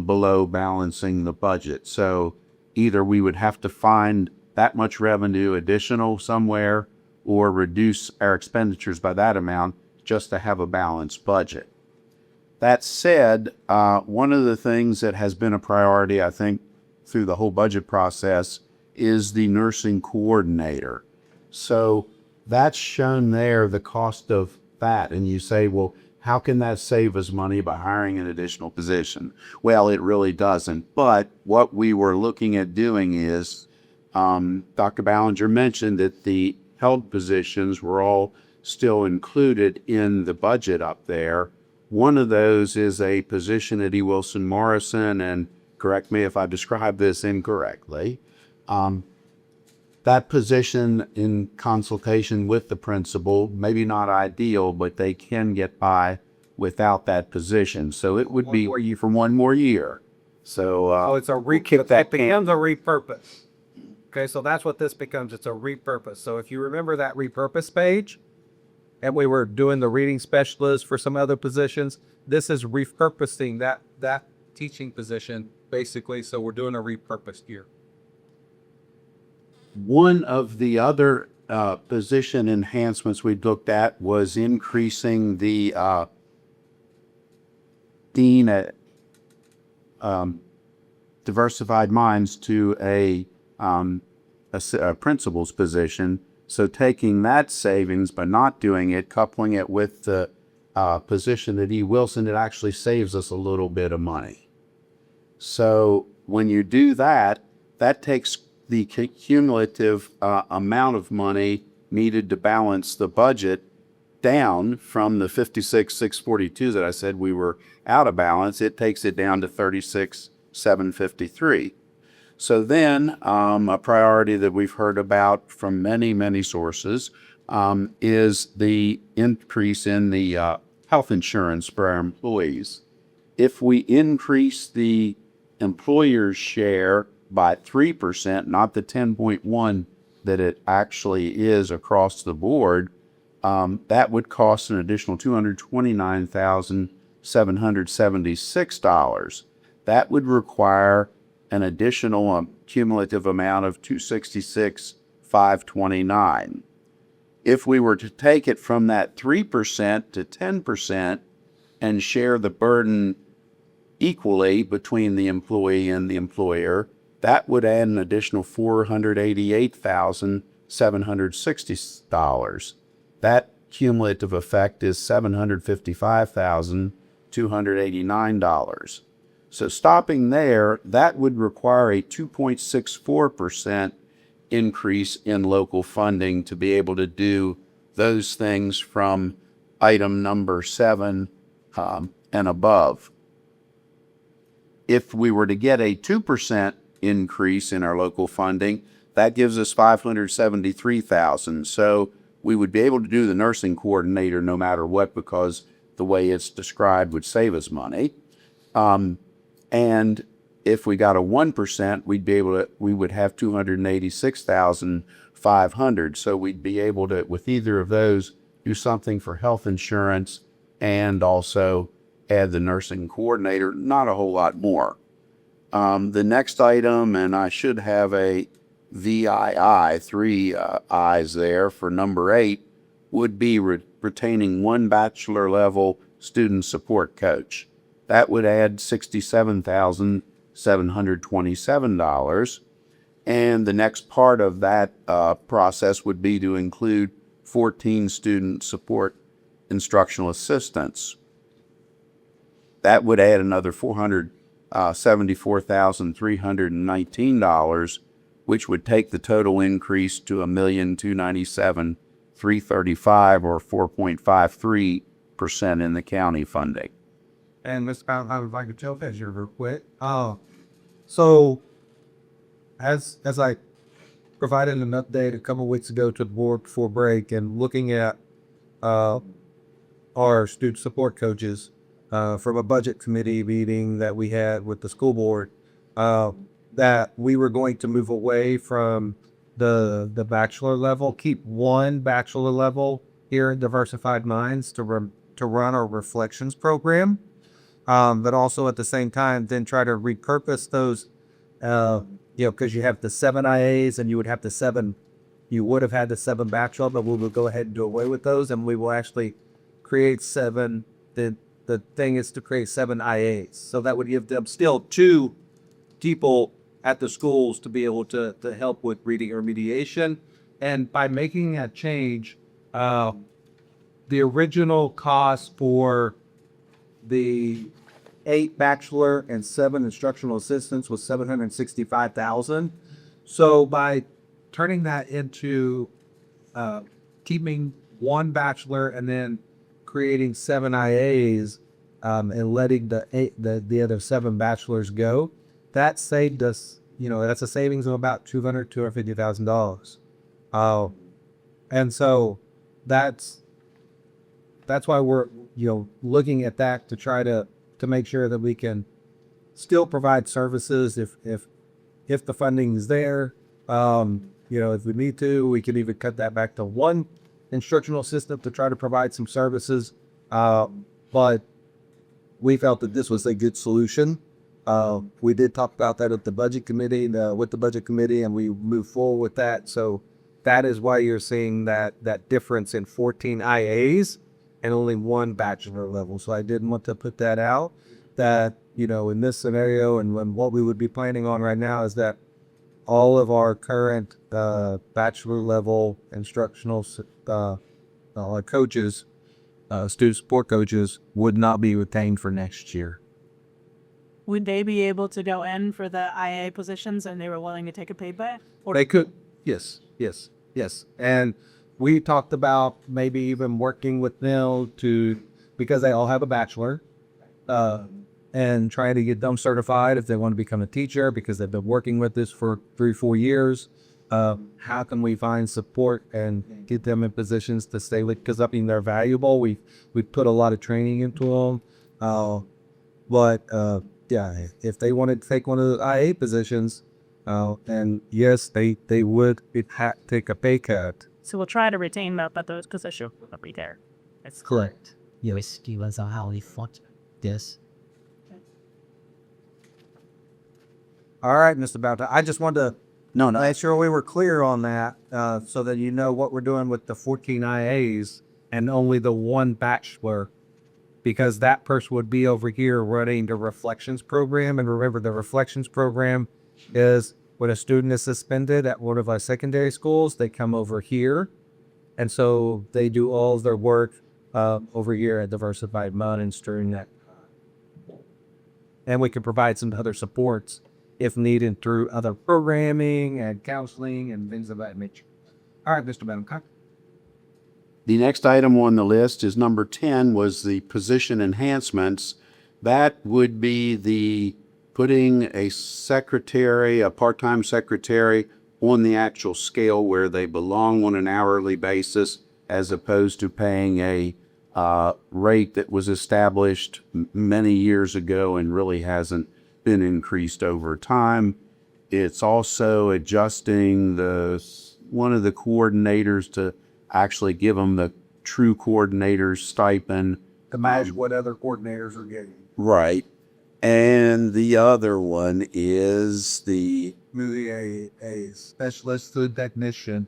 below balancing the budget. So either we would have to find that much revenue additional somewhere or reduce our expenditures by that amount just to have a balanced budget. That said, one of the things that has been a priority, I think, through the whole budget process is the nursing coordinator. So that's shown there, the cost of that. And you say, well, how can that save us money by hiring an additional position? Well, it really doesn't. But what we were looking at doing is, Dr. Ballenger mentioned that the held positions were all still included in the budget up there. One of those is a position at E. Wilson Morrison, and correct me if I describe this incorrectly. That position, in consultation with the principal, maybe not ideal, but they can get by without that position. So it would be for one more year. So it's a it becomes a repurpose. Okay, so that's what this becomes. It's a repurpose. So if you remember that repurpose page, and we were doing the reading specialist for some other positions, this is repurposing that teaching position, basically. So we're doing a repurposed year. one of the other position enhancements we looked at was increasing the dean at Diversified Minds to a principal's position. So taking that savings, but not doing it, coupling it with the position at E. Wilson, it actually saves us a little bit of money. So when you do that, that takes the cumulative amount of money needed to balance the budget down from the 56,642 that I said we were out of balance. It takes it down to 36,753. So then a priority that we've heard about from many, many sources is the increase in the health insurance for our employees. If we increase the employer's share by 3%, not the 10.1 that it actually is across the board, that would cost an additional $229,776. That would require an additional cumulative amount of $266,529. If we were to take it from that 3% to 10% and share the burden equally between the employee and the employer, that would add an additional $488,760. That cumulative effect is $755,289. So stopping there, that would require a 2.64% increase in local funding to be able to do those things from item number 7 and above. If we were to get a 2% increase in our local funding, that gives us $573,000. So we would be able to do the nursing coordinator no matter what, because the way it's described would save us money. And if we got a 1%, we would have $286,500. So we'd be able to, with either of those, do something for health insurance and also add the nursing coordinator, not a whole lot more. The next item, and I should have a VII, 3 I's there for number 8, would be retaining 1 bachelor level student support coach. That would add $67,727. And the next part of that process would be to include 14 student support instructional assistants. That would add another $474,319, which would take the total increase to $1,297,335, or 4.53% in the county funding. And Mr. Powell, I would like to jump in here real quick. So as I provided an update a couple of weeks ago to the board before break, and looking at our student support coaches from a budget committee meeting that we had with the school board, that we were going to move away from the bachelor level, keep one bachelor level here at Diversified Minds to run our reflections program, but also at the same time then try to repurpose those, because you have the 7 IAs and you would have you would have had the 7 bachelor, but we will go ahead and do away with those, and we will actually create 7. The thing is to create 7 IAs, so that would give them still 2 people at the schools to be able to help with reading remediation. And by making that change, the original cost for the 8 bachelor and 7 instructional assistants was $765,000. So by turning that into keeping 1 bachelor and then creating 7 IAs, and letting the other 7 bachelors go, that saved us, that's a savings of about $250,000. And so that's why we're, looking at that to try to make sure that we can still provide services if the funding is there. If we need to, we can even cut that back to 1 instructional assistant to try to provide some services. But we felt that this was a good solution. We did talk about that at the budget committee, with the budget committee, and we moved forward with that. So that is why you're seeing that difference in 14 IAs and only 1 bachelor level. So I didn't want to put that out, that, in this scenario and what we would be planning on right now is that all of our current bachelor level instructional coaches, student support coaches, would not be retained for next year. Would they be able to go in for the IA positions and they were willing to take a pay cut? Or They could, yes. And we talked about maybe even working with them because they all have a bachelor, and trying to get them certified if they want to become a teacher because they've been working with this for 3-4 years. How can we find support and get them in positions to stay with, because they're valuable. We put a lot of training into them. Yeah, if they wanted to take one of the IA positions, and yes, they would take a pay cut. so we'll try to retain them, but those positions will be there. That's correct. Yes, was how we fought this. All right, Mr. Boucher. I just wanted to make sure we were clear on that, so that you know what we're doing with the 14 IAs and only the 1 bachelor, because that person would be over here running the reflections program. And remember, the reflections program is when a student is suspended at one of our secondary schools, they come over here. And so they do all of their work over here at Diversified Minds during that time. And we can provide some other supports if needed through other programming and counseling and things of that nature. All right, Mr. Ballenger. The next item on the list is number 10, was the position enhancements. That would be the putting a secretary, a part-time secretary, on the actual scale where they belong on an hourly basis, as opposed to paying a rate that was established many years ago and really hasn't been increased over time. It's also adjusting one of the coordinators to actually give them the true coordinator's stipend. To match what other coordinators are getting. Right. And the other one is Moving a specialist food technician.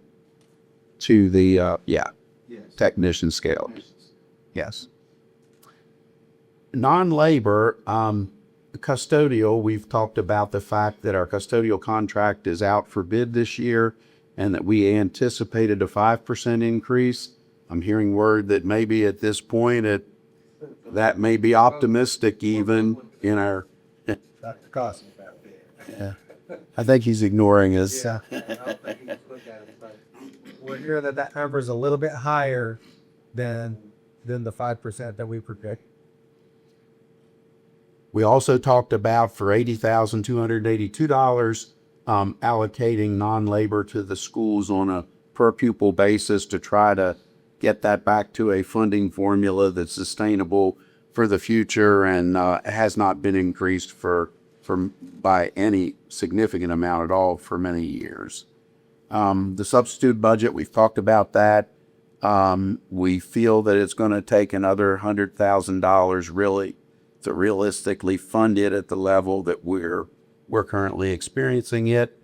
to the, technician scale. Yes. Non-labor, custodial, we've talked about the fact that our custodial contract is out for bid this year and that we anticipated a 5% increase. I'm hearing word that maybe at this point that may be optimistic even in our. Cost. Yeah. I think he's ignoring us. We're hearing that number is a little bit higher than the 5% that we project. We also talked about for $80,282, allocating non-labor to the schools on a per pupil basis to try to get that back to a funding formula that's sustainable for the future and has not been increased by any significant amount at all for many years. The substitute budget, we've talked about that. We feel that it's going to take another $100,000 really to realistically fund it at the level that we're currently experiencing it.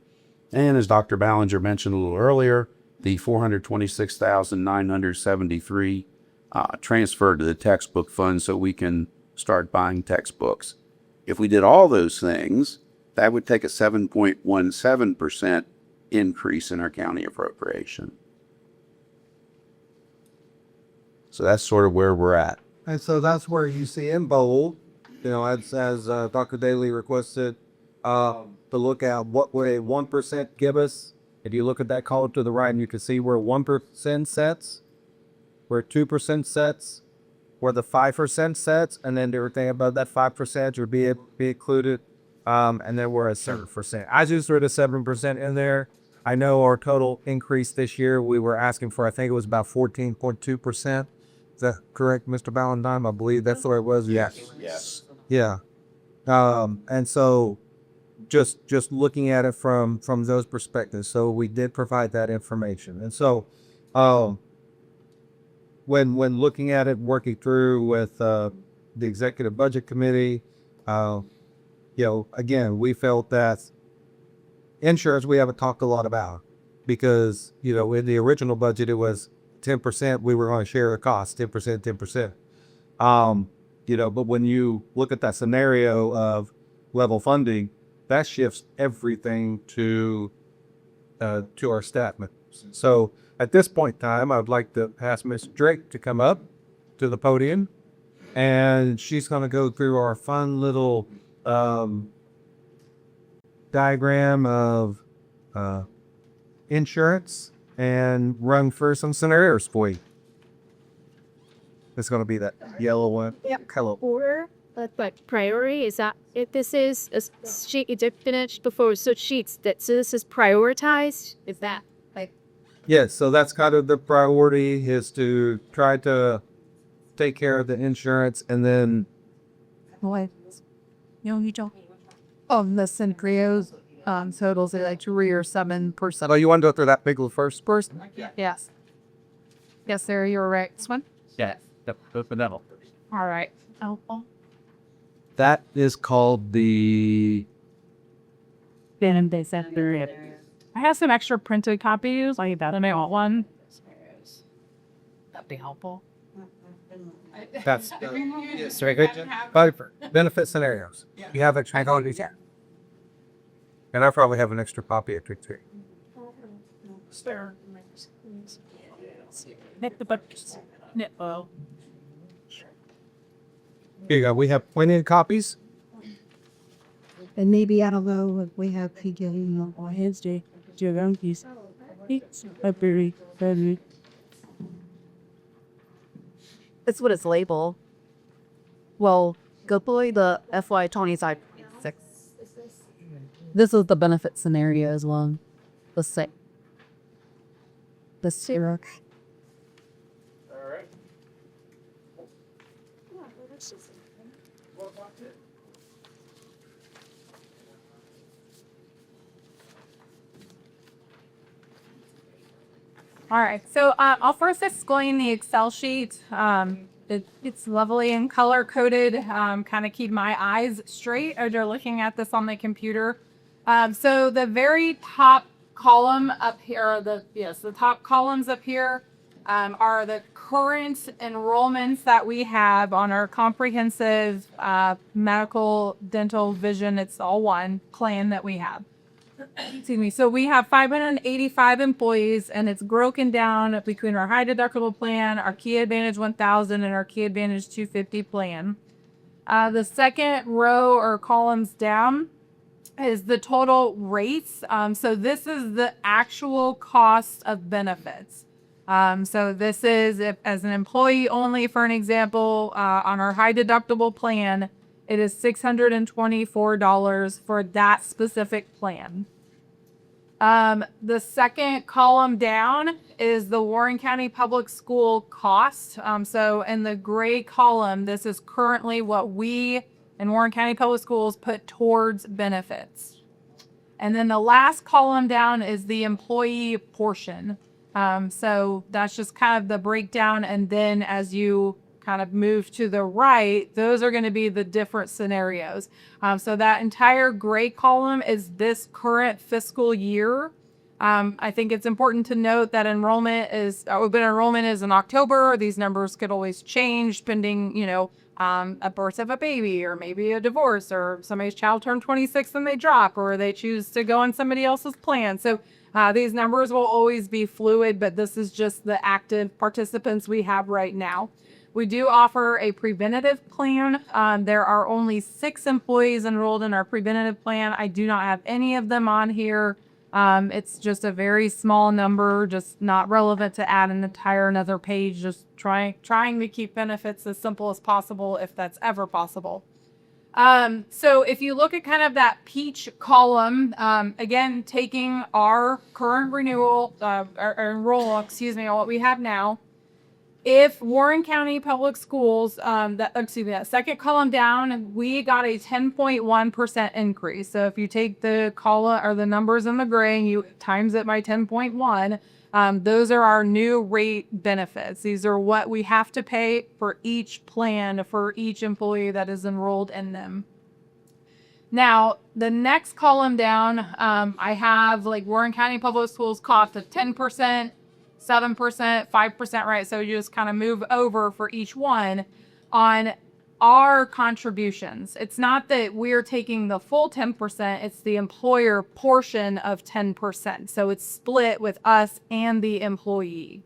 And as Dr. Ballenger mentioned a little earlier, the $426,973 transferred to the textbook fund so we can start buying textbooks. If we did all those things, that would take a 7.17% increase in our county appropriation. So that's sort of where we're at. And so that's where you see in bold, as Dr. Daly requested, to look at what would a 1% give us. If you look at that column to the right, and you can see where 1% sets, where 2% sets, where the 5% sets, and then everything above that 5% would be included. And then we're at 7%. I just threw the 7% in there. I know our total increase this year, we were asking for, I think it was about 14.2%. Is that correct, Mr. Ballantyne? I believe that's what it was. Yes. Yes. Yeah. And so just looking at it from those perspectives. So we did provide that information. And so when looking at it, working through with the executive budget committee, again, we felt that insurance we haven't talked a lot about because, in the original budget, it was 10%. We were going to share the cost, 10%, 10%. But when you look at that scenario of level funding, that shifts everything to our staff members. So at this point in time, I would like to ask Ms. Drake to come up to the podium, and she's going to go through our fun little diagram of insurance and run through some scenarios for you. It's going to be that yellow one. Yep. Hello. Or but priority is that if this is a sheet you did finish before so sheets that so this is prioritized, is that like Yes, so that's kind of the priority is to try to take care of the insurance and then What? No, you don't. The scenarios totals are like 3 or 7%. Oh, you want to go through that big one first? Yes. Yes, sir, you're right. This one? Yeah, the level. All right. That is called the Then they said there. I have some extra printed copies. Like that, and I want one. That'd be helpful. that's very good. Viper benefit scenarios. You have a and I probably have an extra copy of it too. Here you go. We have plenty of copies. And maybe, I don't know, if we have PJ on Wednesday. It's what it's labeled. Well, go play the FY 26. This is the benefit scenarios one. Let's say. Let's see. All right, so I'll first explain the Excel sheet. It's lovely and color coded, kind of keep my eyes straight as you're looking at this on the computer. So the very top column up here, the top columns up here are the current enrollments that we have on our comprehensive medical, dental, vision, it's all one plan that we have. Excuse me. So we have 585 employees, and it's broken down between our high deductible plan, our Key Advantage 1000, and our Key Advantage 250 plan. The second row or columns down is the total rates. So this is the actual cost of benefits. So this is if, as an employee only, for an example, on our high deductible plan, it is $624 for that specific plan. The second column down is the Warren County Public School cost. So in the gray column, this is currently what we in Warren County Public Schools put towards benefits. And then the last column down is the employee portion. So that's just kind of the breakdown. And then as you kind of move to the right, those are going to be the different scenarios. So that entire gray column is this current fiscal year. I think it's important to note that enrollment is in October. These numbers could always change depending, a birth of a baby, or maybe a divorce, or somebody's child turned 26 and they drop, or they choose to go on somebody else's plan. So these numbers will always be fluid, but this is just the active participants we have right now. We do offer a preventative plan. There are only 6 employees enrolled in our preventative plan. I do not have any of them on here. It's just a very small number, just not relevant to add an entire another page, just trying to keep benefits as simple as possible, if that's ever possible. So if you look at kind of that peach column, again, taking our current renewal, or enroll, what we have now, if Warren County Public Schools, that second column down, we got a 10.1% increase. So if you take the column or the numbers in the gray and you times it by 10.1, those are our new rate benefits. These are what we have to pay for each plan for each employee that is enrolled in them. Now, the next column down, I have like Warren County Public Schools cost of 10%. 7%, 5%, right? So you just kind of move over for each one on our contributions. It's not that we're taking the full 10%, it's the employer portion of 10%. So it's split with us and the employee.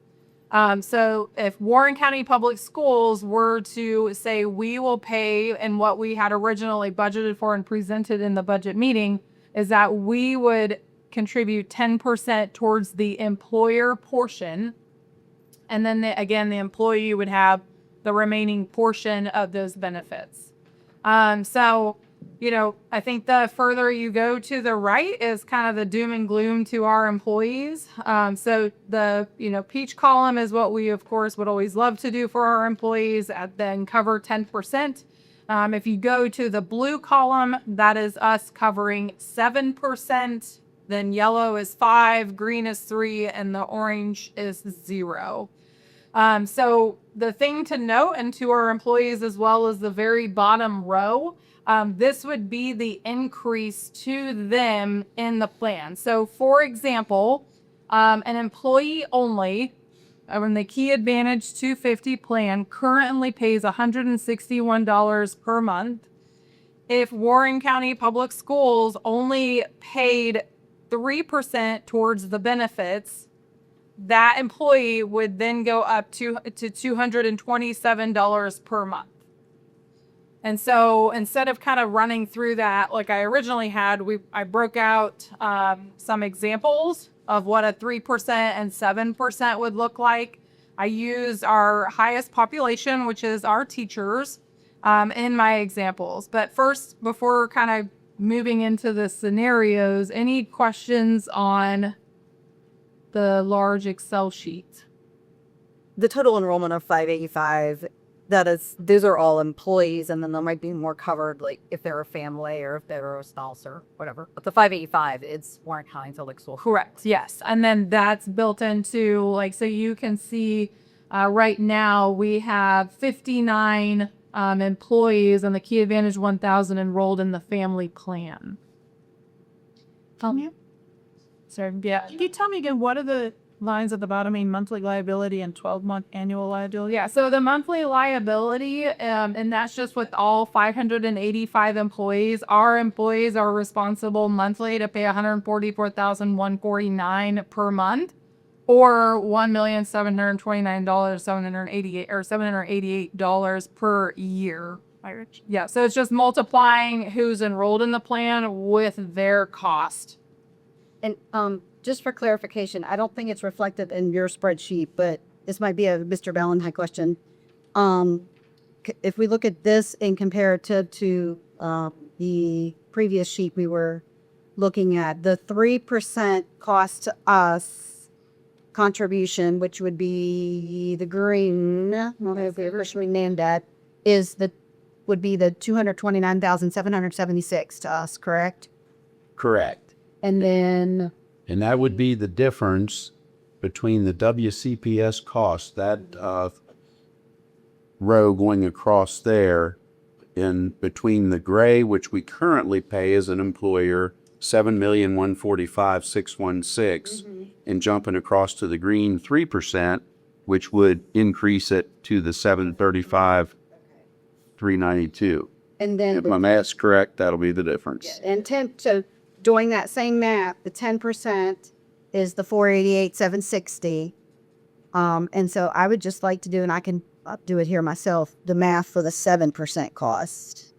So if Warren County Public Schools were to say we will pay, and what we had originally budgeted for and presented in the budget meeting is that we would contribute 10% towards the employer portion. And then the employee would have the remaining portion of those benefits. So, I think the further you go to the right is kind of the doom and gloom to our employees. So the, peach column is what we, of course, would always love to do for our employees, and then cover 10%. If you go to the blue column, that is us covering 7%. Then yellow is 5, green is 3, and the orange is 0. So the thing to note, and to our employees as well, as the very bottom row, this would be the increase to them in the plan. So for example, an employee only, when the Key Advantage 250 plan currently pays $161 per month. If Warren County Public Schools only paid 3% towards the benefits, that employee would then go up to $227 per month. And so instead of kind of running through that like I originally had, I broke out some examples of what a 3% and 7% would look like. I used our highest population, which is our teachers, in my examples. But first, before kind of moving into the scenarios, any questions on the large Excel sheet? The total enrollment of 585, those are all employees, and then there might be more covered, like if they're a family or if they're a spouse or whatever. But the 585, it's Warren County Public School. Correct, yes. And then that's built into, so you can see right now we have 59 employees on the Key Advantage 1000 enrolled in the family plan. Tell me. Sorry, yeah. Can you tell me again, what are the lines at the bottom? Monthly liability and 12-month annual liability? Yeah, so the monthly liability, and that's just with all 585 employees. Our employees are responsible monthly to pay $144,149 per month, or $1,729,788 per year. Yeah, so it's just multiplying who's enrolled in the plan with their cost. And just for clarification, I don't think it's reflected in your spreadsheet, but this might be a Mr. Ballenger question. If we look at this in comparative to the previous sheet we were looking at, the 3% cost to us contribution, which would be the green, we named that, would be the $229,776 to us, correct? Correct. And then, And that would be the difference between the WCPS cost, that row going across there, in between the gray, which we currently pay as an employer, 7,145,616, and jumping across to the green 3%, which would increase it to the 735,392. and then. If my math's correct, that'll be the difference. And 10, so doing that same math, the 10% is the 488,760. And so I would just like to do, and I can do it here myself, the math for the 7% cost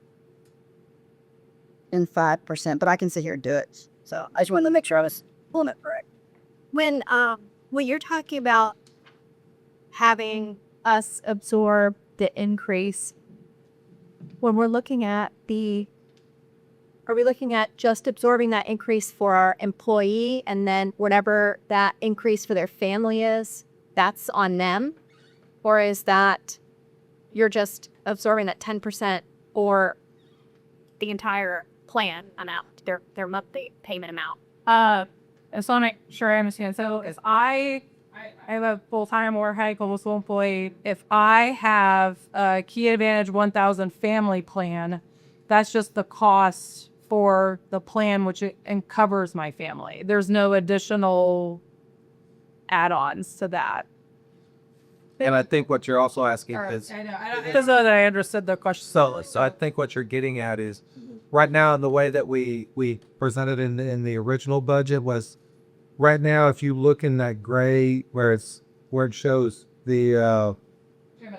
and 5%, but I can sit here and do it. So I just wanted to make sure I was pulling it correct. When you're talking about having us absorb the increase, when we're looking at are we looking at just absorbing that increase for our employee, and then whatever that increase for their family is, that's on them? Or is that you're just absorbing that 10% or the entire plan amount, their monthly payment amount? I just want to make sure I understand. So if I have a full-time or high global school employee, if I have a Key Advantage 1000 family plan, that's just the cost for the plan, which and covers my family. There's no additional add-ons to that. And I think what you're also asking is, I don't know that I understood the question. so I think what you're getting at is, right now, the way that we presented in the original budget was, right now, if you look in that gray where it shows the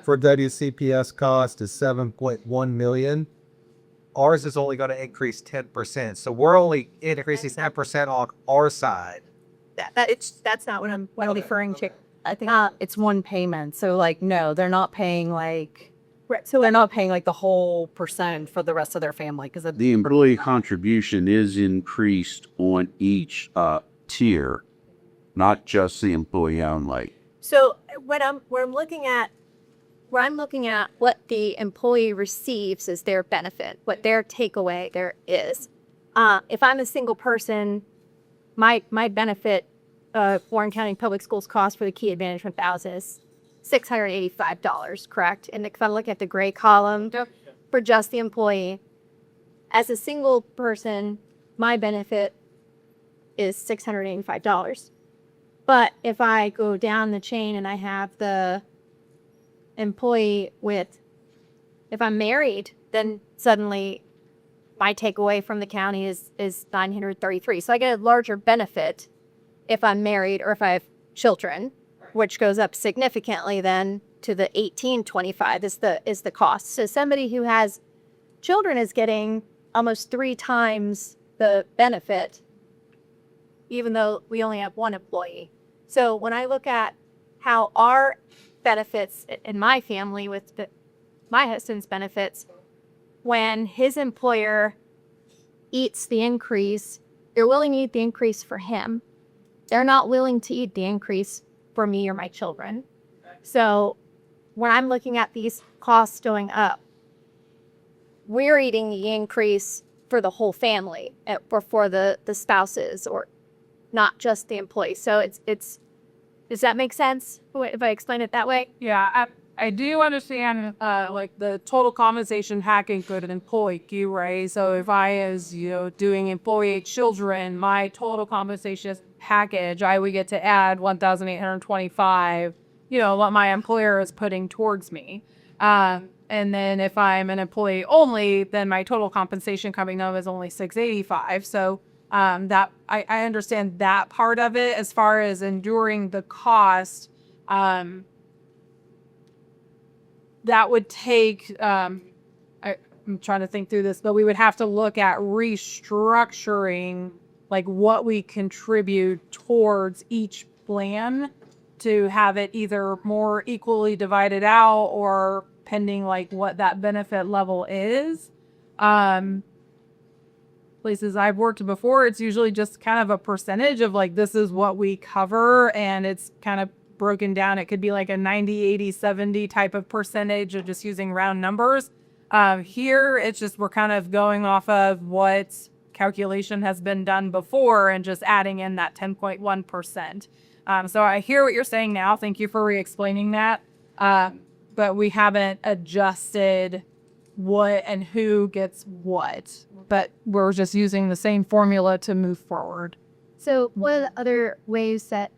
for WCPS cost is 7.1 million. Ours is only going to increase 10%. So we're only increasing 10% on our side. That's not what I'm referring to. I think it's one payment. So like, no, they're not paying like, Right. so they're not paying like the whole percent for the rest of their family. Because The employee contribution is increased on each tier, not just the employee only. So when I'm looking at what the employee receives as their benefit, what their takeaway there is. If I'm a single person, my benefit, Warren County Public Schools cost for the Key Advantage 1000 is $685, correct? And if I look at the gray column for just the employee, as a single person, my benefit is $685. But if I go down the chain and I have the employee if I'm married, then suddenly my takeaway from the county is $933. So I get a larger benefit if I'm married or if I have children, which goes up significantly then to the $1,825 is the cost. So somebody who has children is getting almost 3 times the benefit, even though we only have one employee. So when I look at how our benefits in my family with my husband's benefits, when his employer eats the increase, they're willing to eat the increase for him. They're not willing to eat the increase for me or my children. So when I'm looking at these costs going up, we're eating the increase for the whole family or for the spouses, or not just the employee. So it's does that make sense if I explain it that way? Yeah, I do understand, like the total compensation package for an employee, right? So if I is, doing employee children, my total compensation package, I would get to add 1,825, what my employer is putting towards me. And then if I'm an employee only, then my total compensation coming up is only 685. So that I understand that part of it. As far as enduring the cost, that would take, I'm trying to think through this, but we would have to look at restructuring like what we contribute towards each plan to have it either more equally divided out or pending like what that benefit level is. Places I've worked before, it's usually just kind of a percentage of like, this is what we cover, and it's kind of broken down. It could be like a 90, 80, 70 type of percentage of just using round numbers. Here, it's just we're kind of going off of what calculation has been done before and just adding in that 10.1%. So I hear what you're saying now. Thank you for re-explaining that. But we haven't adjusted what and who gets what, but we're just using the same formula to move forward. So one of the other ways that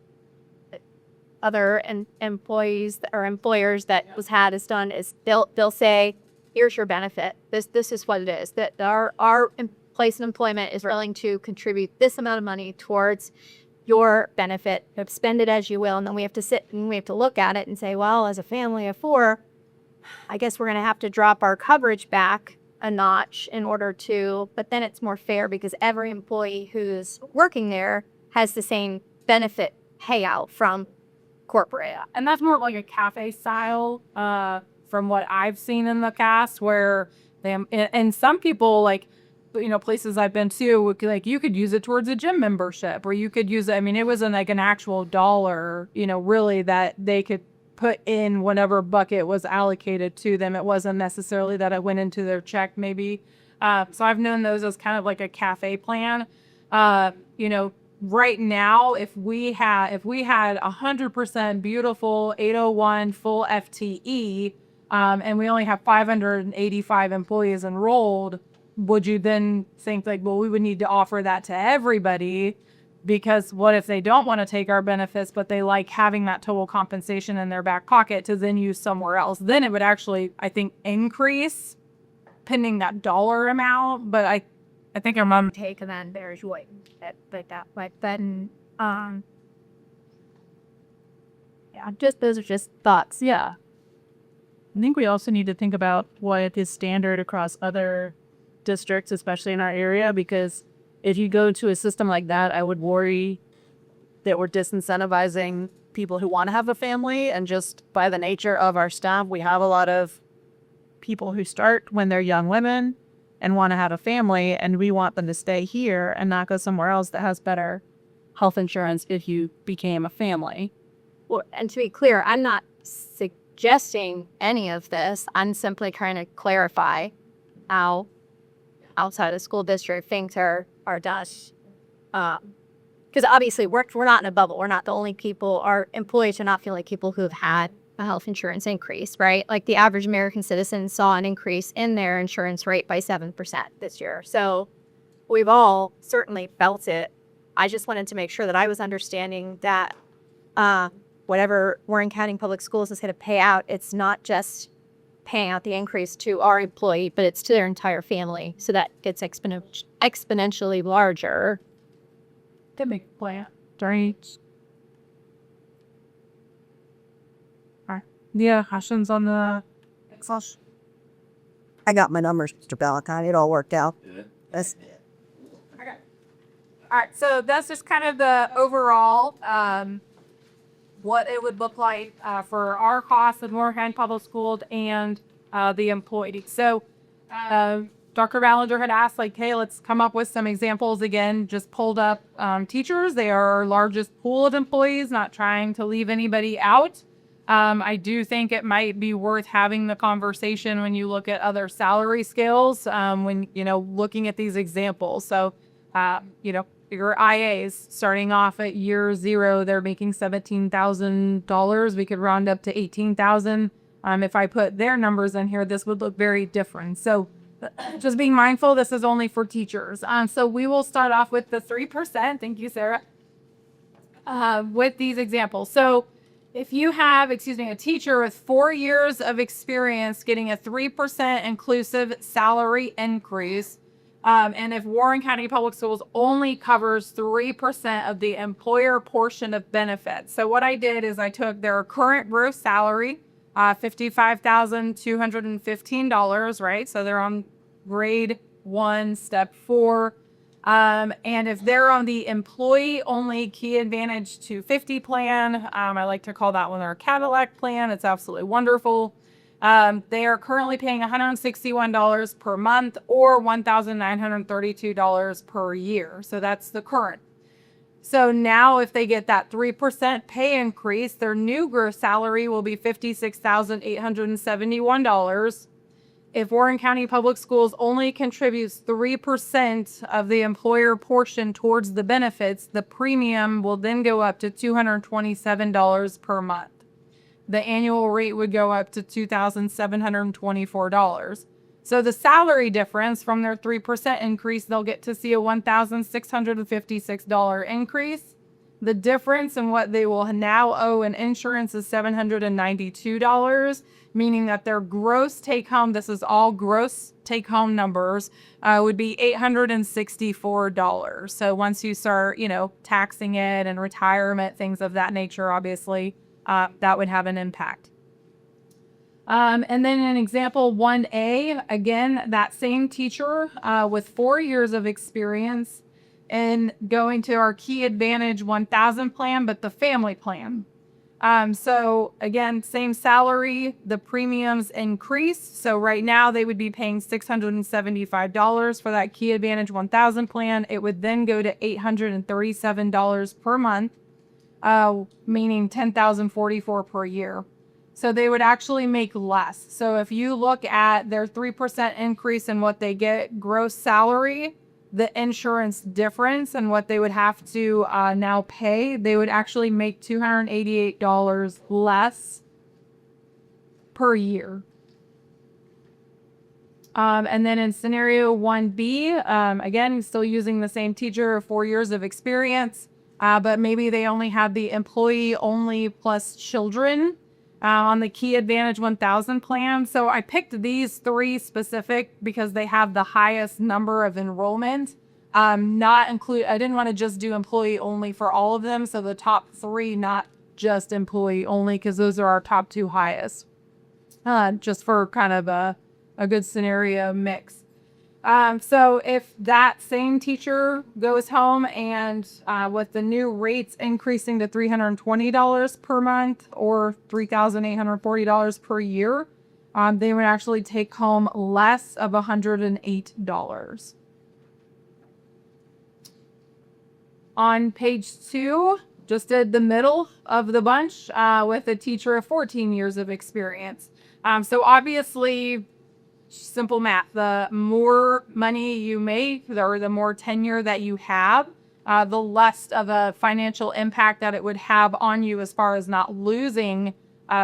other employees or employers that was had is done is they'll say, here's your benefit. This is what it is. That our place of employment is willing to contribute this amount of money towards your benefit. Spend it as you will, and then we have to sit and we have to look at it and say, well, as a family of 4, I guess we're going to have to drop our coverage back a notch in order to, but then it's more fair because every employee who's working there has the same benefit payout from corporate. And that's more like a cafe style, from what I've seen in the cast, where and some people, like, you know, places I've been to, like, you could use it towards a gym membership, or you could use it, I mean, it wasn't like an actual dollar, you know, really, that they could put in whatever bucket was allocated to them. It wasn't necessarily that it went into their check, maybe. So I've known those as kind of like a cafe plan. You know, right now, if we had 100% beautiful 801 full FTE, and we only have 585 employees enrolled, would you then think like, well, we would need to offer that to everybody? Because what if they don't want to take our benefits, but they like having that total compensation in their back pocket to then use somewhere else? Then it would actually, I think, increase pending that dollar amount. But I think our mom take, and then there's what like then yeah, just those are just thoughts. Yeah. I think we also need to think about what is standard across other districts, especially in our area, because if you go to a system like that, I would worry that we're disincentivizing people who want to have a family. And just by the nature of our staff, we have a lot of people who start when they're young women and want to have a family, and we want them to stay here and not go somewhere else that has better health insurance if you became a family. Well, and to be clear, I'm not suggesting any of this. I'm simply trying to clarify how outside the school district things are done. Because obviously we're not in a bubble. We're not the only people. Our employees are not the only people who have had a health insurance increase, right? Like the average American citizen saw an increase in their insurance rate by 7% this year. So we've all certainly felt it. I just wanted to make sure that I was understanding that whatever Warren County Public Schools is going to pay out, it's not just paying out the increase to our employee, but it's to their entire family. So that gets exponentially larger. To make a plan. Right. All right. Yeah, questions on the Excel? I got my numbers, Mr. Ballenger. It all worked out. That's Okay. All right. So that's just kind of the overall, what it would look like for our costs at Warren County Public Schools and the employee. So Dr. Ballenger had asked, like, hey, let's come up with some examples again. Just pulled up teachers. They are our largest pool of employees, not trying to leave anybody out. I do think it might be worth having the conversation when you look at other salary scales, when, you know, looking at these examples. So, you know, your IAs starting off at year 0, they're making $17,000. We could round up to $18,000. If I put their numbers in here, this would look very different. So just being mindful, this is only for teachers. So we will start off with the 3%. Thank you, Sarah. With these examples. So if you have, a teacher with 4 years of experience getting a 3% inclusive salary increase, and if Warren County Public Schools only covers 3% of the employer portion of benefits. So what I did is I took their current gross salary, $55,215, right? So they're on grade 1, step 4. And if they're on the employee only Key Advantage 250 plan, I like to call that one our Cadillac plan. It's absolutely wonderful. They are currently paying $161 per month or $1,932 per year. So that's the current. So now if they get that 3% pay increase, their new gross salary will be $56,871. if Warren County Public Schools only contributes 3% of the employer portion towards the benefits, the premium will then go up to $227 per month. The annual rate would go up to $2,724. So the salary difference from their 3% increase, they'll get to see a $1,656 increase. The difference in what they will now owe in insurance is $792, meaning that their gross take home, this is all gross take home numbers, would be $864. So once you start, taxing it and retirement, things of that nature, obviously, that would have an impact. And then in example 1A, again, that same teacher with 4 years of experience in going to our Key Advantage 1000 plan, but the family plan. So again, same salary, the premiums increase. So right now they would be paying $675 for that Key Advantage 1000 plan. It would then go to $837 per month, meaning $10,044 per year. So they would actually make less. So if you look at their 3% increase in what they get gross salary, the insurance difference and what they would have to now pay, they would actually make $288 less per year. And then in scenario 1B, again, still using the same teacher, 4 years of experience, but maybe they only have the employee only plus children on the Key Advantage 1000 plan. So I picked these 3 specific because they have the highest number of enrollment. I didn't want to just do employee only for all of them. So the top 3, not just employee only, because those are our top 2 highest, just for kind of a good scenario mix. So if that same teacher goes home and with the new rates increasing to $320 per month or $3,840 per year, they would actually take home less of $108. On page 2, just did the middle of the bunch with a teacher of 14 years of experience. So obviously, simple math, the more money you make or the more tenure that you have, the less of a financial impact that it would have on you as far as not losing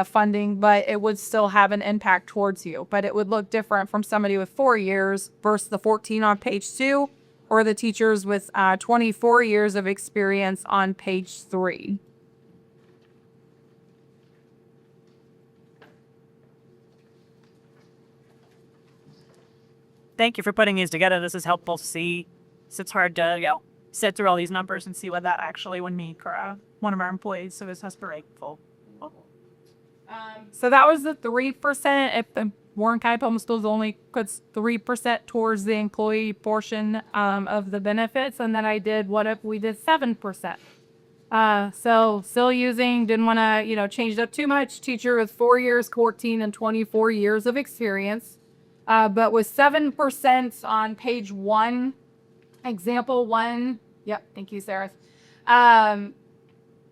funding, but it would still have an impact towards you. But it would look different from somebody with 4 years versus the 14 on page 2, or the teachers with 24 years of experience on page 3. Thank you for putting these together. This is helpful to see. It's hard to, sit through all these numbers and see what that actually would mean for one of our employees. So it's grateful. So that was the 3%. If the Warren County Public Schools only puts 3% towards the employee portion of the benefits, and then I did what if we did 7%. So still didn't want to change it up too much. Teacher with 4 years, 14 and 24 years of experience. But with 7% on page 1, example 1, yep, thank you, Sarah.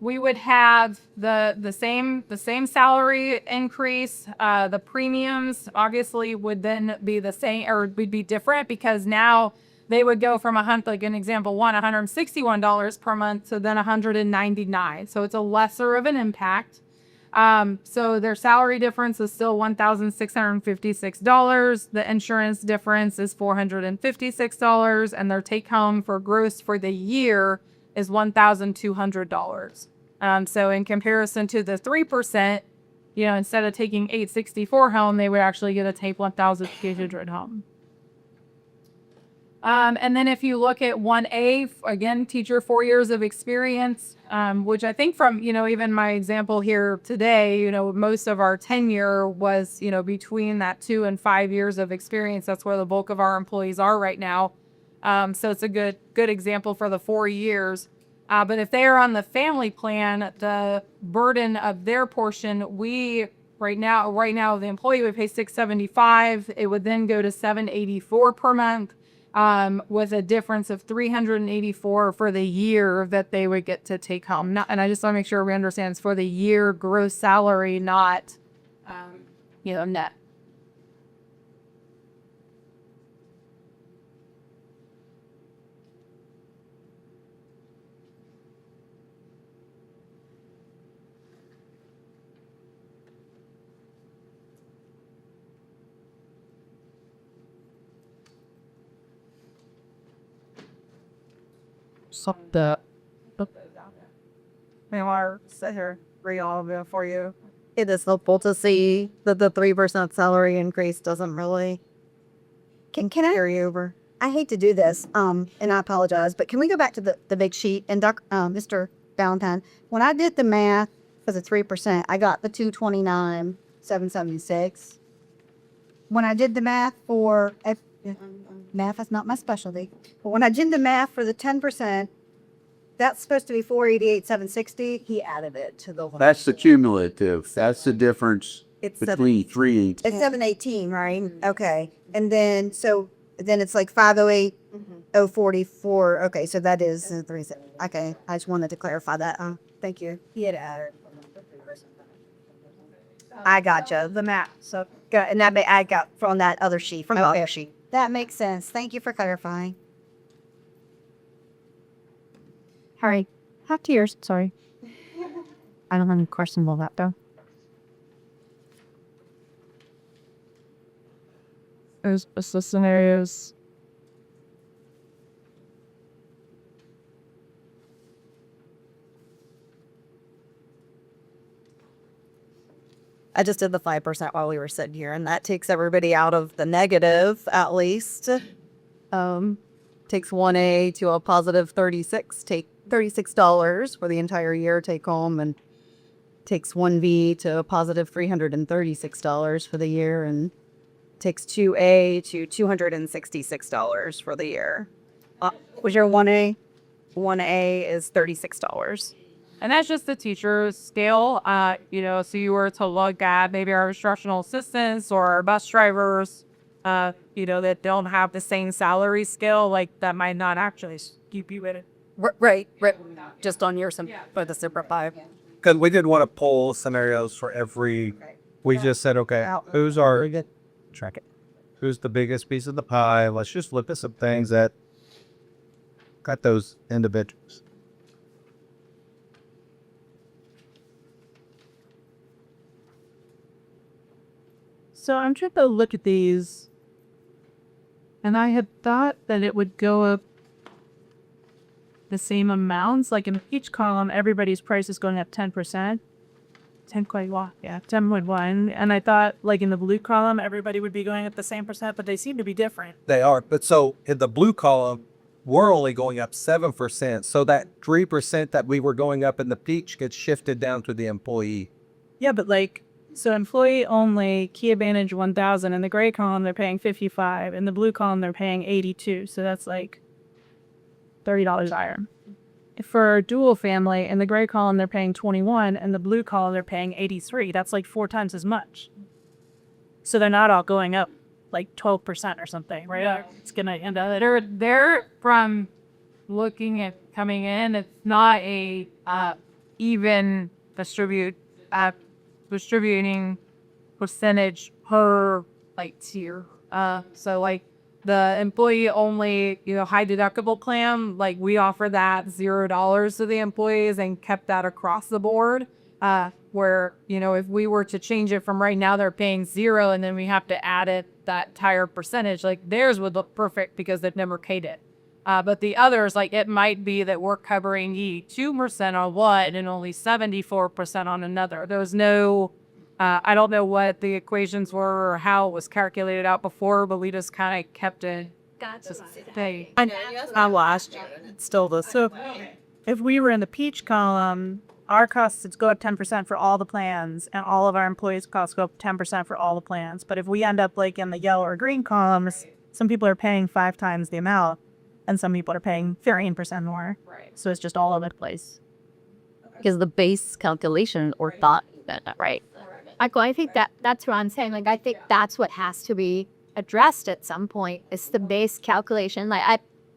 We would have the same salary increase. The premiums obviously would then be the same, or would be different, because now they would go from like in example 1, $161 per month to then $199. So it's a lesser of an impact. So their salary difference is still $1,656. The insurance difference is $456, and their take home for gross for the year is $1,200. So in comparison to the 3%, instead of taking $864 home, they would actually get to take $1,200 home. And then if you look at 1A, again, teacher, 4 years of experience, which I think from, even my example here today, most of our tenure was, between that 2 and 5 years of experience. That's where the bulk of our employees are right now. So it's a good example for the 4 years. But if they are on the family plan, the burden of their portion, right now the employee would pay $675. It would then go to $784 per month. With a difference of $384 for the year that they would get to take home. And I just want to make sure we understand it's for the year gross salary, not, net. the. I want to sit here, read all of it for you. It is helpful to see that the 3% salary increase doesn't really Can I carry over. I hate to do this, and I apologize, but can we go back to the big sheet and Mr. Valentine? When I did the math for the 3%, I got the 229,776. When I did the math for math is not my specialty, but when I did the math for the 10%, that's supposed to be 488,760. He added it to the one. That's the cumulative. That's the difference It's between 3 and It's 718, right? Okay, and then then it's like 508,044. Okay, so that is 3. Okay, I just wanted to clarify that. Thank you. He had added. I gotcha the math. So and that I got from that other sheet from the other sheet. That makes sense. Thank you for clarifying. Harry, have to yours. Sorry. I don't have any question about that though. There's the scenarios. I just did the 5% while we were sitting here, and that takes everybody out of the negative at least. Takes 1A to a positive 36, take $36 for the entire year take home, and takes 1B to a positive $336 for the year, and takes 2A to $266 for the year. Was your 1A? 1A is $36. And that's just the teacher's scale. So you were to look at maybe our instructional assistants or our bus drivers, that don't have the same salary scale, like that might not actually keep you in it. Right. Just on your for the Super 5. Because we didn't want to pull scenarios for every. We just said, okay, who's the biggest piece of the pie? Let's just look at some things that got those individuals. So I'm trying to look at these, and I had thought that it would go up the same amounts. Like in each column, everybody's price is going up 10%. 10.1, yeah, 10.1. And I thought, like in the blue column, everybody would be going up the same percent, but they seem to be different. They are. But so in the blue column, we're only going up 7%. So that 3% that we were going up in the peach gets shifted down to the employee. Yeah, but so employee only, Key Advantage 1,000. In the gray column, they're paying 55. In the blue column, they're paying 82. So that's like $30 higher. For dual family, in the gray column, they're paying 21. In the blue column, they're paying 83. That's like 4 times as much. So they're not all going up like 12% or something, right? Yeah. It's going to end up. They're from looking at coming in, it's not a even distributing percentage per tier. So the employee only, high deductible plan, we offer that $0 to the employees and kept that across the board. Where, if we were to change it from right now, they're paying 0 and then we have to add that entire percentage, theirs would look perfect because they've never paid it. But the others, it might be that we're covering 2% on one and only 74% on another. There's no, I don't know what the equations were or how it was calculated out before, but we just kind of kept it. I know, not last year. It's still this. So if we were in the peach column, our costs would go up 10% for all the plans, and all of our employees' costs go up 10% for all the plans. But if we end up in the yellow or green columns, some people are paying 5 times the amount, and some people are paying 13% more. Right. So it's just all over the place. Because the base calculation or thought that, right? I think that's what I'm saying. I think that's what has to be addressed at some point. It's the base calculation.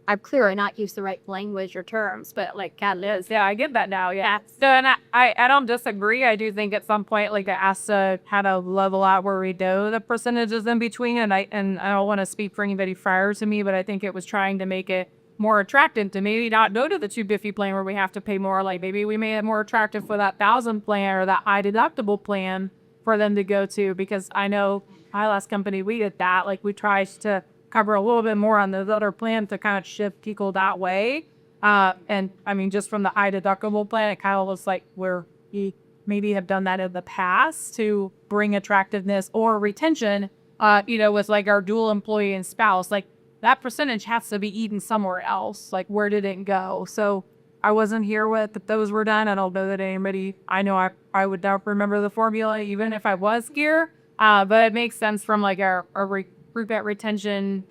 I'm clearly not used the right language or terms, but Kat is. Yeah, I get that now. Yeah. So, and I don't disagree. I do think at some point, it has to kind of level out where we know the percentages in between. And I don't want to speak for anybody prior to me, but I think it was trying to make it more attractive to maybe not go to the 250 plan where we have to pay more. Maybe we made it more attractive for that 1,000 plan or that high deductible plan for them to go to, because I know my last company, we did that. We tried to cover a little bit more on those other plans to kind of shift people that way. And I mean, just from the high deductible plan, it kind of looks like where you maybe have done that in the past to bring attractiveness or retention, with like our dual employee and spouse, like that percentage has to be eaten somewhere else. Like, where did it go? So I wasn't here with that those were done. I don't know that anybody, I know I would not remember the formula even if I was here. But it makes sense from like our recruitment retention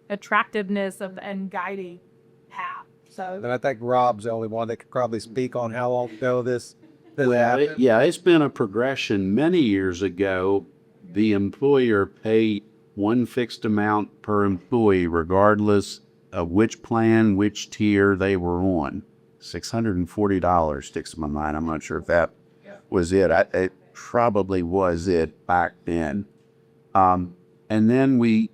attractiveness of and guiding path. So And I think Rob's the only one that could probably speak on how long ago this Well, happened. yeah, it's been a progression. Many years ago, the employer paid one fixed amount per employee, regardless of which plan, which tier they were on. $640 sticks in my mind. I'm not sure if that was it. It probably was it back then. And then we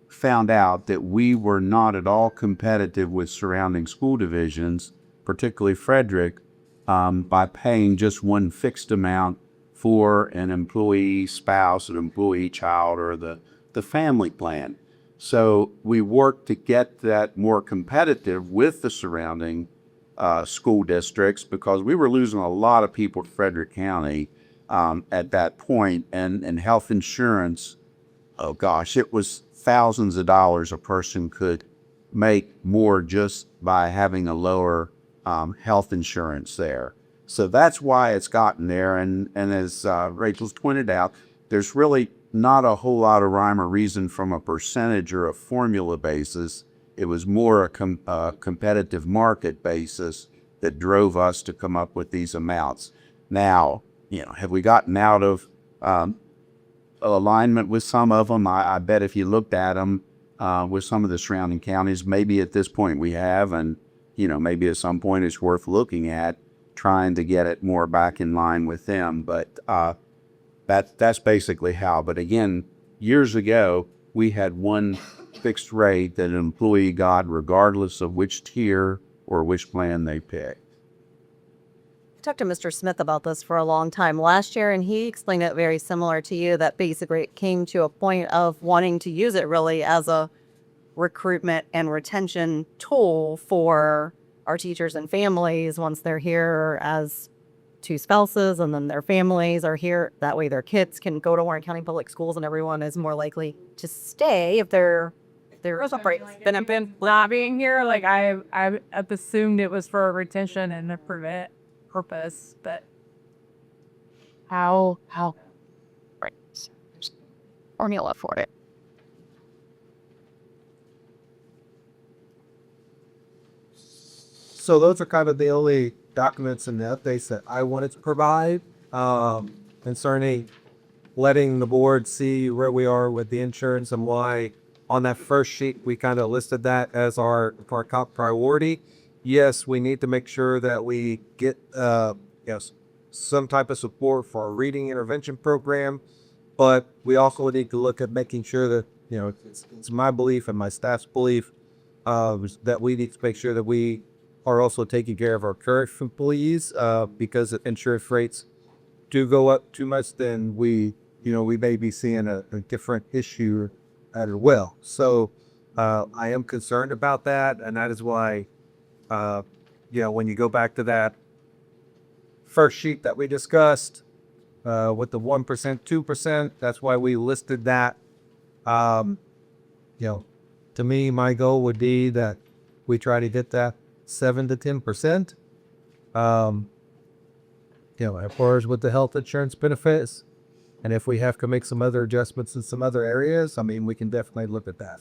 found out that we were not at all competitive with surrounding school divisions, particularly Frederick, by paying just one fixed amount for an employee spouse, an employee child, or the family plan. So we worked to get that more competitive with the surrounding school districts because we were losing a lot of people to Frederick County at that point, and health insurance, oh gosh, it was thousands of dollars a person could make more just by having a lower health insurance there. So that's why it's gotten there. And as Rachel's pointed out, there's really not a whole lot of rhyme or reason from a percentage or a formula basis. It was more a competitive market basis that drove us to come up with these amounts. Now, have we gotten out of alignment with some of them? I bet if you looked at them with some of the surrounding counties, maybe at this point we have, and maybe at some point it's worth looking at trying to get it more back in line with them. But that's basically how. But again, years ago, we had one fixed rate that an employee got regardless of which tier or which plan they picked. I talked to Mr. Smith about this for a long time last year, and he explained it very similar to you, that basically it came to a point of wanting to use it really as a recruitment and retention tool for our teachers and families once they're here as two spouses and then their families are here. That way their kids can go to Warren County Public Schools and everyone is more likely to stay if they're been not being here. Like I've assumed it was for a retention and a prevent purpose, but how right formula for it. So those are kind of the only documents and the updates that I wanted to provide concerning letting the board see where we are with the insurance and why on that first sheet we kind of listed that as our top priority. Yes, we need to make sure that we get some type of support for our reading intervention program, but we also need to look at making sure that it's my belief and my staff's belief that we need to make sure that we are also taking care of our current employees because if insurance rates do go up too much, then we may be seeing a different issue as well. So I am concerned about that, and that is why when you go back to that first sheet that we discussed with the 1%, 2%, that's why we listed that. To me, my goal would be that we try to get that 7 to 10%. As far as with the health insurance benefits, and if we have to make some other adjustments in some other areas, we can definitely look at that.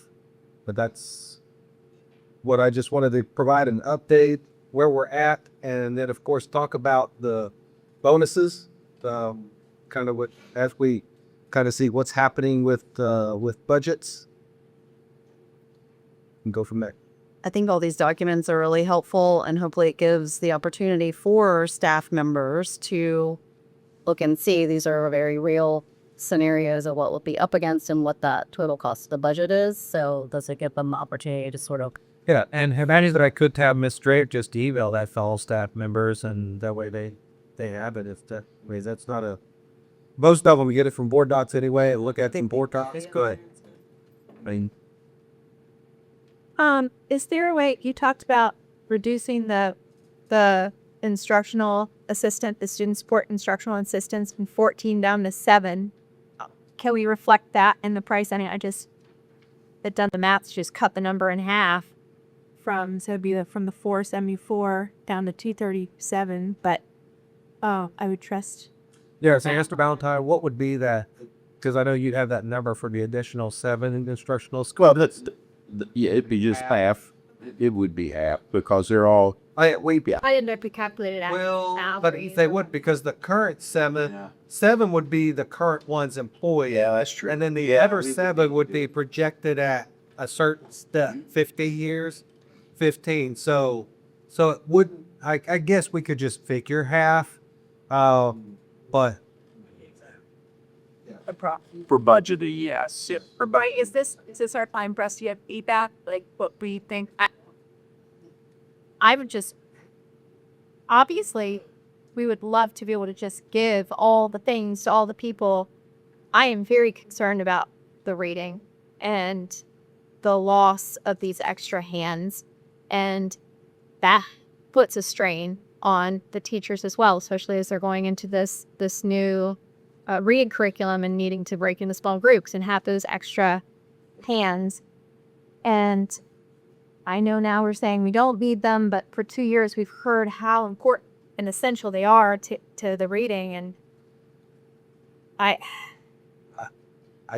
But that's what I just wanted to provide an update where we're at, and then of course talk about the bonuses, as we kind of see what's happening with budgets, and go from there. I think all these documents are really helpful, and hopefully it gives the opportunity for staff members to look and see these are very real scenarios of what we'll be up against and what that total cost of the budget is. So does it give them the opportunity to sort of... Yeah, and imagine that I could have Miss Drake just email that fellow staff members, and that way they have it. If that way, that's not a... Most of them, we get it from board docs anyway. Look at them board docs. Good. Is there a way, you talked about reducing the instructional assistant, the student support instructional assistants from 14 down to 7. Can we reflect that in the price? I mean, it done the maths, just cut the number in half from, so it'd be from the 474 down to 237, but I would trust. Yeah, so Mr. Valentine, what would be that? Because I know you'd have that number for the additional 7 in instructional school. Well, yeah, it'd be just half. It would be half because they're all. I didn't know if we calculated out. Well, but they would, because the current 7 would be the current one's employee. Yeah, that's true. And then the other 7 would be projected at a certain step, 50 years, 15. So it would, I guess we could just figure half, but. For budgeting, yes. Right, is this our time for us to get feedback? Like what we think? I would just, obviously, we would love to be able to just give all the things to all the people. I am very concerned about the reading and the loss of these extra hands. And that puts a strain on the teachers as well, especially as they're going into this new read curriculum and needing to break into small groups and have those extra hands. And I know now we're saying we don't need them, but for 2 years we've heard how important and essential they are to the reading. And I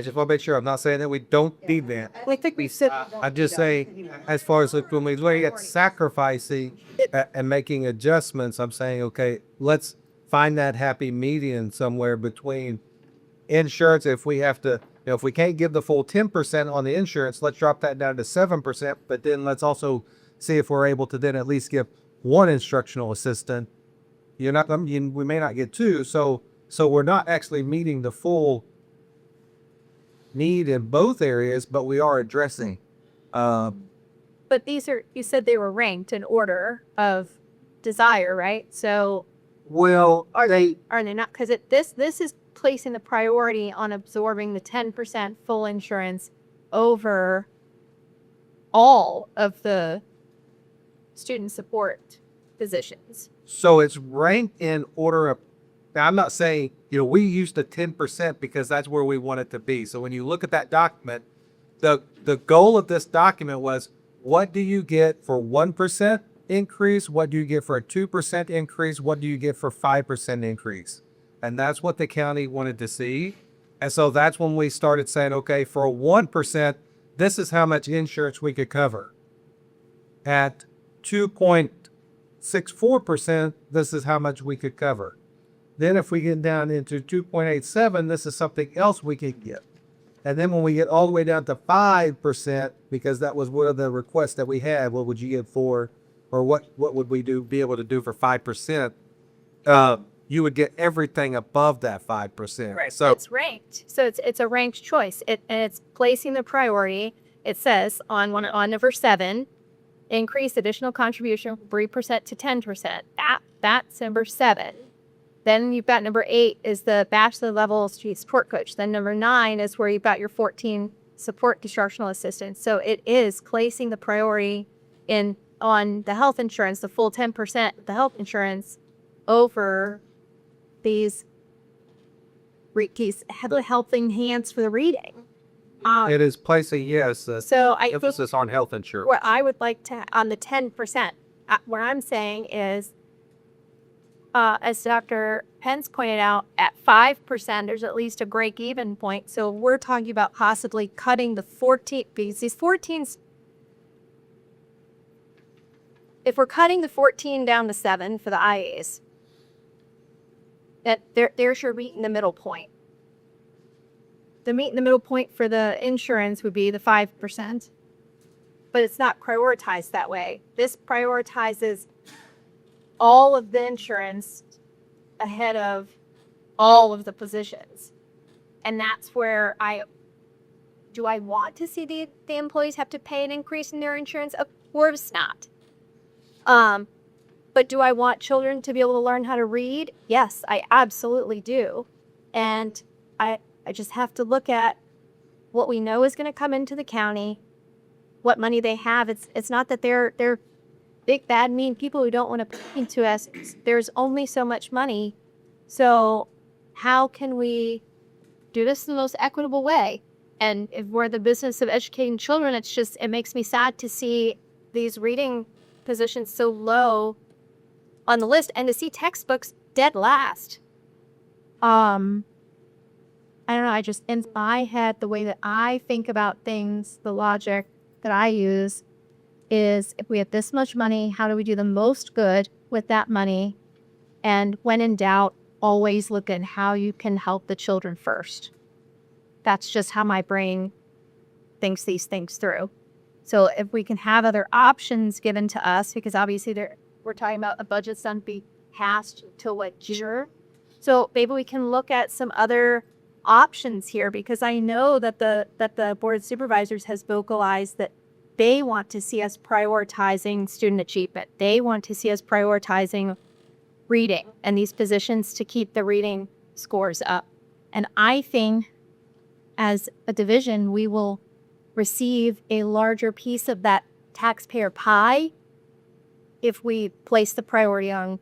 just want to make sure I'm not saying that we don't need that. I think we said. I'm just saying, as far as like, when we look at sacrificing and making adjustments, I'm saying, okay, let's find that happy median somewhere between insurance. If we have to, if we can't give the full 10% on the insurance, let's drop that down to 7%. But then let's also see if we're able to then at least give one instructional assistant. We may not get 2. So we're not actually meeting the full need in both areas, but we are addressing. But these are, you said they were ranked in order of desire, right? So well, are they not? Because this is placing the priority on absorbing the 10% full insurance over all of the student support positions. So it's ranked in order of. Now, I'm not saying, we used the 10% because that's where we want it to be. So when you look at that document, the goal of this document was, what do you get for 1% increase? What do you get for a 2% increase? What do you get for 5% increase? And that's what the county wanted to see. And so that's when we started saying, okay, for a 1%, this is how much insurance we could cover. At 2.64%, this is how much we could cover. Then if we get down into 2.87, this is something else we could get. And then when we get all the way down to 5%, because that was one of the requests that we had, what would you get for, or what would we be able to do for 5%? You would get everything above that 5%. Right. So it's ranked. So it's a ranked choice. And it's placing the priority. It says on number 7, increase additional contribution from 3% to 10%. That's number 7. Then you've got number 8 is the bachelor level street support coach. Then number 9 is where you've got your 14 support instructional assistants. So it is placing the priority on the health insurance, the full 10% of the health insurance over these helping hands for the reading. it is placing, yes, So I emphasis on health insurance. what I would like to, on the 10%, what I'm saying is, as Dr. Pence pointed out, at 5%, there's at least a break-even point. So we're talking about possibly cutting the 14, because these 14s, if we're cutting the 14 down to 7 for the IAs, there's your meet in the middle point. The meet in the middle point for the insurance would be the 5%, but it's not prioritized that way. This prioritizes all of the insurance ahead of all of the positions. And that's where do I want to see the employees have to pay an increase in their insurance? Of course not. But do I want children to be able to learn how to read? Yes, I absolutely do. And I just have to look at what we know is going to come into the county, what money they have. It's not that they're big bad mean people who don't want to pay into us. There's only so much money. So how can we do this in the most equitable way? And if we're the business of educating children, it makes me sad to see these reading positions so low on the list and to see textbooks dead last. I don't know, I just, in my head, the way that I think about things, the logic that I use is, if we have this much money, how do we do the most good with that money? And when in doubt, always look at how you can help the children first. That's just how my brain thinks these things through. So if we can have other options given to us, because obviously we're talking about a budget's done be passed till what year? So maybe we can look at some other options here, because I know that the Board of Supervisors has vocalized that they want to see us prioritizing student achievement. They want to see us prioritizing reading and these positions to keep the reading scores up. And I think as a division, we will receive a larger piece of that taxpayer pie if we place the priority on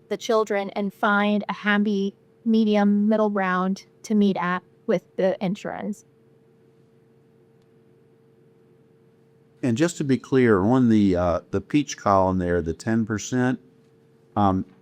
the children and find a happy medium middle ground to meet at with the insurance. And just to be clear, on the peach column there, the 10%,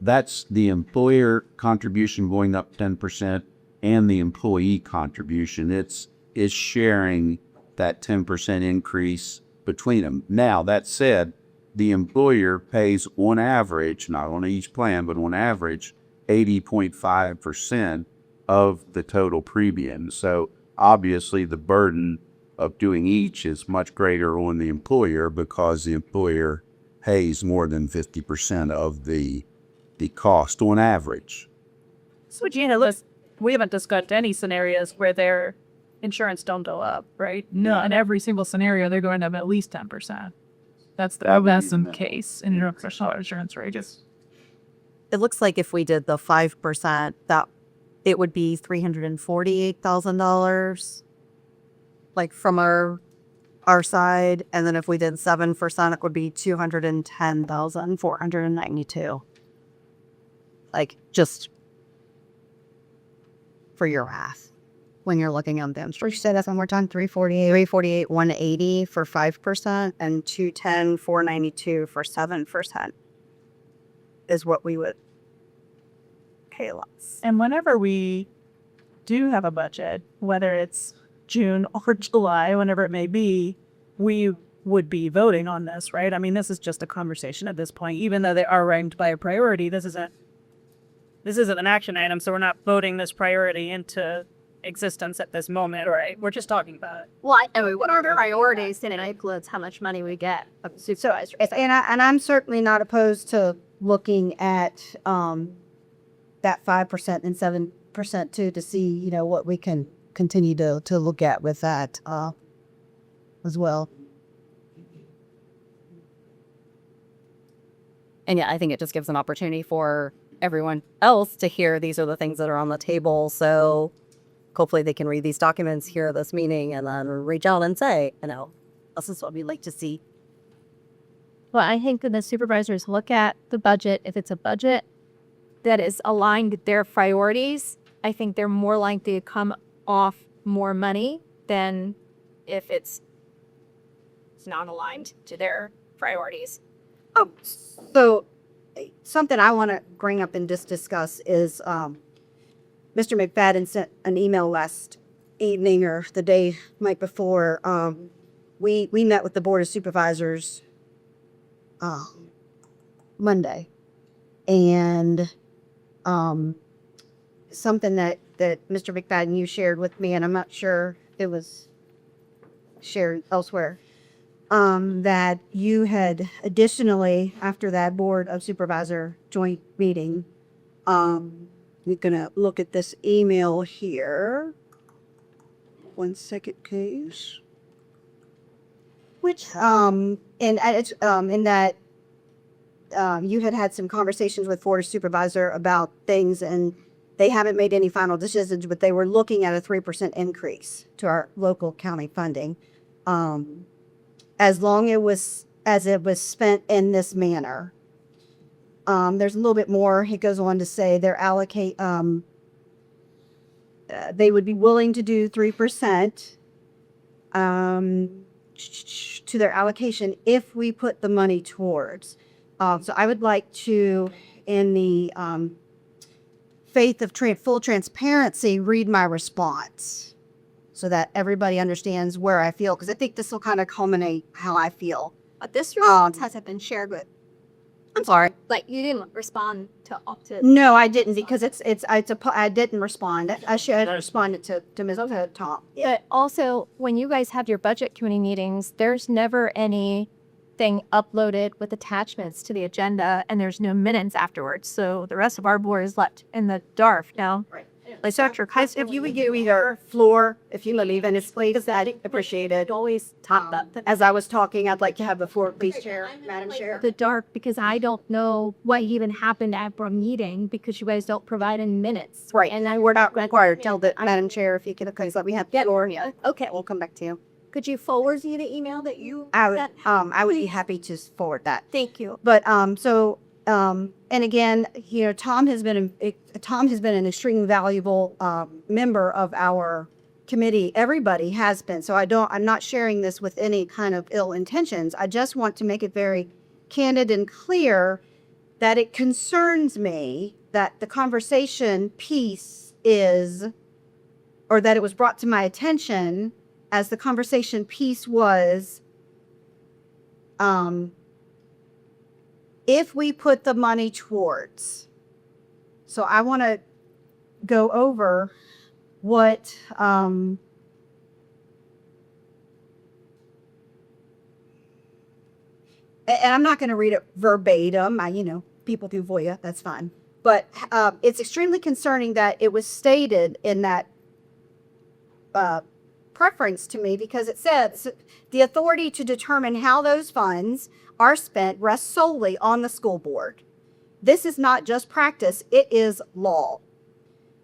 that's the employer contribution going up 10% and the employee contribution. It's sharing that 10% increase between them. Now, that said, the employer pays on average, not on each plan, but on average, 80.5% of the total premium. So obviously the burden of doing each is much greater on the employer, because the employer pays more than 50% of the cost on average. So Gina, we haven't discussed any scenarios where their insurance don't go up, right? No, in every single scenario, they're going to have at least 10%. That's the case in your professional insurance rates. It looks like if we did the 5%, that it would be $348,000, like from our side, and then if we did 7%, it would be $210,492. Like, just for your math, when you're looking on them. First, you said that one more time: 348, 180 for 5%, and 210, 492 for 7% is what we would pay less. And whenever we do have a budget, whether it's June or July, whenever it may be, we would be voting on this, right? I mean, this is just a conversation at this point, even though they are ranked by a priority. This isn't an action item, so we're not voting this priority into existence at this moment, right? We're just talking about it. Well, I mean, what are the priorities, and it includes how much money we get of the supervisors. And I'm certainly not opposed to looking at that 5% and 7% too, to see, what we can continue to look at with that as well. And yeah, I think it just gives an opportunity for everyone else to hear these are the things that are on the table. So hopefully they can read these documents, hear this meeting, and then reach out and say, this is what we'd like to see. Well, I think that the supervisors look at the budget. If it's a budget that is aligned with their priorities, I think they're more likely to come off more money than if it's not aligned to their priorities. Oh, so something I want to bring up and just discuss is Mr. McFadden sent an email last evening or the day night before. We met with the Board of Supervisors Monday, and something that Mr. McFadden, you shared with me, and I'm not sure if it was shared elsewhere, that you had additionally, after that Board of Supervisor joint meeting, we're gonna look at this email here. 1 second, please. Which and it's in that you had some conversations with Board of Supervisor about things, and they haven't made any final decisions, but they were looking at a 3% increase to our local county funding. As long as as it was spent in this manner. There's a little bit more. He goes on to say they would be willing to do 3% to their allocation if we put the money towards. So I would like to, in the faith of full transparency, read my response so that everybody understands where I feel, because I think this will kind of culminate how I feel. But this response hasn't been shared with. I'm sorry. Like, you didn't respond to No, I didn't, because I didn't respond. I should have responded to Ms. Tom. But also, when you guys have your budget committee meetings, there's never anything uploaded with attachments to the agenda, and there's no minutes afterwards. So the rest of our board is left in the dark now. Right. Like, Dr. If you would give me your floor, if you leave, and it's please, I'd appreciate it. Always top up. As I was talking, I'd like to have the floor, please, Chair, Madam Chair. The dark, because I don't know what even happened at our meeting, because you guys don't provide any minutes. Right, and we're not required to tell the Madam Chair if you could, because let me have the floor. Yeah. Okay. We'll come back to you. Could you forward me the email that you I would be happy to forward that. Thank you. But and again, you know, Tom has been an extremely valuable member of our committee. Everybody has been. So I'm not sharing this with any kind of ill intentions. I just want to make it very candid and clear that it concerns me that the conversation piece or that it was brought to my attention as the conversation piece was, if we put the money towards. So I want to go over what, and I'm not going to read it verbatim. People do Voya, that's fine. But it's extremely concerning that it was stated in that preference to me, because it says the authority to determine how those funds are spent rests solely on the school board. This is not just practice, it is law.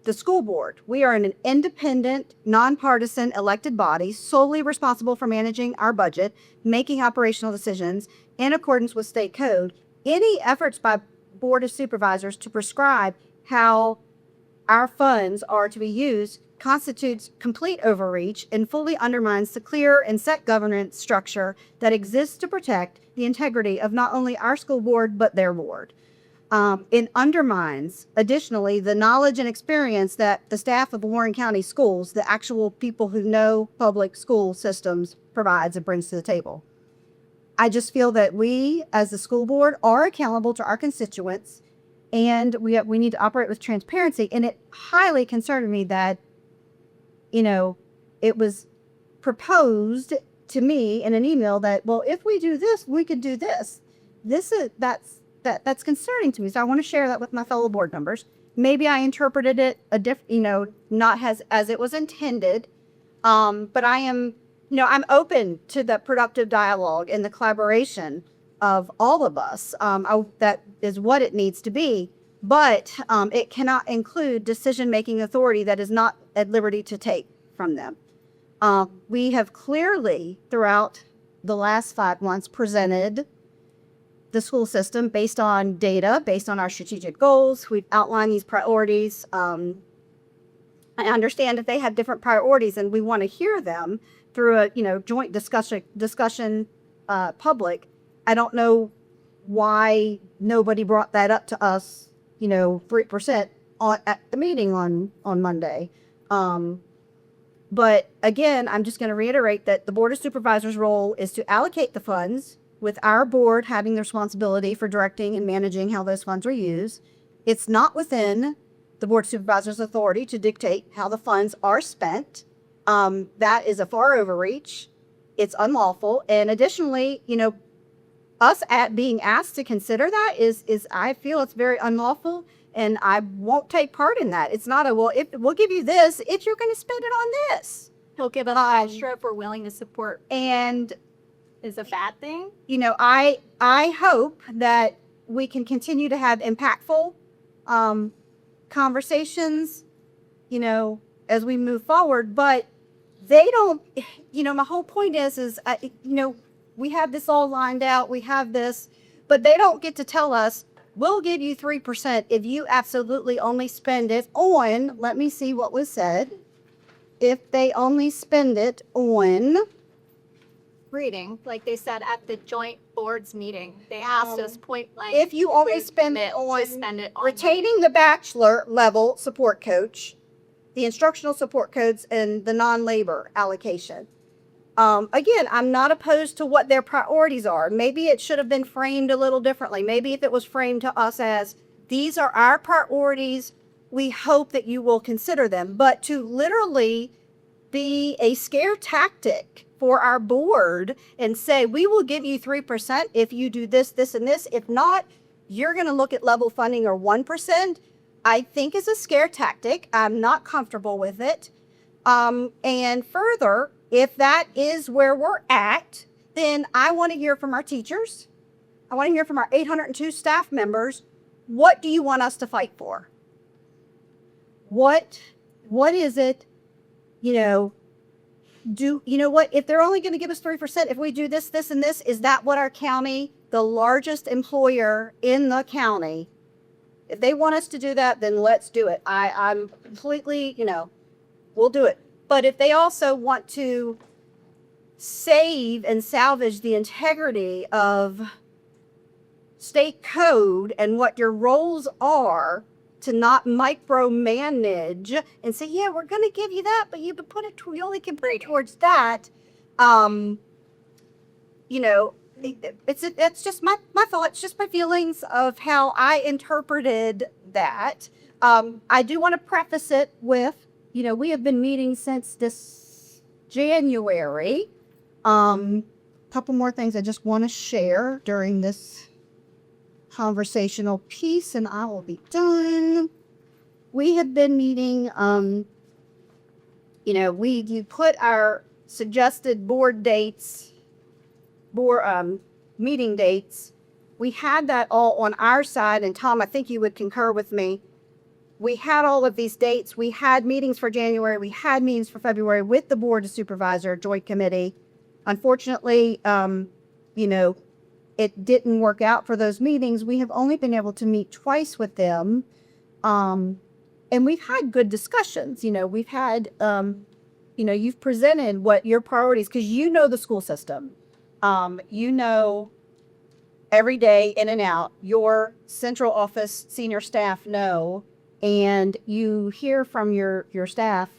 The school board, we are an independent, nonpartisan elected body solely responsible for managing our budget, making operational decisions in accordance with state code. Any efforts by Board of Supervisors to prescribe how our funds are to be used constitutes complete overreach and fully undermines the clear and set governance structure that exists to protect the integrity of not only our school board, but their board. It undermines, additionally, the knowledge and experience that the staff of Warren County Schools, the actual people who know public school systems, provides and brings to the table. I just feel that we, as the school board, are accountable to our constituents, and we need to operate with transparency. And it highly concerned me that, it was proposed to me in an email that, well, if we do this, we could do this. That's concerning to me. So I want to share that with my fellow board members. Maybe I interpreted it not as it was intended. But I am, I'm open to the productive dialogue and the collaboration of all of us. That is what it needs to be. But it cannot include decision-making authority that is not at liberty to take from them. We have clearly, throughout the last 5 months, presented the school system based on data, based on our strategic goals. We've outlined these priorities. I understand that they have different priorities, and we want to hear them through a joint discussion public. I don't know why nobody brought that up to us 3% at the meeting on Monday. But again, I'm just going to reiterate that the Board of Supervisors' role is to allocate the funds, with our board having the responsibility for directing and managing how those funds are used. It's not within the Board of Supervisors' authority to dictate how the funds are spent. That is a far overreach. It's unlawful. And additionally, us being asked to consider that is I feel it's very unlawful, and I won't take part in that. It's not if we'll give you this, if you're going to spend it on this. He'll give us extra if we're willing to support. And is a bad thing. I hope that we can continue to have impactful conversations, as we move forward. But they don't. My whole point is we have this all lined out. We have this, but they don't get to tell us, we'll give you 3% if you absolutely only spend it on, let me see what was said. If they only spend it on Reading, like they said at the joint boards meeting, they asked us point blank. if you only spend it on retaining the bachelor level support coach, the instructional support codes, and the non-labor allocation. Again, I'm not opposed to what their priorities are. Maybe it should have been framed a little differently. Maybe if it was framed to us as, these are our priorities, we hope that you will consider them. But to literally be a scare tactic for our board and say, we will give you 3% if you do this, this, and this. If not, you're going to look at level funding or 1%, I think is a scare tactic. I'm not comfortable with it. And further, if that is where we're at, then I want to hear from our teachers. I want to hear from our 802 staff members. What do you want us to fight for? What is it, if they're only going to give us 3%, if we do this, this, and this, is that what our county, the largest employer in the county, if they want us to do that, then let's do it. I'm completely, we'll do it. But if they also want to save and salvage the integrity of state code and what your roles are, to not micromanage and say, yeah, we're going to give you that, but you only can put it towards that. It's just my thoughts, just my feelings of how I interpreted that. I do want to preface it with, we have been meeting since this January. Couple more things I just want to share during this conversational piece, and I will be done. We have been meeting, you put our suggested board dates, meeting dates. We had that all on our side, and Tom, I think you would concur with me. We had all of these dates. We had meetings for January. We had meetings for February with the Board of Supervisor Joint Committee. Unfortunately, it didn't work out for those meetings. We have only been able to meet twice with them. And we've had good discussions. We've had, you've presented what your priorities, because the school system. Every day in and out, your central office senior staff know, and you hear from your staff.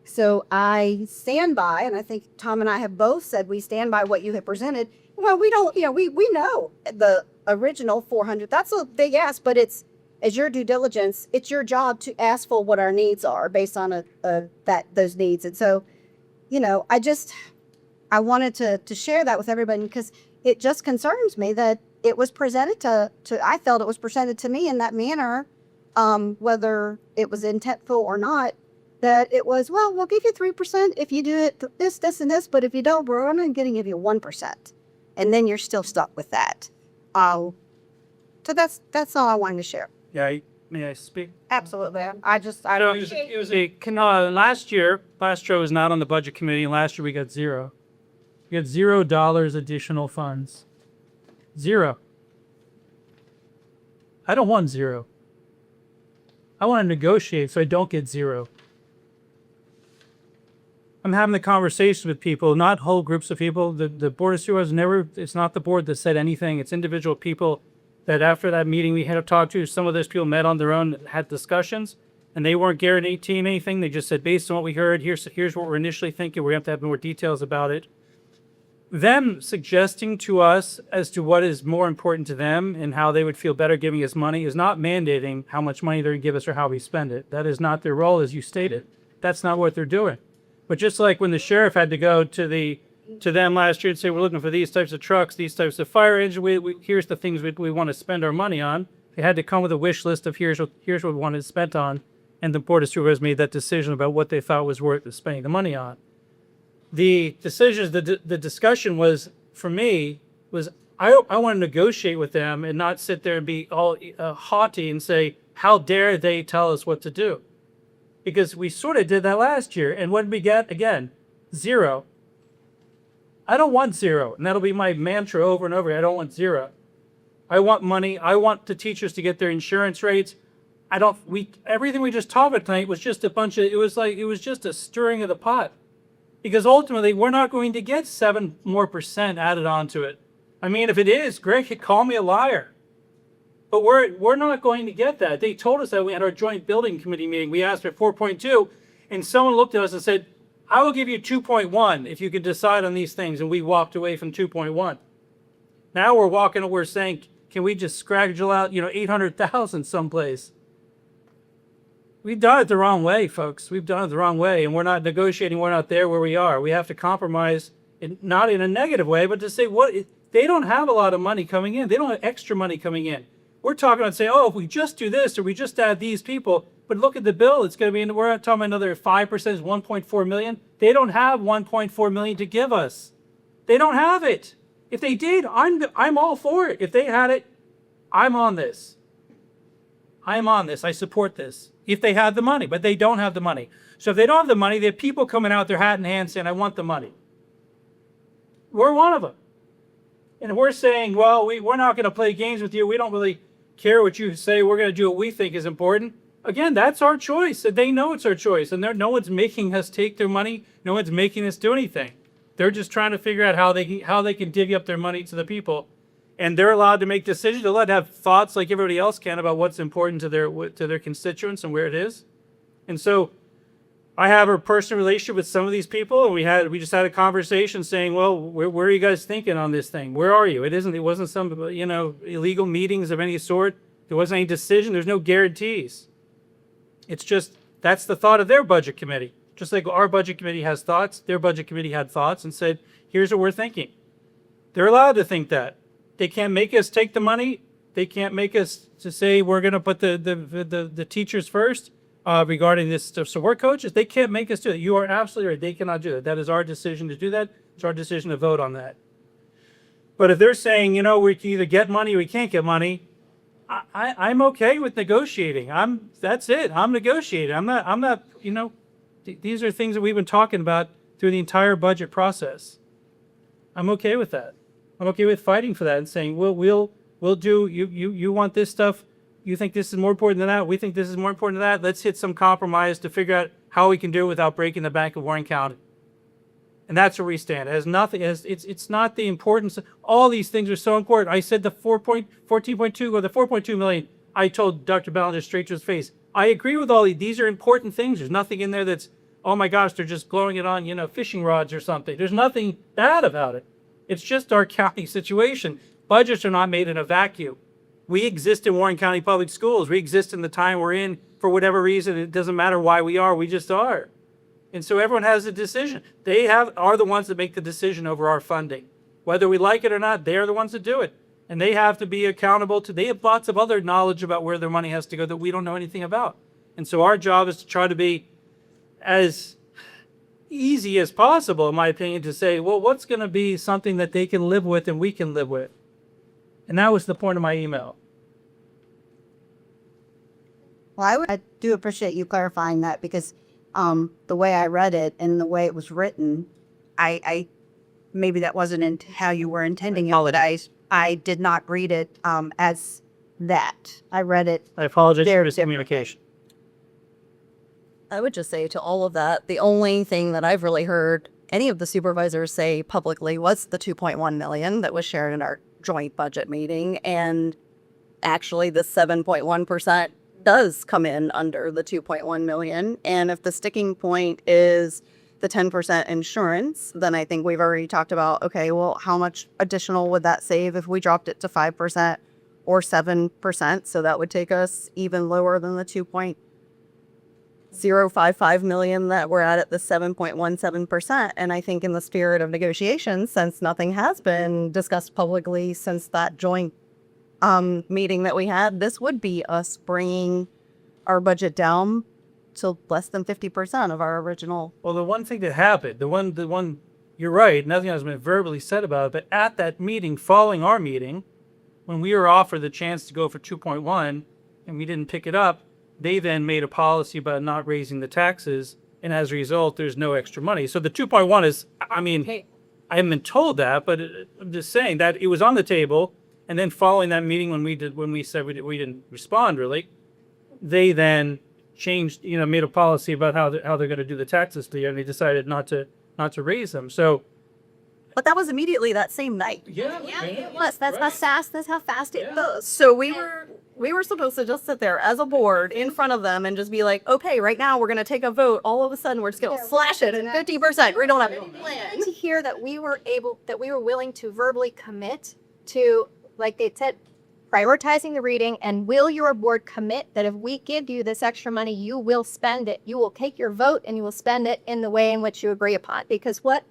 So I stand by, and I think Tom and I have both said we stand by what you have presented. Well, we don't, we know the original 400, that's a big ask, but it's, as your due diligence, it's your job to ask for what our needs are based on those needs. And so, I wanted to share that with everybody, because it just concerns me that it was presented I felt it was presented to me in that manner, whether it was intentful or not, that it was, well, we'll give you 3% if you do it this, this, and this, but if you don't, we're only going to give you 1%. And then you're still stuck with that. So that's all I wanted to share. Yeah, may I speak? Absolutely. It was last year I was not on the budget committee, and last year we got zero. We got $0 additional funds. Zero. I don't want zero. I want to negotiate so I don't get zero. I'm having the conversation with people, not whole groups of people. The Board of Supervisors it's not the board that said anything. It's individual people that after that meeting we had to talk to. Some of those people met on their own and had discussions, and they weren't guaranteeing anything. They just said, based on what we heard, here's what we're initially thinking. We're going to have more details about it. Them suggesting to us as to what is more important to them and how they would feel better giving us money is not mandating how much money they're going to give us or how we spend it. That is not their role, as you stated. That's not what they're doing. But just like when the sheriff had to go to them last year and say, we're looking for these types of trucks, these types of fire engines, here's the things we want to spend our money on. They had to come with a wish list of here's what we wanted to spend on, and the Board of Supervisors made that decision about what they thought was worth spending the money on. The decisions, the discussion was, for me, was I want to negotiate with them and not sit there and be all haughty and say, how dare they tell us what to do? Because we sort of did that last year. And what did we get? Again, zero. I don't want zero. And that'll be my mantra over and over. I don't want zero. I want money. I want the teachers to get their insurance rates. Everything we just talked about tonight was just a bunch of, it was just a stirring of the pot. Because ultimately, we're not going to get 7% more added onto it. I mean, if it is, Greg could call me a liar. But we're not going to get that. They told us that we had our joint building committee meeting. We asked for 4.2, and someone looked at us and said, I will give you 2.1 if you can decide on these things. And we walked away from 2.1. Now we're saying, can we just scraggle out, 800,000 someplace? We've done it the wrong way, folks. We've done it the wrong way, and we're not negotiating. We're not there where we are. We have to compromise, not in a negative way, but to say, they don't have a lot of money coming in. They don't have extra money coming in. We're talking about saying, if we just do this or we just add these people, but look at the bill. It's going to be, we're talking about another 5% is 1.4 million. They don't have 1.4 million to give us. They don't have it. If they did, I'm all for it. If they had it, I'm on this. I'm on this. I support this. If they had the money, but they don't have the money. So if they don't have the money, they have people coming out, their hat in hand saying, I want the money. We're one of them. And we're saying, well, we're not going to play games with you. We don't really care what you say. We're going to do what we think is important. Again, that's our choice. And they know it's our choice. And no one's making us take their money. No one's making us do anything. They're just trying to figure out how they can divvy up their money to the people. And they're allowed to make decisions. They're allowed to have thoughts like everybody else can about what's important to their constituents and where it is. And so I have a personal relationship with some of these people, and we just had a conversation saying, well, where are you guys thinking on this thing? Where are you? It wasn't some, illegal meetings of any sort. There wasn't any decision. There's no guarantees. It's just, that's the thought of their budget committee. Just like our budget committee has thoughts, their budget committee had thoughts and said, here's what we're thinking. They're allowed to think that. They can't make us take the money. They can't make us to say we're going to put the teachers first regarding this stuff. So we're coaches. They can't make us do it. You are absolutely right. They cannot do that. That is our decision to do that. It's our decision to vote on that. But if they're saying, we can either get money or we can't get money, I'm okay with negotiating. That's it. I'm negotiating. I'm not, these are things that we've been talking about through the entire budget process. I'm okay with that. I'm okay with fighting for that and saying, we'll do, you want this stuff, you think this is more important than that, we think this is more important than that, let's hit some compromise to figure out how we can do it without breaking the bank of Warren County. And that's where we stand. It has nothing, it's not the importance, all these things are so important. I said the 14.2 or the 4.2 million, I told Dr. Ballenger straight to his face, I agree with all these are important things. There's nothing in there that's, oh my gosh, they're just blowing it on, fishing rods or something. There's nothing bad about it. It's just our county situation. Budgets are not made in a vacuum. We exist in Warren County Public Schools. We exist in the time we're in for whatever reason. It doesn't matter why we are. We just are. And so everyone has a decision. They are the ones that make the decision over our funding. Whether we like it or not, they're the ones that do it. And they have to be accountable to, they have lots of other knowledge about where their money has to go that we don't know anything about. And so our job is to try to be as easy as possible, in my opinion, to say, well, what's going to be something that they can live with and we can live with? And that was the point of my email. Well, I do appreciate you clarifying that because the way I read it and the way it was written, I maybe that wasn't how you were intending it. I did not read it as that. I read it. I apologize for miscommunication. I would just say to all of that, the only thing that I've really heard any of the supervisors say publicly was the 2.1 million that was shared in our joint budget meeting. And actually the 7.1% does come in under the 2.1 million. And if the sticking point is the 10% insurance, then I think we've already talked about, okay, well, how much additional would that save if we dropped it to 5% or 7%? So that would take us even lower than the 2.055 million that we're at the 7.17%. And I think in the spirit of negotiations, since nothing has been discussed publicly since that joint meeting that we had, this would be us bringing our budget down to less than 50% of our original. Well, the one thing that happened, the one, you're right, nothing has been verbally said about it, but at that meeting, following our meeting, when we were offered the chance to go for 2.1 and we didn't pick it up, they then made a policy about not raising the taxes, and as a result, there's no extra money. So the 2.1 is, I haven't been told that, but I'm just saying that it was on the table. And then following that meeting when we said we didn't respond really, they then changed, made a policy about how they're going to do the taxes the year, and they decided not to raise them. So But that was immediately that same night. yeah, It was. That's how fast. That's how fast it goes. So we were supposed to just sit there as a board in front of them and just be like, okay, right now we're gonna take a vote. All of a sudden we're just gonna slash it and 50%. We don't have any plan. To hear that we were willing to verbally commit to, like they said, prioritizing the reading, and will your board commit that if we give you this extra money, you will spend it. You will take your vote and you will spend it in the way in which you agree upon. Because what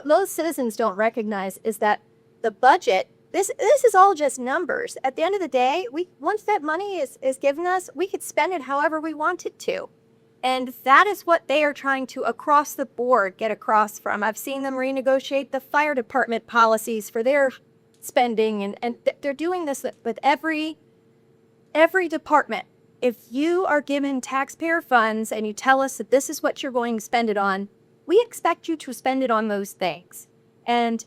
most citizens don't recognize is that the budget, this is all just numbers. At the end of the day, once that money is given us, we could spend it however we wanted to. And that is what they are trying to, across the board, get across from. I've seen them renegotiate the fire department policies for their spending, and they're doing this with every department. If you are given taxpayer funds and you tell us that this is what you're going to spend it on, we expect you to spend it on those things. And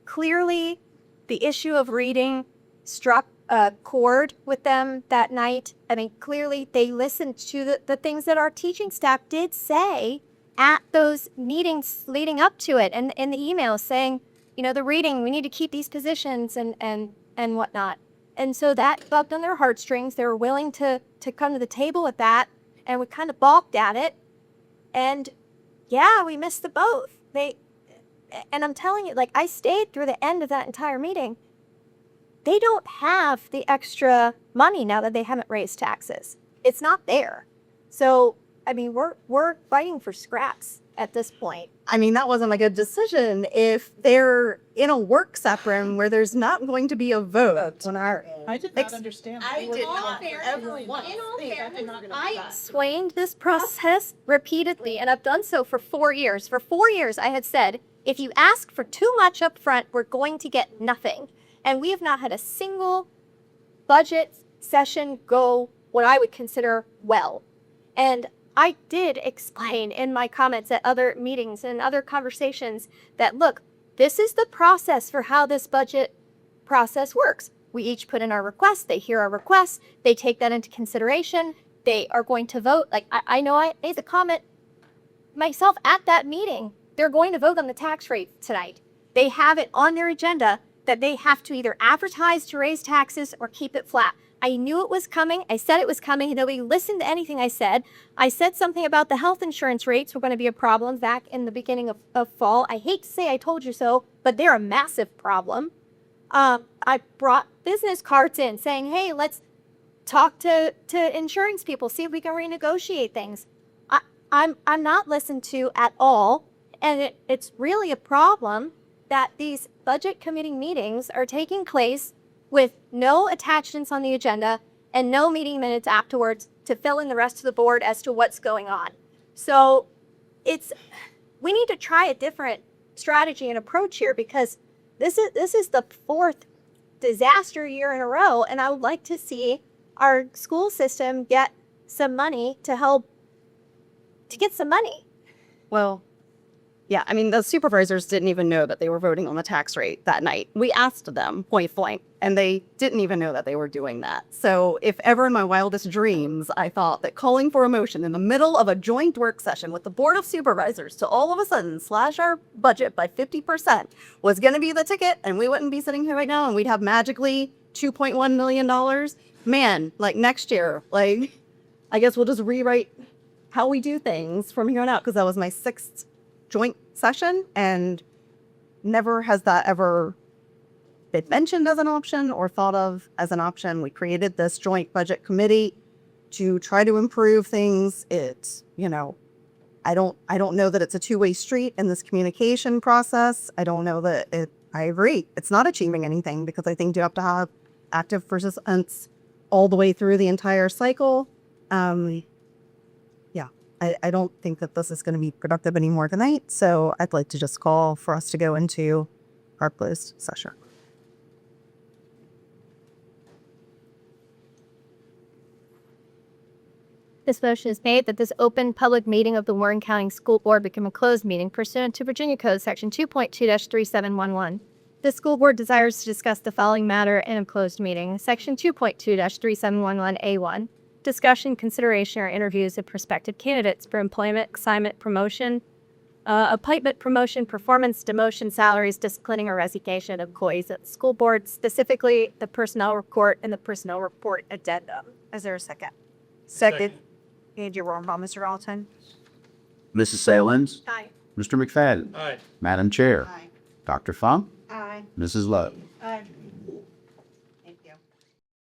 clearly, the issue of reading struck a chord with them that night. I mean, clearly they listened to the things that our teaching staff did say at those meetings leading up to it, and in the emails saying, the reading, we need to keep these positions and whatnot. And so that bugged on their heartstrings. They were willing to come to the table with that, and we kind of balked at it. And yeah, we missed the boat. And I'm telling you, I stayed through the end of that entire meeting. They don't have the extra money now that they haven't raised taxes. It's not there. So, I mean, we're fighting for scraps at this point. I mean, that wasn't a good decision if they're in a work room where there's not going to be a vote on our end. I did not understand. I did not ever In all fairness, I explained this process repeatedly, and I've done so for 4 years. For 4 years, I had said, if you ask for too much up front, we're going to get nothing. And we have not had a single budget session go what I would consider well. And I did explain in my comments at other meetings and other conversations that, look, this is the process for how this budget process works. We each put in our requests. They hear our requests. They take that into consideration. They are going to vote. I know I made the comment myself at that meeting. They're going to vote on the tax rate tonight. They have it on their agenda that they have to either advertise to raise taxes or keep it flat. I knew it was coming. I said it was coming. Nobody listened to anything I said. I said something about the health insurance rates were going to be a problem back in the beginning of fall. I hate to say I told you so, but they're a massive problem. I brought business cards in saying, hey, let's talk to insurance people, see if we can renegotiate things. I'm not listened to at all. And it's really a problem that these budget committee meetings are taking place with no attachments on the agenda and no meeting minutes afterwards to fill in the rest of the board as to what's going on. So we need to try a different strategy and approach here, because this is the 4th disaster year in a row, and I would like to see our school system get some money to help to get some money. Well, yeah, I mean, the supervisors didn't even know that they were voting on the tax rate that night. We asked them point blank, and they didn't even know that they were doing that. So if ever in my wildest dreams, I thought that calling for a motion in the middle of a joint work session with the Board of Supervisors to all of a sudden slash our budget by 50% was going to be the ticket, and we wouldn't be sitting here right now, and we'd have magically $2.1 million. Man, next year, I guess we'll just rewrite how we do things from here on out, because that was my 6th joint session, and never has that ever been mentioned as an option or thought of as an option. We created this joint budget committee to try to improve things. It's, I don't know that it's a two-way street in this communication process. I don't know that I agree. It's not achieving anything, because I think you have to have active participants all the way through the entire cycle. I don't think that this is going to be productive anymore tonight, so I'd like to just call for us to go into our closed session. This motion is made that this open public meeting of the Warren County School Board become a closed meeting pursuant to Virginia Code Section 2.2-3711. The school board desires to discuss the following matter in a closed meeting. Section 2.2-3711A1. Discussion, consideration, or interviews of prospective candidates for employment, assignment, promotion, appointment, promotion, performance, demotion, salaries, disciplining, or resignation of employees at the school board, specifically the personnel report and the personnel report addendum. Is there a second? Second. And your roll call, Mr. Alton. Mrs. Salins. Aye. Mr. McFadden. Aye. Madam Chair. Aye. Dr. Funk. Aye. Mrs. Lowe. Aye.